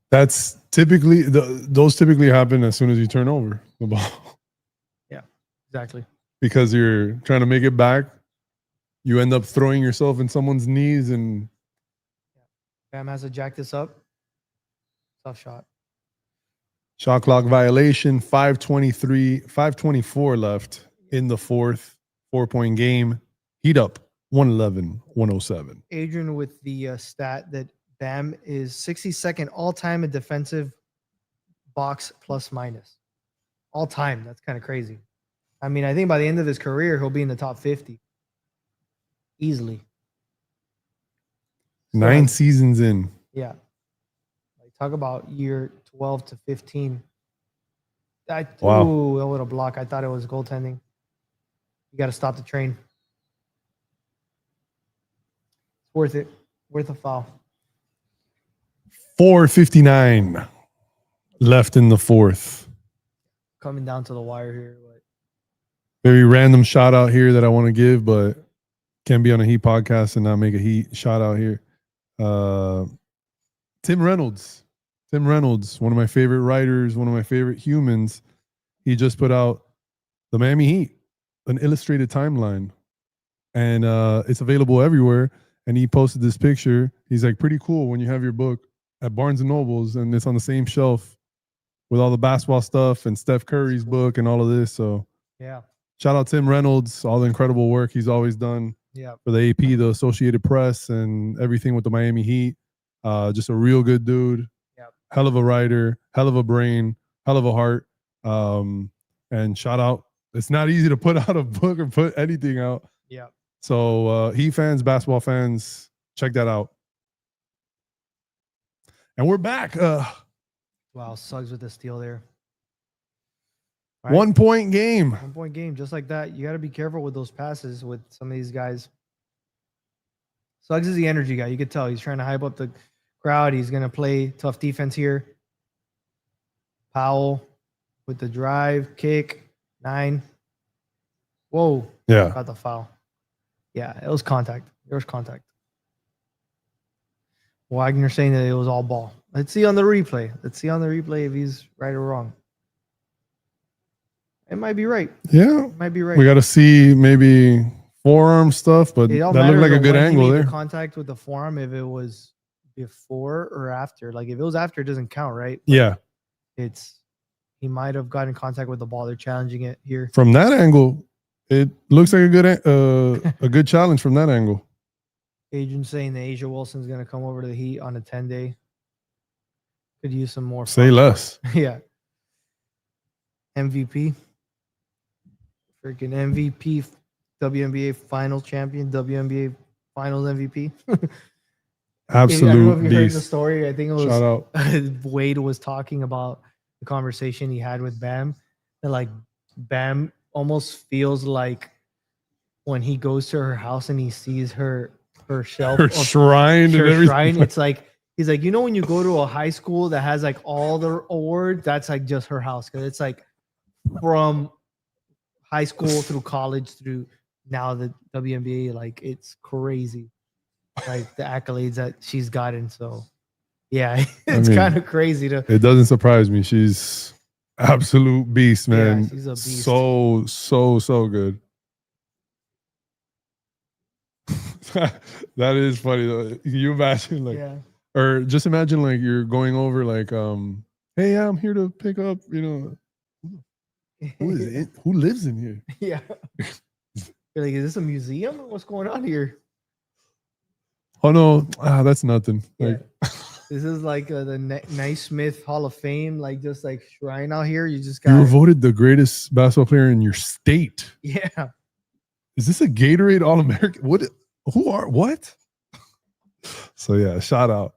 That's typically those typically happen as soon as you turn over the ball. Yeah, exactly. Because you're trying to make it back, you end up throwing yourself in someone's knees, and Bam has to jack this up. Tough shot. Shot clock violation. 5:24 left in the 4th. 4-point game. Heat up. 111-107. Adrian with the stat that Bam is 62nd all-time in defensive box plus minus. All time. That's kind of crazy. I mean, I think by the end of his career, he'll be in the top 50. Easily. 9 seasons in. Yeah. Like, talk about year 12 to 15. Wow. Ooh, that was a block. I thought it was goaltending. You got to stop the train. It's worth it. Worth a foul. 4:59 left in the 4th. Coming down to the wire here. But Very random shout out here that I want to give, but can't be on a Heat podcast and not make a Heat shout out here. Tim Reynolds, one of my favorite writers, one of my favorite humans. he just put out the Miami Heat, an illustrated timeline, and it's available everywhere. And he posted this picture. He's like, pretty cool when you have your book at Barnes and Nobles and it's on the same shelf with all the basketball stuff and Steph Curry's book and all of this. So Yeah. shout out Tim Reynolds, all the incredible work he's always done Yeah. for the AP, the Associated Press, and everything with the Miami Heat. Just a real good dude. Yep. Hell of a writer, hell of a brain, hell of a heart. And shout out. It's not easy to put out a book or put anything out. Yeah. So Heat fans, basketball fans, check that out. And we're back. Wow, Suggs with the steal there. 1 point game. 1 point game, just like that. You got to be careful with those passes with some of these guys. Suggs is the energy guy. You could tell he's trying to hype up the crowd. He's going to play tough defense here. Powell with the drive, kick, 9. Whoa. Yeah. Got the foul. Yeah, it was contact. There was contact. Wagner saying that it was all ball. Let's see on the replay. Let's see on the replay if he's right or wrong. It might be right. Yeah. It might be right. We got to see maybe forearm stuff, but It all that looked matters like a on good when he angle made there. the contact with the forearm, if it was before or after. Like if it was after, it doesn't count, right? But Yeah. he might have gotten in contact with the ball. They're challenging it here. From that angle, it looks like a good challenge from that angle. Agent saying that Asia Wilson's going to come over to the Heat on a 10-day. Could use some more. Say fun. less. Yeah. MVP. Freaking MVP. WNBA Finals champion. WNBA Finals MVP. I don't know if Absolute you heard the beast. story. I think it was Shout out. Wade was talking about the conversation he had with Bam. And like Bam almost feels like when he goes to her house and he sees her shelf Her of shrine and her everything. shrine, it's like he's like, you know, when you go to a high school that has like all the awards, that's like just her house, because it's like from high school through college through now the WNBA, like it's crazy, like the accolades that she's gotten. So yeah, it's mean, kind of crazy to. It doesn't surprise me. She's absolute beast, man. Yeah, she's a beast. So good. That is funny though. Can you imagine like, Yeah. or just imagine like you're going over like, hey, yeah, I'm here to pick up, you know, who is it? Who lives in here? Yeah. You're like, is this a museum? What's going on here? Oh no, that's nothing. Yeah. Like, This is like the Naismith Hall of Fame, like just like shrine out here. You just you were got. voted the greatest basketball player in your state. Yeah. Is this a Gatorade All-American? What? So yeah, shout out.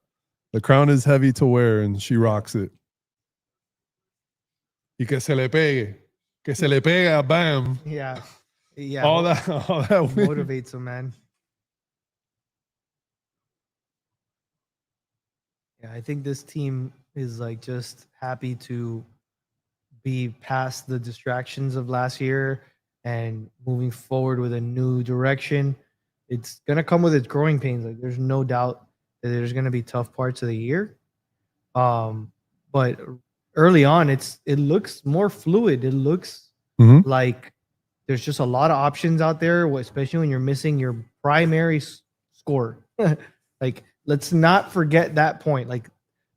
The crown is heavy to wear and she rocks it. Y que se le pegue. Que se le pegue a Bam. Yeah. Yeah. All that win. Motivates him, man. Yeah, I think this team is like just happy to be past the distractions of last year and moving forward with a new direction. It's gonna come with its growing pains. Like there's no doubt that there's gonna be tough parts of the year. But early on, it looks more fluid. It looks Mhm. like there's just a lot of options out there, especially when you're missing your primary scorer. Like, let's not forget that point. Like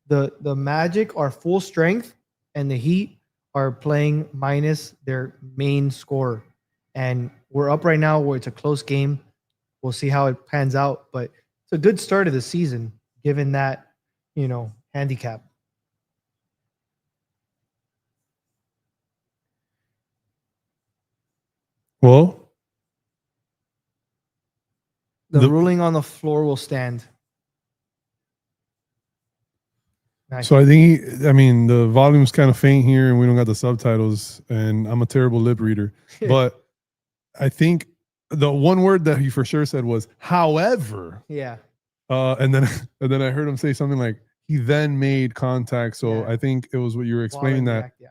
the Magic are full strength and the Heat are playing minus their main scorer. And we're up right now where it's a close game. We'll see how it pans out, but it's a good start of the season given that, handicap. Well, The ruling on the floor will stand. Nice. so I think the volume's kind of faint here and we don't got the subtitles and I'm a terrible lip reader. But I think the one word that he for sure said was however. Yeah. And then I heard him say something like he then made contact. So Yeah. I think it was what you were explaining While in the that act, yeah.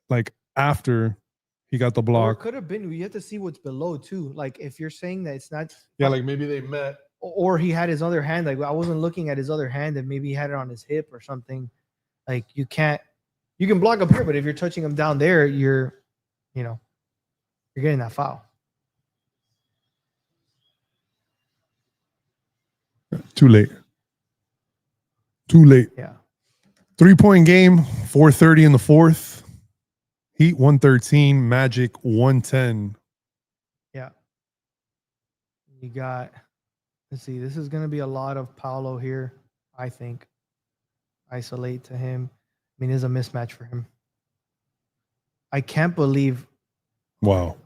like after he got the Or it block. could have been. You have to see what's below too. Like if you're saying that it's not, Yeah, like maybe they met. or he had his other hand. Like I wasn't looking at his other hand, and maybe he had it on his hip or something. Like you can't You can block up here, but if you're touching him down there, you're getting that foul. Too late. Too late. Yeah. 3-point game, 4:30 in the fourth. Heat 113, Magic 110. Yeah. You got, let's see, this is going to be a lot of Paolo here, I think. Isolate to him. I mean, it's a mismatch for him. I can't believe. Wow.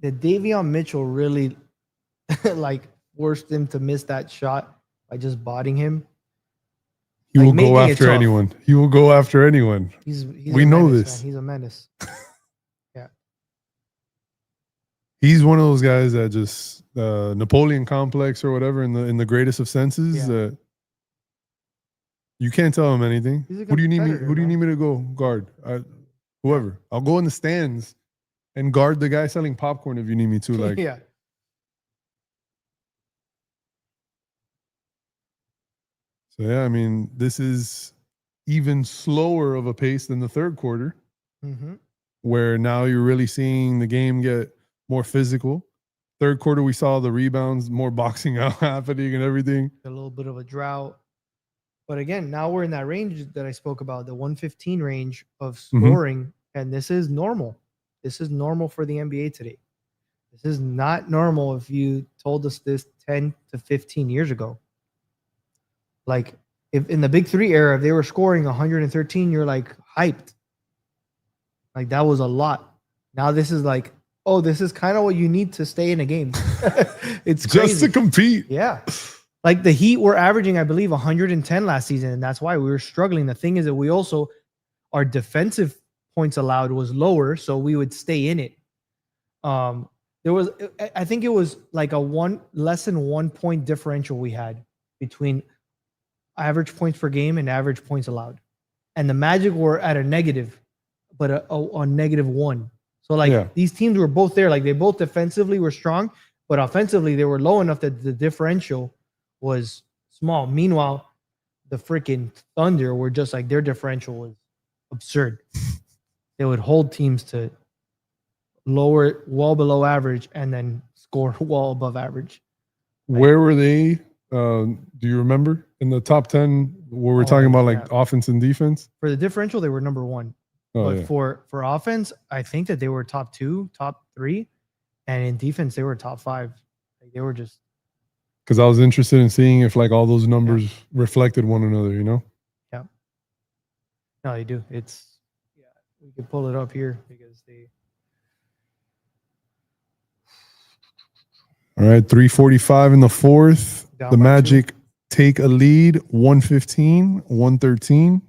Did Davion Mitchell really like forced him to miss that shot by just botting him? He Like, will go making it after tough. anyone. He will go after anyone. He's We a know menace, this. man. He's a menace. He's one of those guys that just Napoleon complex or whatever in the greatest of senses. Yeah. That you can't tell him anything. He's a Who do you need me? competitor, Who do you man. need me to go guard? Whoever. I'll go in the stands and guard the guy selling popcorn if you need me to. Like, Yeah. so yeah. I mean, this is even slower of a pace than the third quarter, Mm-hmm. where now you're really seeing the game get more physical. Third quarter, we saw the rebounds, more boxing out happening and everything. A little bit of a drought. But again, now we're in that range that I spoke about, the 115 range of scoring. And this is normal. This is normal for the NBA today. This is not normal if you told us this 10 to 15 years ago. Like, if in the Big Three era, if they were scoring 113, you're like hyped. Like, that was a lot. Now this is like, oh, this is kind of what you need to stay in a game. It's crazy. Just to compete. Yeah. Like the Heat were averaging, I believe, 110 last season, and that's why we were struggling. The thing is that we also, our defensive points allowed was lower, so we would stay in it. There was, I think it was like a less than 1 point differential we had between average points per game and average points allowed. And the Magic were at a negative, but a -1. So like these teams were both there. Like they both defensively were strong, but offensively they were low enough that the differential was small. Meanwhile, the freaking Thunder were just like, their differential was absurd. They would hold teams to lower, well below average, and then score well above average. Where were they? Do you remember in the top 10 where we're talking about like offense and defense? For the differential, they were number 1. But for offense, I think that they were top 2, top 3, and in defense they were top 5. Like they were just, because I was interested in seeing if like all those numbers reflected one another, you know? Yeah. No, they do. It's we could pull it up here because they. All right, 3:45 in the fourth. The Magic take a lead, 115, 113.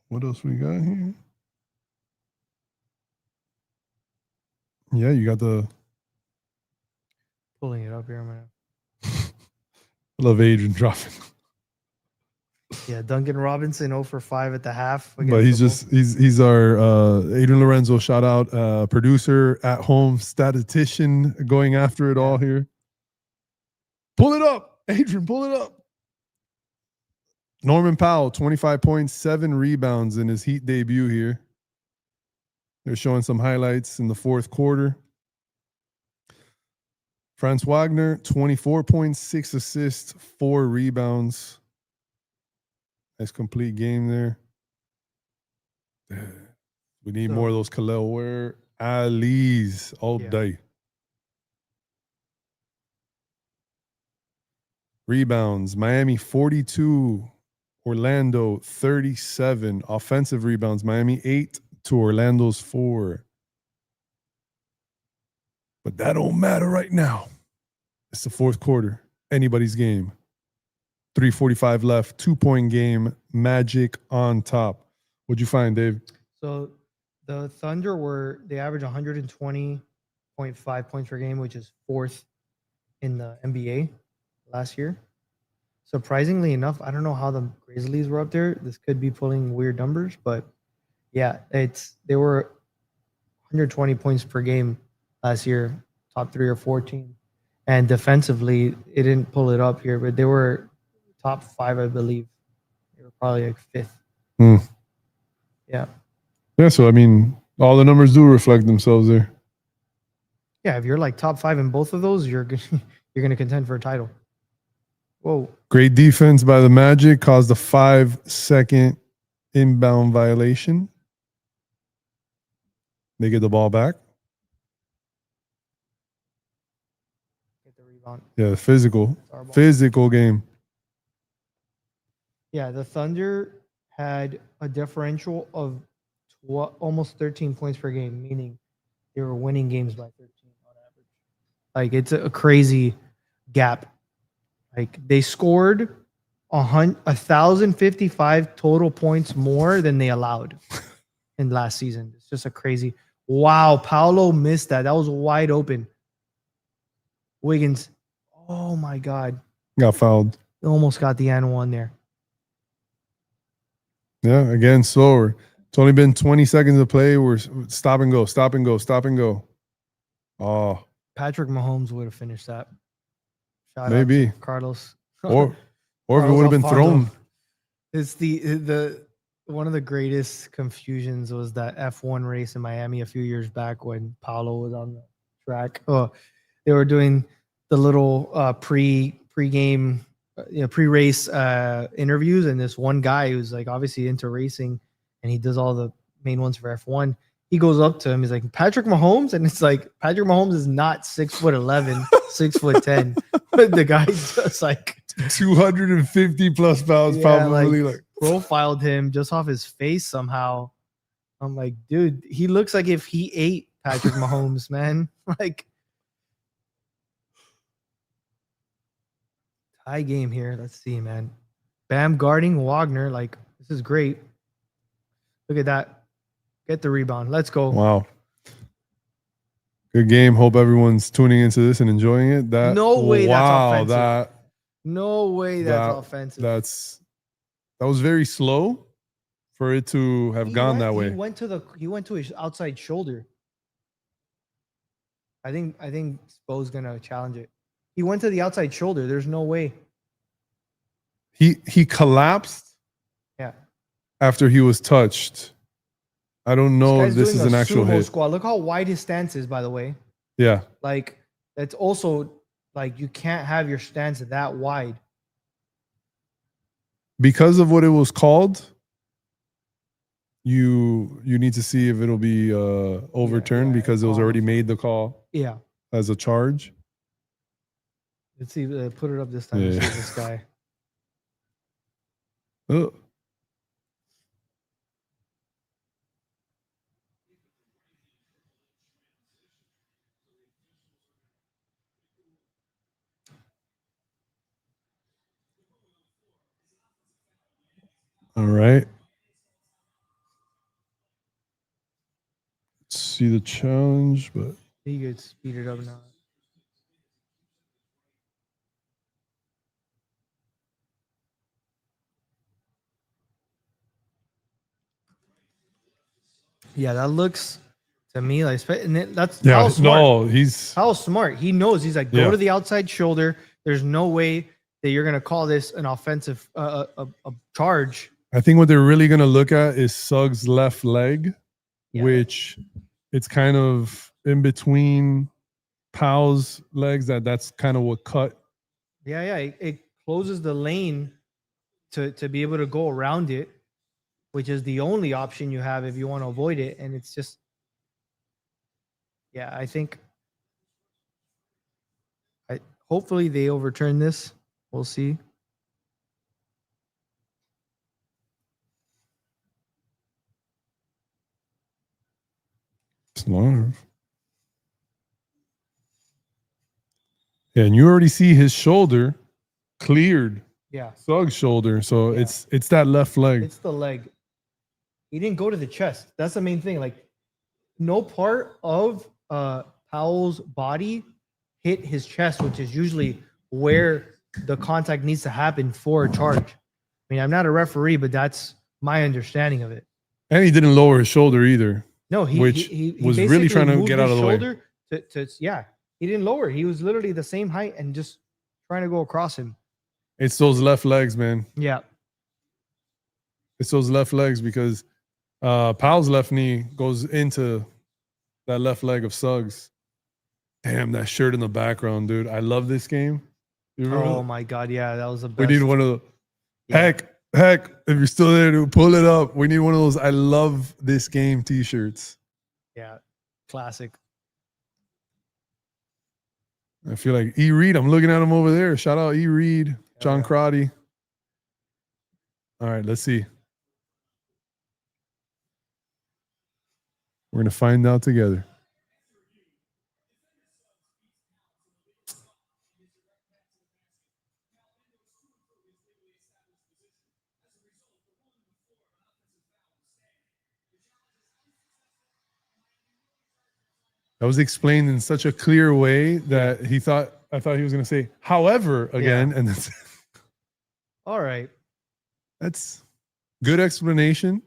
What else we got here? Yeah, you got the. Pulling it up here, man. I love Adrian dropping. Yeah, Duncan Robinson 0 for 5 at the half. But he's our Adrian Lorenzo, shout out, producer, at home statistician, going after it all here. Pull it up, Adrian, pull it up. Norman Powell, 25 points, 7 rebounds in his Heat debut here. They're showing some highlights in the fourth quarter. Franz Wagner, 24 points, 6 assists, 4 rebounds. Nice complete game there. We need more of those Khalil Ware Ali's all day. Rebounds, Miami 42, Orlando 37. Offensive rebounds, Miami 8 to Orlando's 4. But that don't matter right now. It's the fourth quarter. Anybody's game. 3:45 left. 2-point game. Magic on top. What'd you find, Dave? So the Thunder they averaged 120.5 points per game, which is 4th in the NBA last year. Surprisingly enough, I don't know how the Grizzlies were up there. This could be pulling weird numbers, but yeah, they were 120 points per game last year, top 3 or 4 team. And defensively, it didn't pull it up here, but they were top 5, I believe. They were probably like 5th. Hmm. Yeah. Yeah, so I mean, all the numbers do reflect themselves there. Yeah, if you're like top 5 in both of those, you're you're gonna contend for a title. Whoa. Great defense by the Magic caused a 5-second inbound violation. They get the ball back. Get the rebound. Yeah, physical It's our ball. physical game. Yeah, the Thunder had a differential of almost 13 points per game, meaning they were winning games by 13 on average. Like it's a crazy gap. Like they scored 1,055 total points more than they allowed in last season. It's just a crazy. Wow, Paolo missed that. That was wide open. Wiggins, oh my God, Got fouled. almost got the N1 there. Yeah, again, slower. It's only been 20 seconds of play. We're stop and go, stop and go, stop and go. Oh, Patrick Mahomes would have finished that. Shout maybe. out to Carlos. Or if it Carlos would have been Alfaro. thrown. It's the one of the greatest confusions was that F1 race in Miami a few years back when Paolo was on the track. Oh, they were doing the little pre-game, pre-race interviews, and this one guy who's like obviously into racing, and he does all the main ones for F1. He goes up to him. He's like, Patrick Mahomes, and it's like Patrick Mahomes is not 6'11", 6'10", but the guy's just like 250 plus pounds, probably. Like profiled him just off his face somehow. I'm like, dude, he looks like if he ate Patrick Mahomes, man. Like, tie game here. Let's see, man. Bam guarding Wagner. Like, this is great. Look at that. Get the rebound. Let's go. Wow. Good game. Hope everyone's tuning into this and enjoying it. That No way that's wow, offensive. No way that's that- offensive. that was very slow for it to have gone that way. He went to his outside shoulder. I think Spo's gonna challenge it. He went to the outside shoulder. There's no way. He collapsed Yeah. after he was touched. I don't know if this is doing an a actual sumo hit. squat. Look how wide his stance is, by the way. Yeah. Like that's also like you can't have your stance that wide. Because of what it was called, you need to see if it'll be overturned because it was already made the call Yeah. as a charge. Let's see. Put it up this time. Yeah. Let's see this guy. Oh. All right. Let's see the challenge, but He could speed it up now. Yeah, that looks to me like and that's how smart. no, he's How smart. He knows. He's like, go Yeah. to the outside shoulder. There's no way that you're gonna call this an offensive a charge. I think what they're really gonna look at is Suggs' left leg, Yeah. which it's kind of in between Powell's legs. That's kind of what cut. Yeah. It closes the lane to be able to go around it, which is the only option you have if you want to avoid it. And it's just, yeah, I think hopefully they overturn this. We'll see. It's long. Yeah, and you already see his shoulder cleared. Yeah, Suggs' shoulder. So Yeah. it's that left leg. it's the leg. He didn't go to the chest. That's the main thing. Like, no part of Powell's body hit his chest, which is usually where the contact needs to happen for a charge. I mean, I'm not a referee, but that's my understanding of it. And he didn't lower his shoulder either. No, he Which he was really basically trying to moved get out his of the way. shoulder to yeah. He didn't lower. He was literally the same height and just trying to go across him. It's those left legs, man. Yeah. It's those left legs because Paolo's left knee goes into that left leg of Suggs. Damn, that shirt in the background, dude. I love this game. You remember Oh that? my God. Yeah, that was the best. We need one of the Yeah. heck, if you're still there, dude, pull it up. We need one of those I love this game t-shirts. Yeah. Classic. I feel like E. Reed. I'm looking at him over there. Shout out E. Reed, John yeah. Cre8ives. All right, let's see. We're going to find out together. That was explained in such a clear way that I thought he was going to say, however, again. Yeah. And All right. that's good explanation.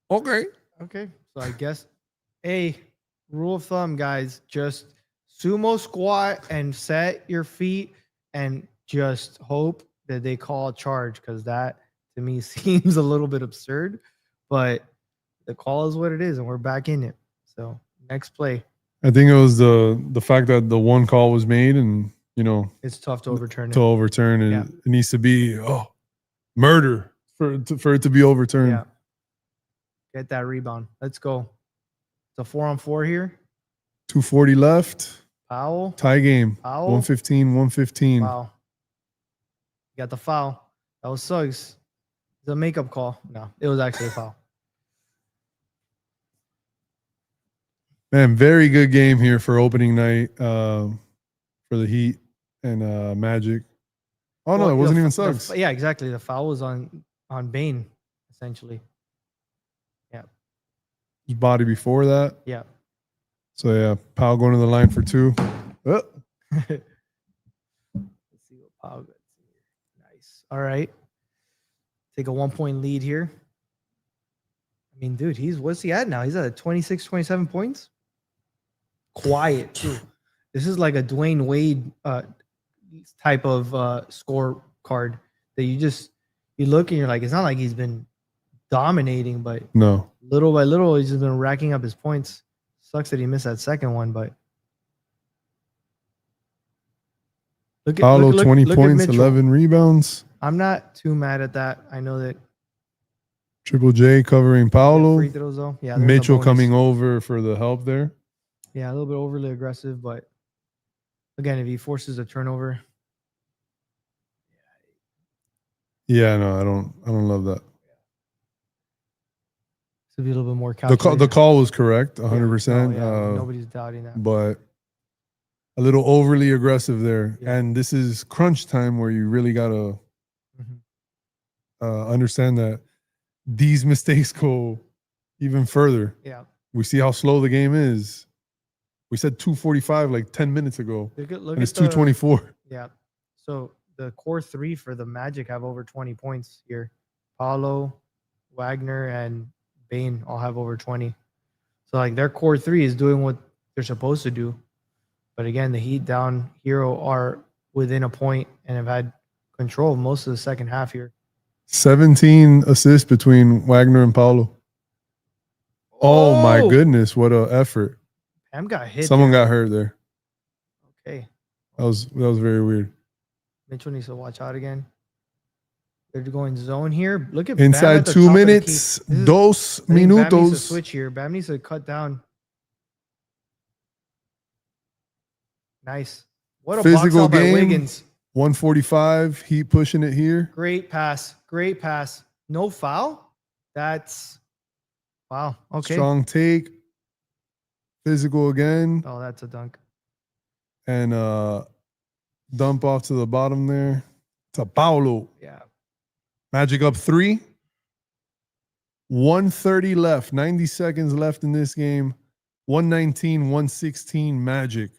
Okay. Okay. So I guess, rule of thumb, guys, just sumo squat and set your feet and just hope that they call a charge, because that to me seems a little bit absurd, but the call is what it is and we're back in it. So next play. I think it was the fact that the one call was made and, It's tough to overturn it. to overturn it. Yeah. It needs to be murder for it to be overturned. Yeah. Get that rebound. Let's go. It's a 4-on-4 here. 2:40 left. Foul. Tie game. Foul. 115. Foul. Got the foul. That was Suggs. The makeup call. No, it was actually a foul. Man, very good game here for opening night for the Heat and Magic. Oh, no, Well, it wasn't the- even the- Suggs. Yeah, exactly. The foul was on Bane, essentially. His body before that. Yeah. So, yeah, Powell going to the line for 2. Oh, Let's see what Paolo gets here. Nice. All right. Take a 1-point lead here. I mean, dude, what's he at now? He's at 26, 27 points. Quiet, too. This is like a Dwayne Wade type of score card that you look and you're like, it's not like he's been dominating, but no. little by little, he's just been racking up his points. Sucks that he missed that second one, but Paolo, 20 at points, Mitchell. 11 rebounds. I'm not too mad at that. I know that Triple J covering Paolo. free throws though. Yeah, there's a Mitchell bonus. coming over for the help there. Yeah, a little bit overly aggressive, but again, if he forces a turnover, Yeah, no, I don't love that. to be a little bit more The calculated. call was correct, Yeah. 100%. Oh, yeah. Nobody's doubting that. But a little overly aggressive there. Yeah. And this is crunch time where you really got to Mhm. understand that these mistakes go even further. Yeah. We see how slow the game is. We said 2:45 like 10 minutes ago, Look and it's at the- 2:24. Yeah. So the core 3 for the Magic have over 20 points here. Paolo, Wagner, and Bane all have over 20. So like their core 3 is doing what they're supposed to do. But again, the Heat down Herro are within a point and have had control most of the second half here. 17 assists between Wagner and Paolo. Oh my goodness, what a effort. Pam got hit. Someone there. got hurt there. Okay. That was very weird. Mitchell needs to watch out again. They're going zone here. Look at Bam Inside at the 2 top of the key. minutes, This is- dos I think Bam needs to minutos. switch here. Bam needs to cut down. Nice. What a Physical box out by game. Wiggins. 145, Heat pushing it here. Great pass. Great pass. No foul. That's wow. Okay. Strong take. Physical again. Oh, that's a dunk. And dump off to the bottom there. To Paolo. Yeah. Magic up 3. 1:30 left. 90 seconds left in this game. 119, 116 Magic.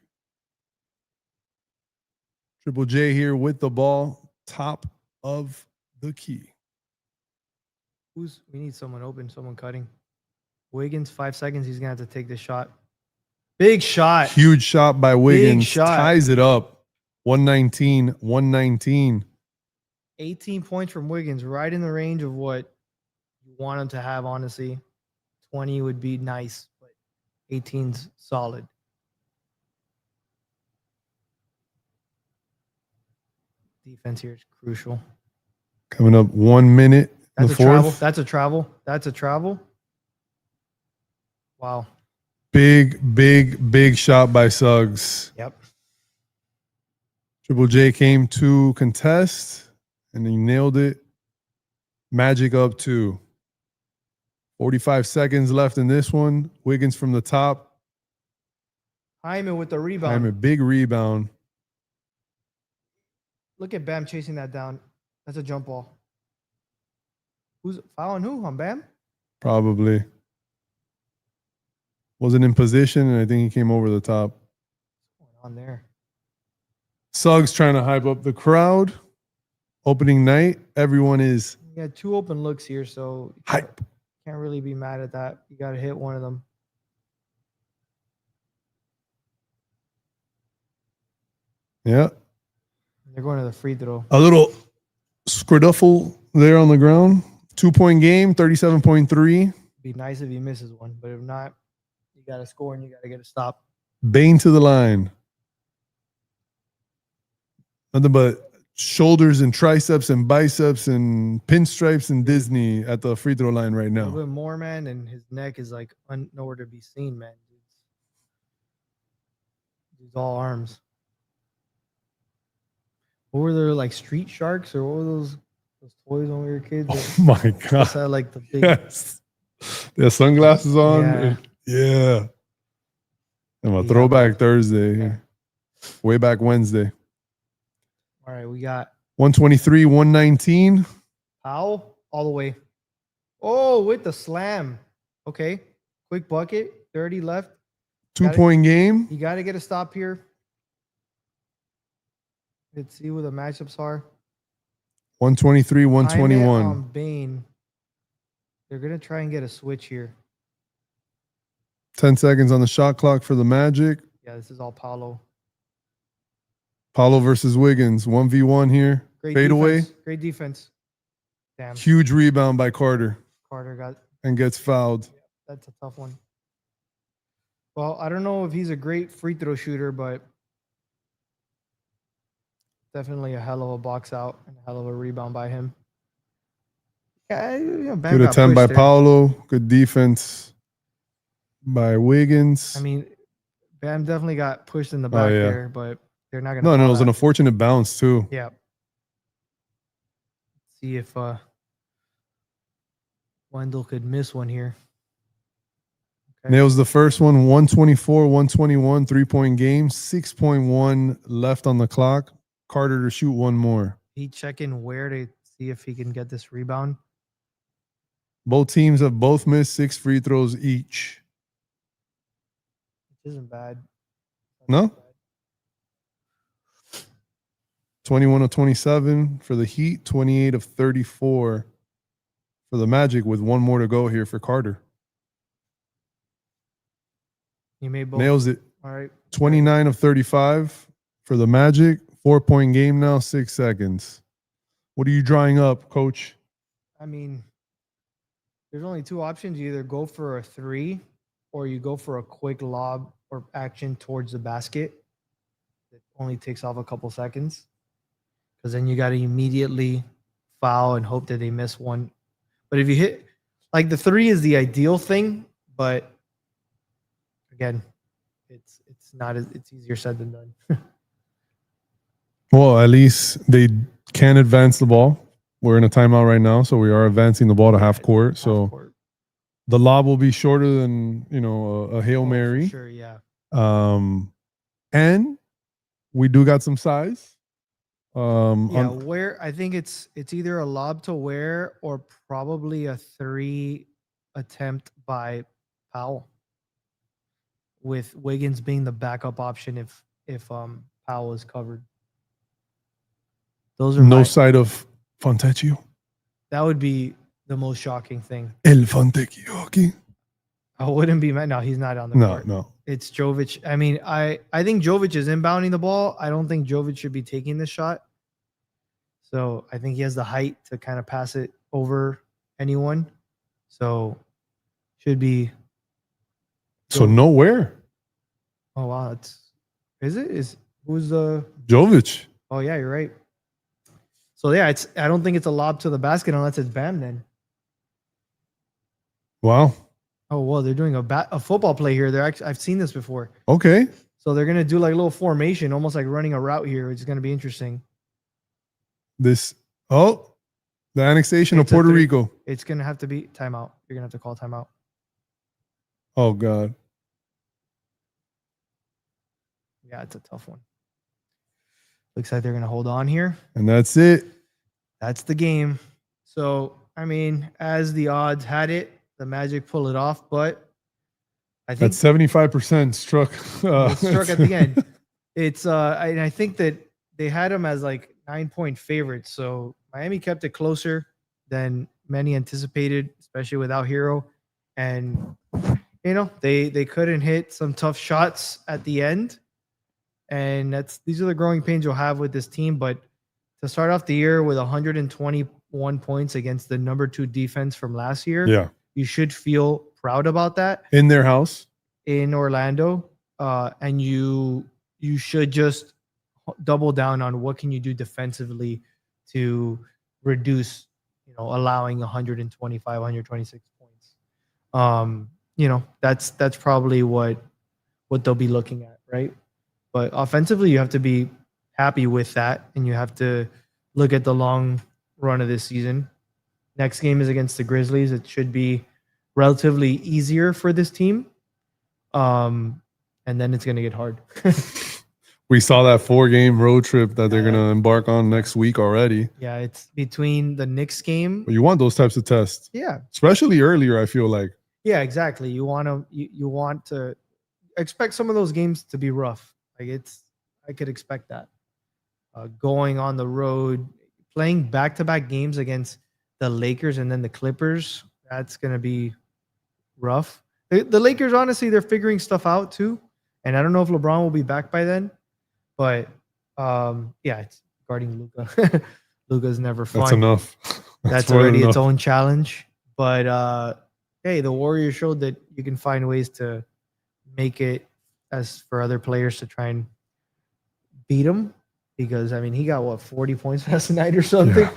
Triple J here with the ball. Top of the key. We need someone open, someone cutting. Wiggins, 5 seconds. He's gonna have to take this shot. Big shot. Huge shot by Wiggins. shot. Ties it up. 119. 18 points from Wiggins, right in the range of what you want him to have, honestly. 20 would be nice, but 18's solid. Defense here is crucial. Coming up 1 minute. in That's the a travel. fourth. That's a travel. That's a travel. Wow. Big shot by Suggs. Yep. Triple J came to contest and he nailed it. Magic up 2. 45 seconds left in this one. Wiggins from the top. Hyman with the rebound. Hyman, big rebound. Look at Bam chasing that down. That's a jump ball. Who's fouling who on Bam? Probably. Wasn't in position, and I think he came over the top. What's going on there? Suggs trying to hype up the crowd. Opening night, everyone is You got 2 open looks here, so you hype. can't really be mad at that. You got to hit one of them. Yeah. They're going to the free throw. A little scriduffle there on the ground. 2-point game, 37.3. Be nice if he misses one, but if not, you got to score and you got to get a stop. Bane to the line. Nothing but shoulders and triceps and biceps and pinstripes and Disney at the free throw line right A now. little bit more, man, and his neck is like nowhere to be seen, man. He's all arms. What were there, like street sharks, or what were those toys when we were kids? Oh my That God. had like the big. Yes. They have sunglasses on. Yeah. Yeah. And a Yeah. throwback Thursday. Yeah. Way back Wednesday. All right, we got 123, 119. Powell all the way. Oh, with the slam. Okay, quick bucket. 30 left. 2-point game. You got to get a stop here. Let's see what the matchups are. 123, Hyman 121. on Bane. They're gonna try and get a switch here. 10 seconds on the shot clock for the Magic. Yeah, this is all Paolo. Paolo versus Wiggins. 1v1 here. Great Fade away. defense. Great defense. Damn, Huge rebound by Carter Carter got. and gets fouled. That's a tough one. Well, I don't know if he's a great free throw shooter, but definitely a hell of a box out and a hell of a rebound by him. Yeah, Bam Good got attempt by pushed there. Paolo. Good defense by Wiggins. I mean, Bam definitely got pushed in the back yeah. there, but they're not gonna. No, it call was an that. unfortunate bounce too. Yeah. See if Wendell could miss one here. Okay. Nails the first one. 124, 121, 3-point game. 6.1 left on the clock. Carter to shoot one more. He checking where to see if he can get this rebound. Both teams have both missed 6 free throws each. Which isn't bad. No? 21 of 27 for the Heat. 28 of 34 for the Magic with one more to go here for Carter. You made both. Nails it. All right. 29 of 35 for the Magic. 4-point game now, 6 seconds. What are you drawing up, coach? I mean, there's only 2 options. You either go for a 3 or you go for a quick lob or action towards the basket. It only takes off a couple seconds. Because then you got to immediately foul and hope that they miss one. But if you hit, like the 3 is the ideal thing, but again, it's not as, it's easier said than done. Well, at least they can advance the ball. We're in a timeout right now, so we are advancing the ball to half court. So Half court. the lob will be shorter than, a Hail Oh, for Mary. sure, yeah. And we do got some size. Yeah, where I think it's either a lob to Ware or probably a 3 attempt by Powell, with Wiggins being the backup option if Powell is covered. Those are no sight of Fontecchio. that would be the most shocking thing. El Fontecchio. I wouldn't be mad. No, he's not on the No, court. no. it's Jovic. I mean, I think Jovic is inbounding the ball. I don't think Jovic should be taking this shot. So I think he has the height to kind of pass it over anyone. So should be. So nowhere. Oh wow, is who's the Jovic. Oh yeah, you're right. So yeah, I don't think it's a lob to the basket unless it's Bam then. Wow. Oh well, they're doing a football play here. I've seen this before. Okay. So they're gonna do like a little formation, almost like running a route here, which is gonna be interesting. The annexation of Puerto Rico. It's gonna have to be timeout. You're gonna have to call timeout. Oh God. Yeah, it's a tough one. Looks like they're gonna hold on here. And that's it. That's the game. So I mean, as the odds had it, the Magic pull it off, but I think that's 75% struck. Struck at the end. It's I think that they had them as like 9-point favorites. So Miami kept it closer than many anticipated, especially without Herro. And you know, they couldn't hit some tough shots at the end. And these are the growing pains you'll have with this team. But to start off the year with 121 points against the number 2 defense from last year, yeah, you should feel proud about that. In their house. In Orlando. And you should just double down on what can you do defensively to reduce, you know, allowing 125, 126 points. You know, that's probably what they'll be looking at, right? But offensively, you have to be happy with that, and you have to look at the long run of this season. Next game is against the Grizzlies. It should be relatively easier for this team. And then it's going to get hard. We saw that 4-game road trip that they're going to embark on next week already. Yeah, it's between the Knicks game. But you want those types of tests. Yeah. Especially earlier, I feel like. Yeah, exactly. You want to expect some of those games to be rough. Like I could expect that. Going on the road, playing back-to-back games against the Lakers and then the Clippers, that's going to be rough. The Lakers, honestly, they're figuring stuff out too. And I don't know if LeBron will be back by then. But, yeah, it's guarding Luka. Luka's never fun. That's enough. That's already its own challenge. But, hey, the Warriors showed that you can find ways to make it as for other players to try and beat him. Because, I mean, he got, 40 points last night or something? Yeah.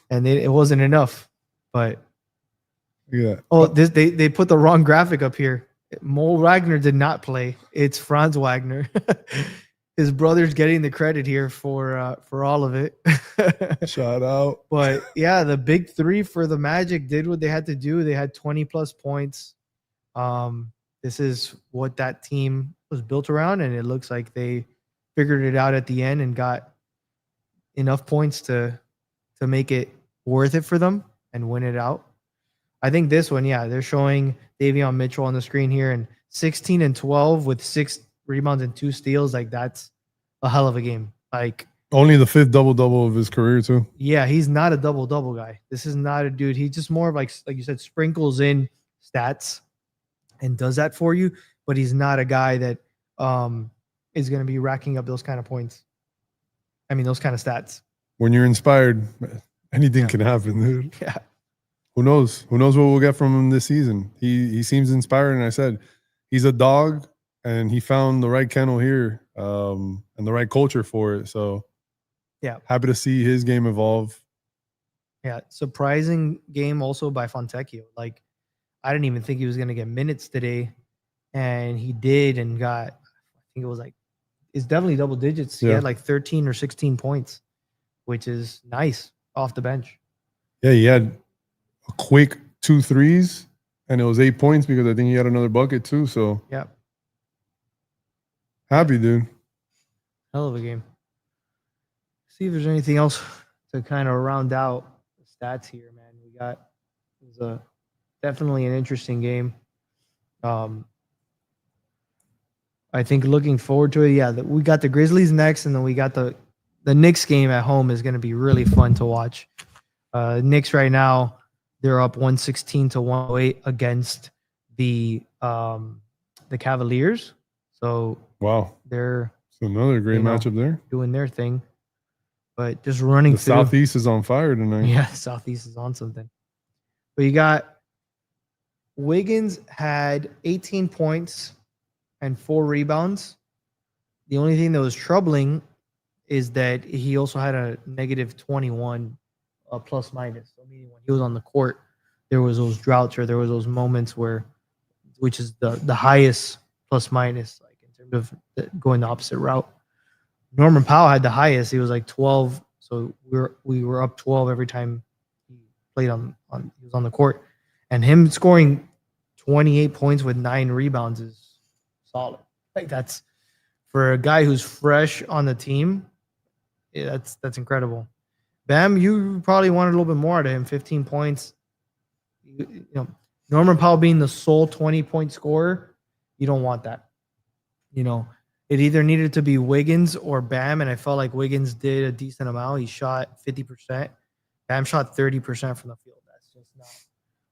And it wasn't enough. But yeah. Oh, they put the wrong graphic up here. Mo Wagner did not play. It's Franz Wagner. His brother's getting the credit here for all of it. Shout out. But yeah, the big 3 for the Magic did what they had to do. They had 20+ points. This is what that team was built around, and it looks like they figured it out at the end and got enough points to make it worth it for them and win it out. I think this one, yeah, they're showing Davion Mitchell on the screen here, and 16 and 12 with 6 rebounds and 2 steals. Like, that's a hell of a game. Like, only the 5th double-double of his career too. Yeah, he's not a double-double guy. This is not a dude. He's just more of like you said, sprinkles in stats and does that for you. But he's not a guy that is going to be racking up those kind of points. I mean, those kind of stats. When you're inspired, anything can happen, dude. Yeah. Who knows? Who knows what we'll get from him this season? He seems inspired, and I said he's a dog, and he found the right kennel here, and the right culture for it. So, yeah, happy to see his game evolve. Yeah, surprising game also by Fontecchio. Like, I didn't even think he was going to get minutes today, and he did, and got, I think it was like, it's definitely double digits. He had like 13 or 16 points, which is nice off the bench. Yeah, he had a quick 2 threes, and it was 8 points because I think he had another bucket too. So yeah, happy, dude. Hell of a game. See if there's anything else to kind of round out the stats here, man. It was definitely an interesting game. I think looking forward to it. Yeah, we got the Grizzlies next, and then we got the Knicks game at home is going to be really fun to watch. Knicks right now, they're up 116 to 108 against the Cavaliers. So Wow. they're It's another great You know, matchup there. doing their thing. But just running The through. Southeast is on fire tonight. Yeah, Southeast is on something. But you got Wiggins had 18 points and 4 rebounds. The only thing that was troubling is that he also had a negative 21 plus minus. So meaning when he was on the court, there was those droughts or there was those moments where, which is the highest plus minus, like in terms of going the opposite route. Norman Powell had the highest. He was like 12. So we were up 12 every time he played he was on the court. And him scoring 28 points with 9 rebounds is solid. Like that's for a guy who's fresh on the team. Yeah, that's incredible. Bam, you probably wanted a little bit more out of him. 15 points. You know, Norman Powell being the sole 20-point scorer, you don't want that. You know, it either needed to be Wiggins or Bam, and I felt like Wiggins did a decent amount. He shot 50%. Bam shot 30% from the field. That's just not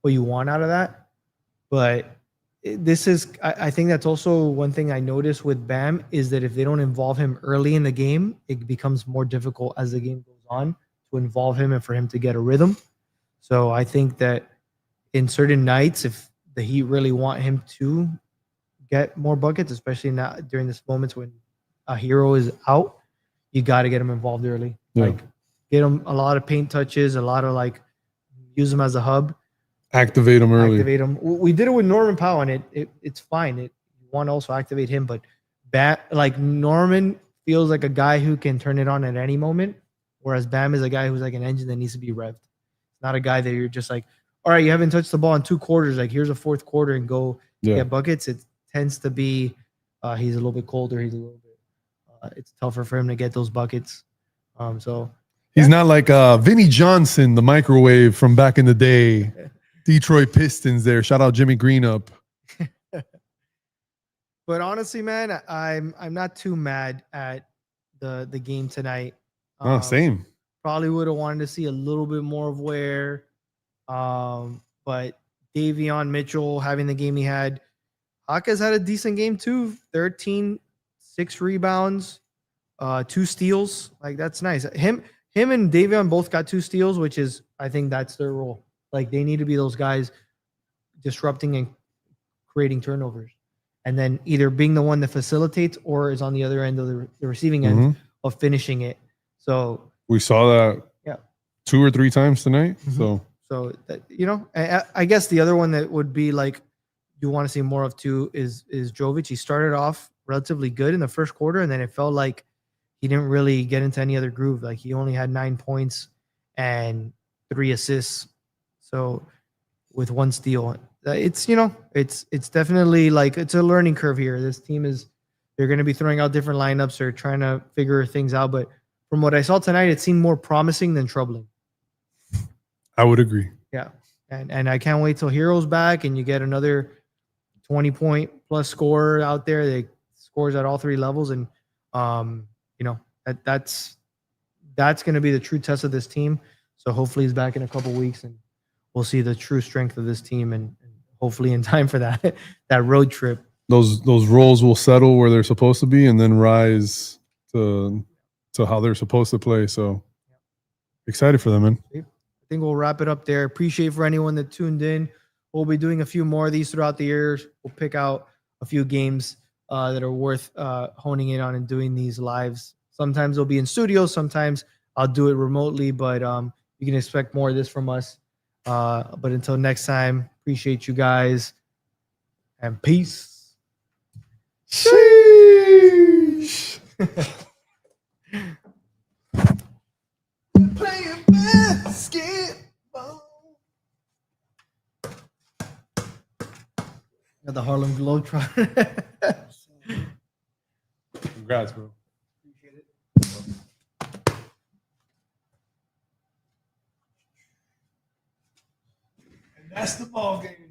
what you want out of that. But this is, I think that's also one thing I noticed with Bam is that if they don't involve him early in the game, it becomes more difficult as the game goes on to involve him and for him to get a rhythm. So I think that in certain nights, if the Heat really want him to get more buckets, especially now during this moments when a hero is out, you got to get him involved early. Yeah. Like get him a lot of paint touches, a lot of like use him as a hub. Activate him early. Activate him. We did it with Norman Powell, and it's fine. You want to also activate him, but like Norman feels like a guy who can turn it on at any moment, whereas Bam is a guy who's like an engine that needs to be revved. Not a guy that you're just like, all right, you haven't touched the ball in 2 quarters. Like here's a 4th quarter and go get buckets. It tends to be he's a little bit colder. He's a little bit. It's tougher for him to get those buckets. So he's not like Vinnie Johnson, the microwave from back in the day. Detroit Pistons there. Shout out Jimmy Green up. But honestly, man, I'm not too mad at the game tonight. Same. Probably would have wanted to see a little bit more of Ware. But Davion Mitchell having the game he had. Haka's had a decent game too. 13, 6 rebounds, 2 steals. Like that's nice. Him and Davion both got 2 steals, which is I think that's their role. Like they need to be those guys disrupting and creating turnovers. And then either being the one that facilitates or is on the other end of the receiving end of finishing it. So we saw that 2 or 3 times tonight. So that, you know, I guess the other one that would be like you want to see more of too is Jovic. He started off relatively good in the first quarter, and then it felt like he didn't really get into any other groove. Like he only had 9 points and 3 assists. So with 1 steal, it's, you know, it's definitely like it's a learning curve here. This team they're going to be throwing out different lineups. They're trying to figure things out. But from what I saw tonight, it seemed more promising than troubling. I would agree. Yeah. And I can't wait till Hero's back and you get another 20-point plus scorer out there that scores at all 3 levels. And, you know, that's going to be the true test of this team. So hopefully he's back in a couple weeks and we'll see the true strength of this team and hopefully in time for that road trip. Those roles will settle where they're supposed to be and then rise to how they're supposed to play. So excited for them, man. I think we'll wrap it up there. Appreciate for anyone that tuned in. We'll be doing a few more of these throughout the years. We'll pick out a few games that are worth honing in on and doing these lives. Sometimes they'll be in studios. Sometimes I'll do it remotely, but you can expect more of this from us. But until next time, appreciate you guys and peace. Sheesh. Playing basketball. Got the Harlem Globetrotter. Congrats, bro. Appreciate it. And that's the ball game.